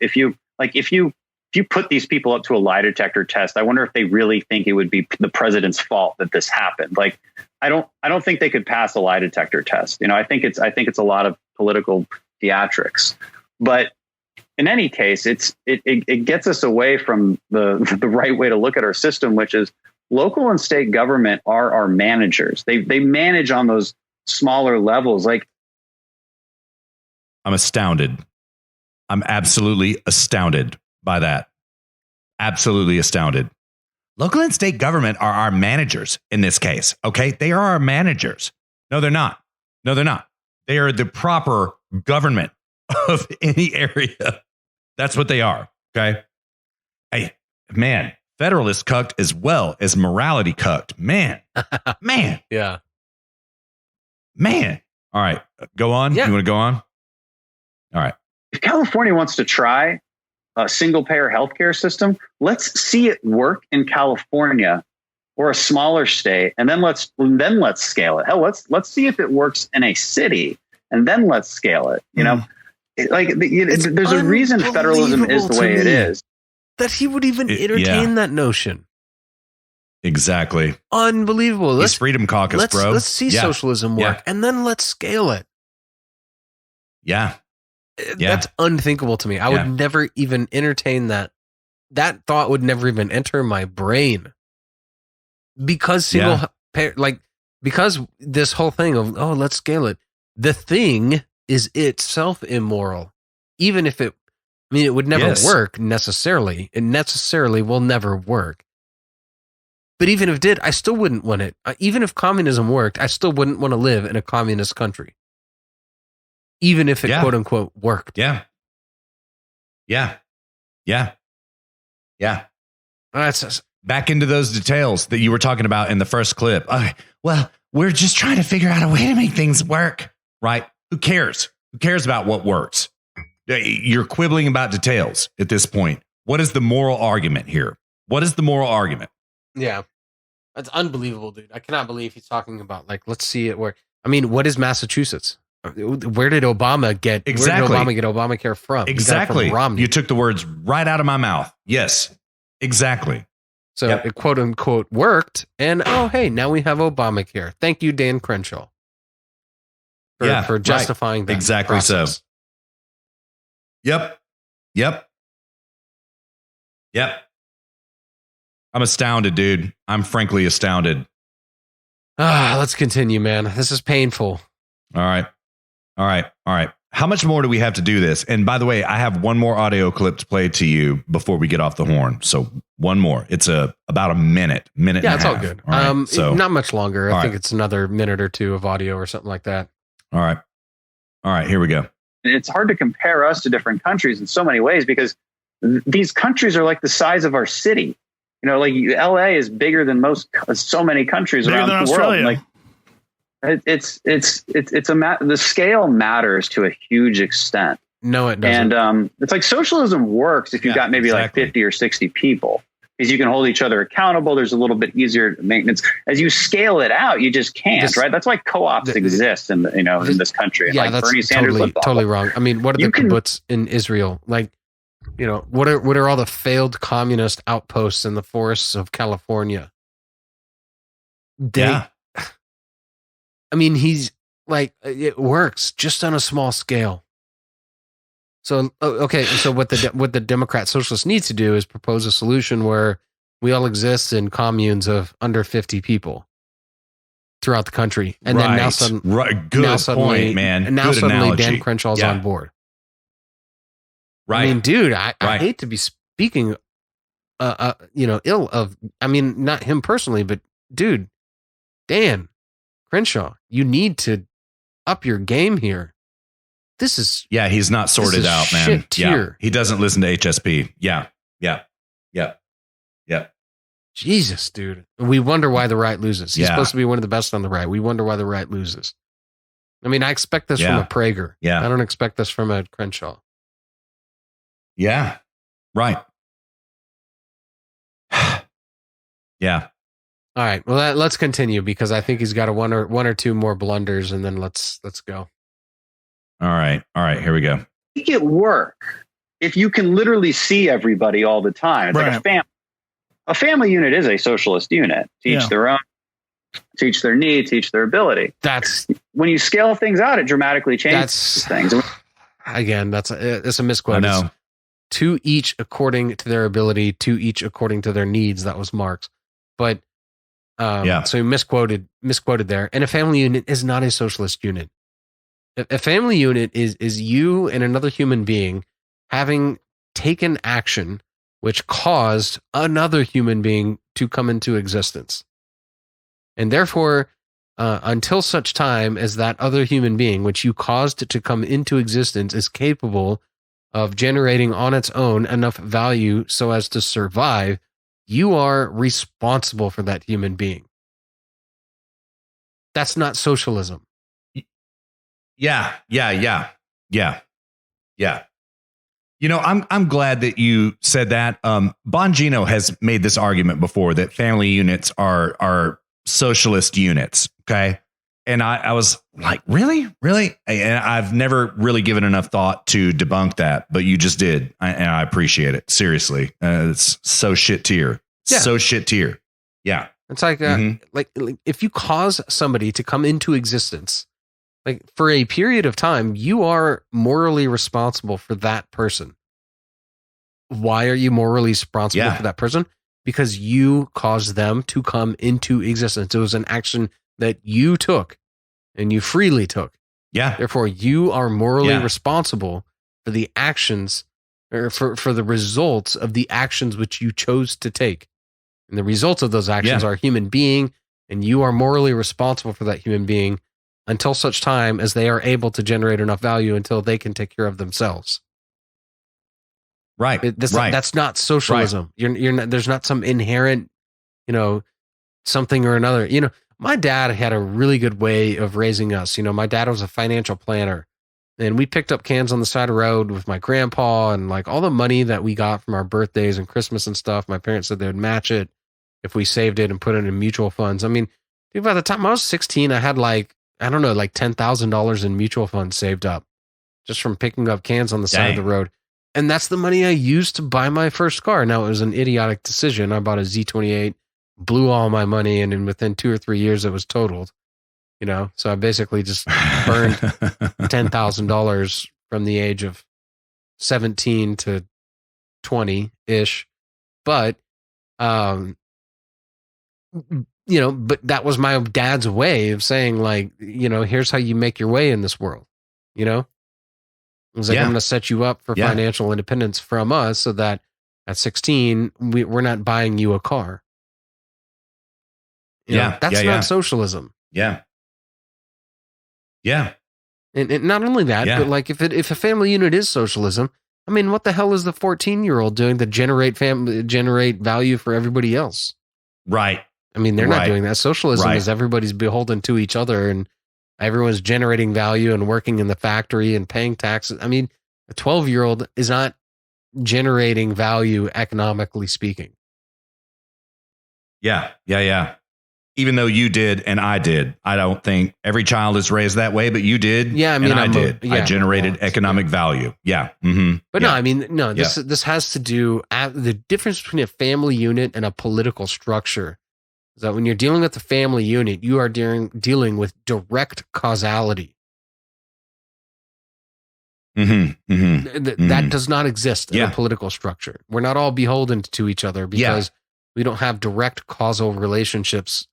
put these people up to a lie detector test, I wonder if they really think it would be the president's fault that this happened. Like, I don't think they could pass a lie detector test. You know, I think it's a lot of political theatrics. But in any case, it gets us away from the right way to look at our system, which is local and state government are our managers. They manage on those smaller levels. Like, I'm astounded I'm absolutely astounded by that. Absolutely astounded. Local and state government are our managers in this case. Okay. They are our managers. No, they're not. No, they're not. They are the proper government of any area. That's what they are. Okay. Hey, man, federalist cucked as well as morality cucked. Man, man. Yeah. Man. All right. Go on. Yeah. You want to go on? All right. If California wants to try a single payer healthcare system, let's see it work in California or a smaller state, and then let's scale it. Hell, let's see if it works in a city, and then let's scale it. You know, there's a reason federalism is the way it is. That he would even entertain that notion. Exactly. Unbelievable. He's Freedom Caucus, bro. Let's see socialism work, and then let's scale it. Yeah. That's unthinkable to me. I would never even entertain that. That thought would never even enter my brain. Because because this whole thing of, let's scale it. The thing is itself immoral. Even if it would never work necessarily. It necessarily will never work. But even if it did, I still wouldn't want it. Even if communism worked, I still wouldn't want to live in a communist country. Even if it quote unquote worked. Yeah. That's just, back into those details that you were talking about in the first clip. Well, we're just trying to figure out a way to make things work, right? Who cares? Who cares about what works? You're quibbling about details at this point. What is the moral argument here? What is the moral argument? Yeah. That's unbelievable, dude. I cannot believe he's talking about, let's see it work. I mean, what is Massachusetts? Where did Obama get Obamacare from? Exactly. From Romney. You took the words right out of my mouth. Yes, exactly. So it quote unquote worked. And hey, now we have Obamacare. Thank you, Dan Crenshaw. For justifying that. Exactly process. So. Yep. I'm astounded, dude. I'm frankly astounded. Let's continue, man. This is painful. All right. How much more do we have to do this? And by the way, I have one more audio clip to play to you before we get off the horn. So one more. It's about a minute. Yeah, and it's a all half. good. All right? So not much longer. I think it's another minute or two of audio or something like that. All right. Here we go. It's hard to compare us to different countries in so many ways because these countries are like the size of our city. You know, like LA is bigger than so many countries around the world. Like, the scale matters to a huge extent. No, it doesn't. And it's like socialism works if you've got maybe like 50 or 60 people, because you can hold each other accountable. There's a little bit easier maintenance. As you scale it out, you just can't, right? That's why co-ops exist in this country. And yeah, that's Bernie Sanders totally wrong. I mean, what are the kibbutz in Israel? Like, what are all the failed communist outposts in the forests of California? I mean, he's like, it works just on a small scale. So, okay. So what the Democrat Socialist needs to do is propose a solution where we all exist in communes of under 50 people throughout the country. And then now suddenly, point, man. And now Good suddenly analogy. Dan Crenshaw's on board. Right. I mean, dude, I hate to be speaking, ill of, I mean, not him personally, but dude, Dan Crenshaw, you need to up your game here. This is he's not sorted out, man. Yeah, he doesn't listen to HSP. Yeah. Jesus, dude. We wonder why the right loses. He's supposed to be one of the best on the right. We wonder why the right loses. I mean, I expect this from a Prager. Yeah. I don't expect this from a Crenshaw. Yeah. Right. Yeah. All right. Well, let's continue because I think he's got one or two more blunders, and then let's go. All right. Here we go. Make it work if you can literally see everybody all the time. It's like a family. A family unit is a socialist unit. To each their own, to each their needs, to each their ability. That's when you scale things out, it dramatically changes things. Again, it's a misquote. I know. It's to each according to their ability, to each according to their needs. That was Marx. But so he misquoted there. And a family unit is not a socialist unit. A family unit is you and another human being having taken action which caused another human being to come into existence. And therefore, until such time as that other human being, which you caused to come into existence, is capable of generating on its own enough value so as to survive, you are responsible for that human being. That's not socialism. Yeah. You know, I'm glad that you said that. Bongino has made this argument before that family units are socialist units. Okay. And I was like, really? And I've never really given enough thought to debunk that, but you just did. And I appreciate it. Seriously. It's so shit tier. Yeah. So shit tier. Yeah. It's like, like if you cause somebody to come into existence, like for a period of time, you are morally responsible for that person. Why are you morally responsible for that person? Because you caused them to come into existence. It was an action that you took and you freely took. Yeah. Therefore, you are morally responsible for the actions or for the results of the actions which you chose to take. And the results of those actions are a human being, and you are morally responsible for that human being until such time as they are able to generate enough value until they can take care of themselves. Right. That's not socialism. Right. You're not, there's not some inherent, something or another. My dad had a really good way of raising us. My dad was a financial planner, and we picked up cans on the side of the road with my grandpa, and like all the money that we got from our birthdays and Christmas and stuff, my parents said they would match it if we saved it and put it in mutual funds. I mean, dude, by the time I was 16, I had like $10,000 in mutual funds saved up just from picking up cans on the side of the road. And that's the money I used to buy my first car. Now, it was an idiotic decision. I bought a Z28, blew all my money, and within 2 or 3 years, it was totaled. So I basically just burned $10,000 from the age of 17 to 20-ish. But, but that was my dad's way of saying, like, here's how you make your way in this world, It was like, I'm going to set you up for financial independence from us so that at 16, we're not buying you a car. That's not socialism. Yeah. And not only that, but like if a family unit is socialism, I mean, what the hell is the 14-year-old doing to generate value for everybody else? Right. I mean, they're not doing that. Socialism is everybody's beholden to each other, and everyone's generating value and working in the factory and paying taxes. I mean, a 12-year-old is not generating value economically speaking. Yeah. Even though you did and I did, I don't think every child is raised that way, but you did. Yeah, I mean, I did. I generated economic value. Yeah. Mm-hmm. But no, I mean, no. This has to do the difference between a family unit and a political structure. Is that when you're dealing with the family unit, you are dealing with direct causality. That does not exist in a political structure. We're not all beholden to each other because we don't have direct causal relationships.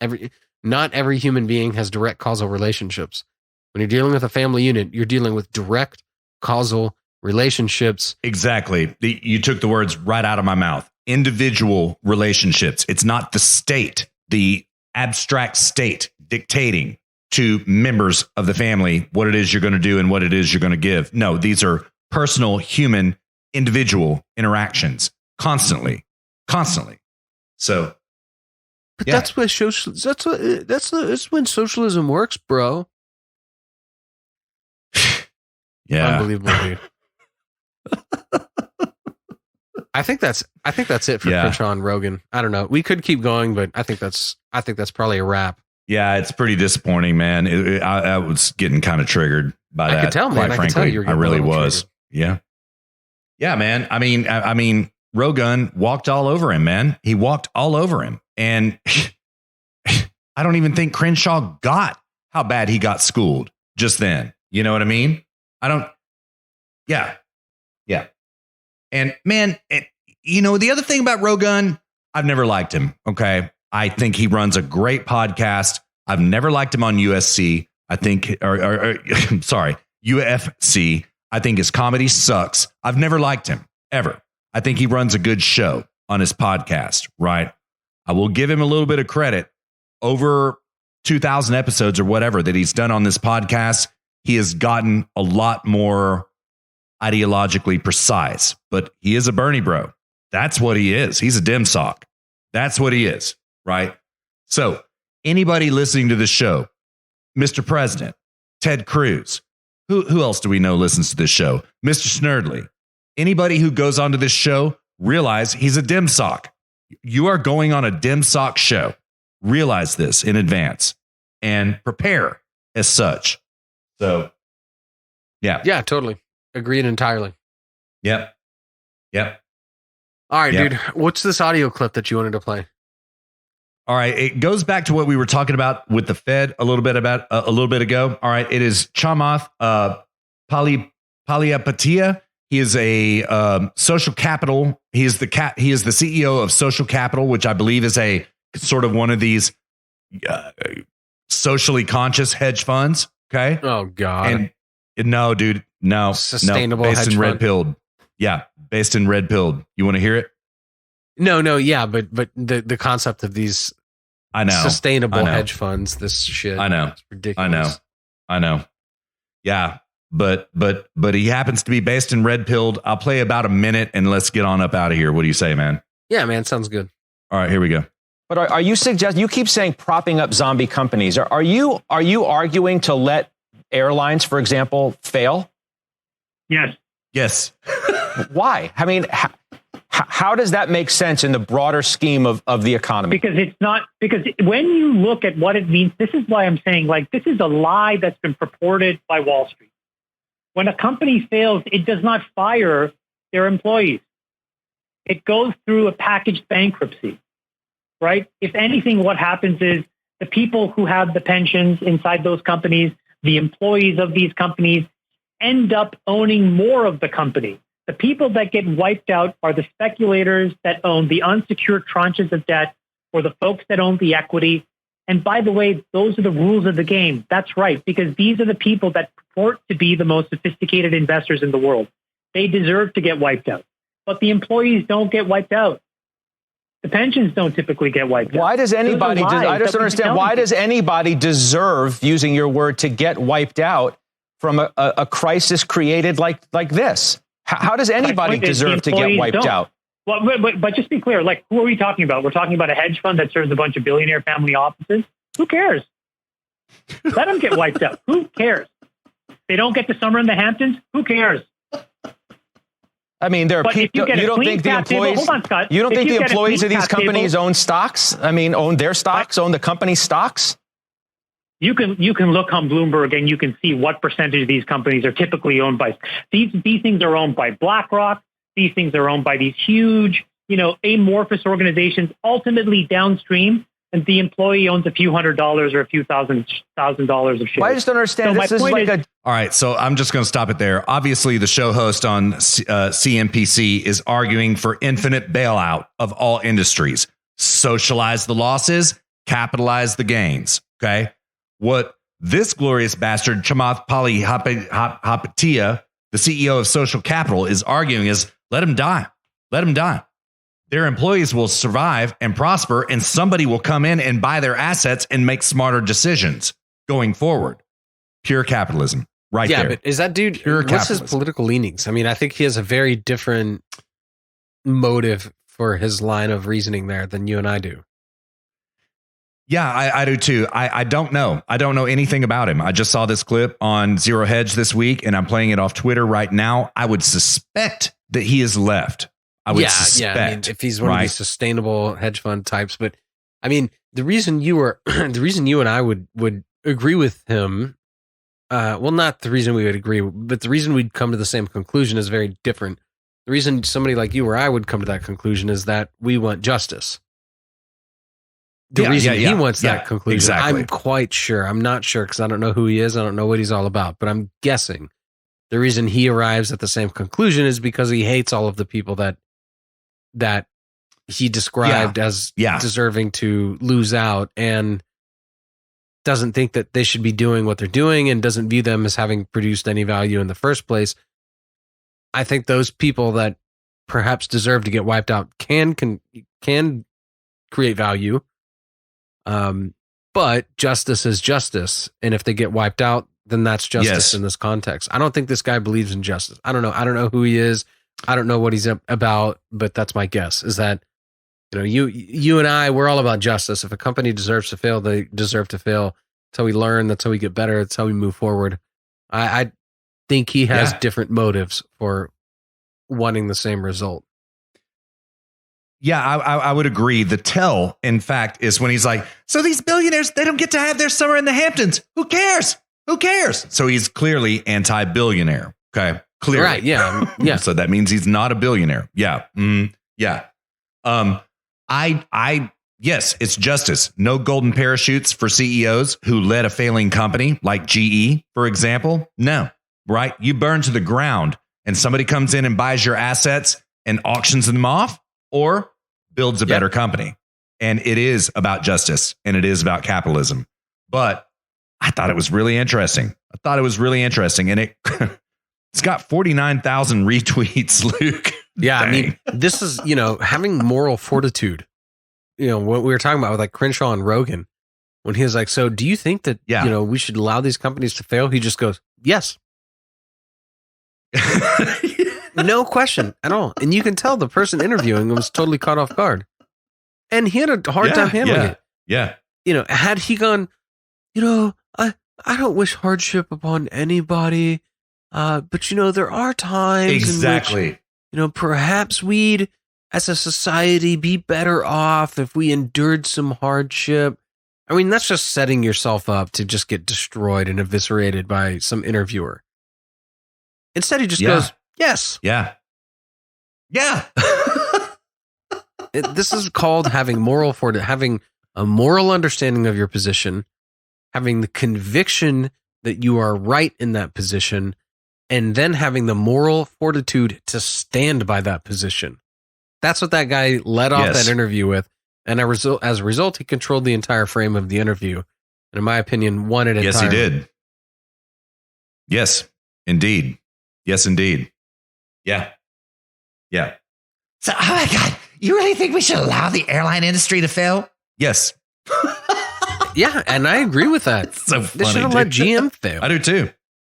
Not every human being has direct causal relationships. When you're dealing with a family unit, you're dealing with direct causal relationships. Exactly. You took the words right out of my mouth. Individual relationships. It's not the state, the abstract state dictating to members of the family what it is you're going to do and what it is you're going to give. No, these are personal, human, individual interactions constantly. So, but that's when that's when socialism works, bro. Yeah, unbelievable, dude. I think that's it for Crenshaw and Rogan. I don't know. We could keep going, but I think that's probably a wrap. Yeah, it's pretty disappointing, man. I was getting kind of triggered by that. I could tell, man. Quite frankly, I really was. Triggered. Yeah, man. I mean, Rogan walked all over him, man. He walked all over him, and I don't even think Crenshaw got how bad he got schooled just then. You know what I mean? I don't. Yeah. And man, the other thing about Rogan, I've never liked him. Okay. I think he runs a great podcast. I've never liked him on USC. I think, sorry, UFC. I think his comedy sucks. I've never liked him, ever. I think he runs a good show on his podcast, right? I will give him a little bit of credit. Over 2,000 episodes or whatever that he's done on this podcast, he has gotten a lot more ideologically precise. But he is a Bernie bro. That's what he is. He's a dim sock. That's what he is, right? So anybody listening to this show, Mr. President, Ted Cruz, who else do we know listens to this show? Mr. Snerdley. Anybody who goes onto this show, realize he's a dim sock. You are going on a dim sock show. Realize this in advance and prepare as such. So, yeah. Yeah, totally. Agreed entirely. Yep. All right, dude. What's this audio clip that you wanted to play? All right. It goes back to what we were talking about with the Fed a little bit ago. All right. It is Chamath Palihapitiya. He is a social capital. He is the CEO of Social Capital, which I believe is a sort of one of these socially conscious hedge funds. Okay. Oh God. And no, dude, no. Sustainable based hedge in fund. red pilled. Yeah, based in red pilled. You want to hear it? No, yeah, but the concept of these sustainable hedge funds, this shit. I know. It's ridiculous. I know. Yeah. But he happens to be based in red pilled. I'll play about a minute and let's get on up out of here. What do you say, man? Yeah, man, sounds good. All right, here we go. But are you suggesting, you keep saying propping up zombie companies. Are you arguing to let airlines, for example, fail? Yes. Why? I mean, how does that make sense in the broader scheme of the economy? Because when you look at what it means, this is why I'm saying, like, this is a lie that's been purported by Wall Street. When a company fails, it does not fire their employees. It goes through a packaged bankruptcy, right? If anything, what happens is the people who have the pensions inside those companies, the employees of these companies, end up owning more of the company. The people that get wiped out are the speculators that own the unsecured tranches of debt or the folks that own the equity. And by the way, those are the rules of the game. That's right, because these are the people that purport to be the most sophisticated investors in the world. They deserve to get wiped out. But the employees don't get wiped out. The pensions don't typically get wiped out. Why does anybody, I just don't understand, why does anybody deserve, using your word, to get wiped out from a crisis created like this? How does anybody deserve to get wiped out? Well, but just be clear, like, who are we talking about? We're talking about a hedge fund that serves a bunch of billionaire family offices. Who cares? Let them get wiped out. Who cares? They don't get the summer in the Hamptons. Who cares? I mean, there are people. You don't think the employees? Hold on, Scott. You don't think the employees of these companies own stocks? I mean, own their stocks, own the company's stocks? You can look on Bloomberg and you can see what percentage of these companies are typically owned by these things are owned by BlackRock. These things are owned by these huge, amorphous organizations, ultimately downstream, and the employee owns a few $100s or a few $1,000 of shares. Well, I just don't understand. This is like all right, so I'm just going to stop it there. Obviously, the show host on CNPC is arguing for infinite bailout of all industries. Socialize the losses, capitalize the gains. Okay? What this glorious bastard, Chamath Palihapitiya, the CEO of Social Capital, is arguing is let him die. Let him die. Their employees will survive and prosper, and somebody will come in and buy their assets and make smarter decisions going forward. Pure capitalism. Right there. Yeah, but is that dude, what's his political leanings? I mean, I think he has a very different motive for his line of reasoning there than you and I do. Yeah, I do too. I don't know. I don't know anything about him. I just saw this clip on Zero Hedge this week, and I'm playing it off Twitter right now. I would suspect that he is left. I would suspect. I mean, if he's one of these sustainable hedge fund types. But I mean, the reason you and I would agree with him, well, not the reason we would agree, but the reason we'd come to the same conclusion is very different. The reason somebody like you or I would come to that conclusion is that we want justice. The reason he wants that conclusion, exactly. I'm quite sure. I'm not sure because I don't know who he is. I don't know what he's all about, but I'm guessing the reason he arrives at the same conclusion is because he hates all of the people that he described as deserving to lose out and doesn't think that they should be doing what they're doing and doesn't view them as having produced any value in the first place. I think those people that perhaps deserve to get wiped out can create value. But justice is justice. And if they get wiped out, then that's justice in this context. I don't think this guy believes in justice. I don't know. I don't know who he is. I don't know what he's about, but that's my guess is that, you and I, we're all about justice. If a company deserves to fail, they deserve to fail. That's how we learn. That's how we get better. That's how we move forward. I think he has different motives for wanting the same result. Yeah, I would agree. The tell, in fact, is when he's like, so these billionaires, they don't get to have their summer in the Hamptons. Who cares? Who cares? So he's clearly anti-billionaire. Okay. Clearly. Right. Yeah. Yeah. So that means he's not a billionaire. Yeah. Yeah. Yes, it's justice. No golden parachutes for CEOs who led a failing company like GE, for example. No, right? You burn to the ground and somebody comes in and buys your assets and auctions them off or builds a better company. And it is about justice and it is about capitalism. But I thought it was really interesting. And it's got 49,000 retweets, Luke. Yeah. Dang. I mean, this is, having moral fortitude. What we were talking about with like Crenshaw and Rogan, when he was like, so do you think that, we should allow these companies to fail? He just goes, yes. No question at all. And you can tell the person interviewing him was totally caught off guard. And he had a hard time handling it. Yeah. Had he gone, I don't wish hardship upon anybody. But there are times in which, perhaps we'd, as a society, be better off if we endured some hardship. I mean, that's just setting yourself up to just get destroyed and eviscerated by some interviewer. Instead, he just goes, yes. Yeah. Yeah. This is called having having a moral understanding of your position, having the conviction that you are right in that position, and then having the moral fortitude to stand by that position. That's what that guy led off that interview with. And as a result, he controlled the entire frame of the interview. And in my opinion, one at a time. Yes, he did. Yes, indeed. Yes, indeed. Yeah. Yeah. So, oh my God, you really think we should allow the airline industry to fail? Yes. Yeah, and I agree with that. So funny, they should have let GM fail. I do too.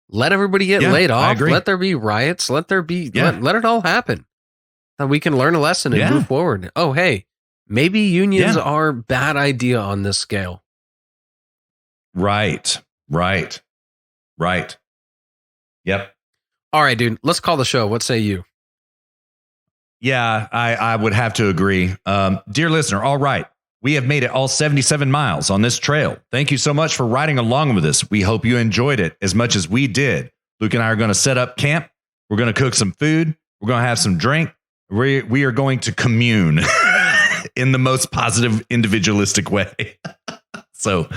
Let everybody get laid off. I agree. Let there be riots. Let it all happen. So we can learn a lesson and move forward. Oh, hey, maybe unions are a bad idea on this scale. Right. Yep. All right, dude, let's call the show. What say you? Yeah, I would have to agree. Dear listener, all right. We have made it all 77 miles on this trail. Thank you so much for riding along with us. We hope you enjoyed it as much as we did. Luke and I are going to set up camp. We're going to cook some food. We're going to have some drink. We are going to commune in the most positive, individualistic way. So,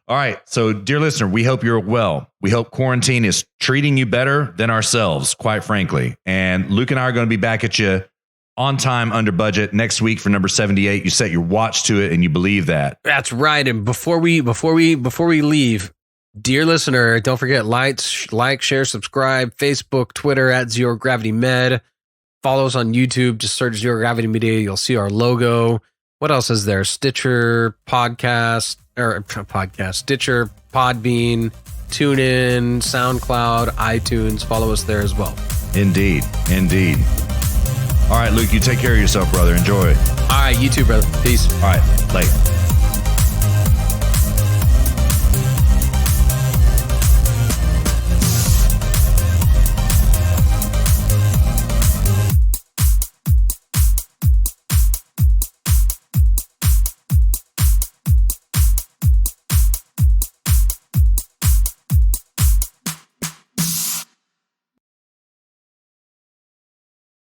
all right. So, dear listener, we hope you're well. We hope quarantine is treating you better than ourselves, quite frankly. And Luke and I are going to be back at you on time, under budget next week for number 78. You set your watch to it and you believe that. That's right. And before we leave, dear listener, don't forget like, share, subscribe, Facebook, Twitter at Zero Gravity Med. Follow us on YouTube. Just search Zero Gravity Media. You'll see our logo. What else is there? Stitcher, Stitcher, Podbean, TuneIn, SoundCloud, iTunes. Follow us there as well. Indeed. All right, Luke, you take care of yourself, brother. Enjoy. All right, you too, brother. Peace. All right, late.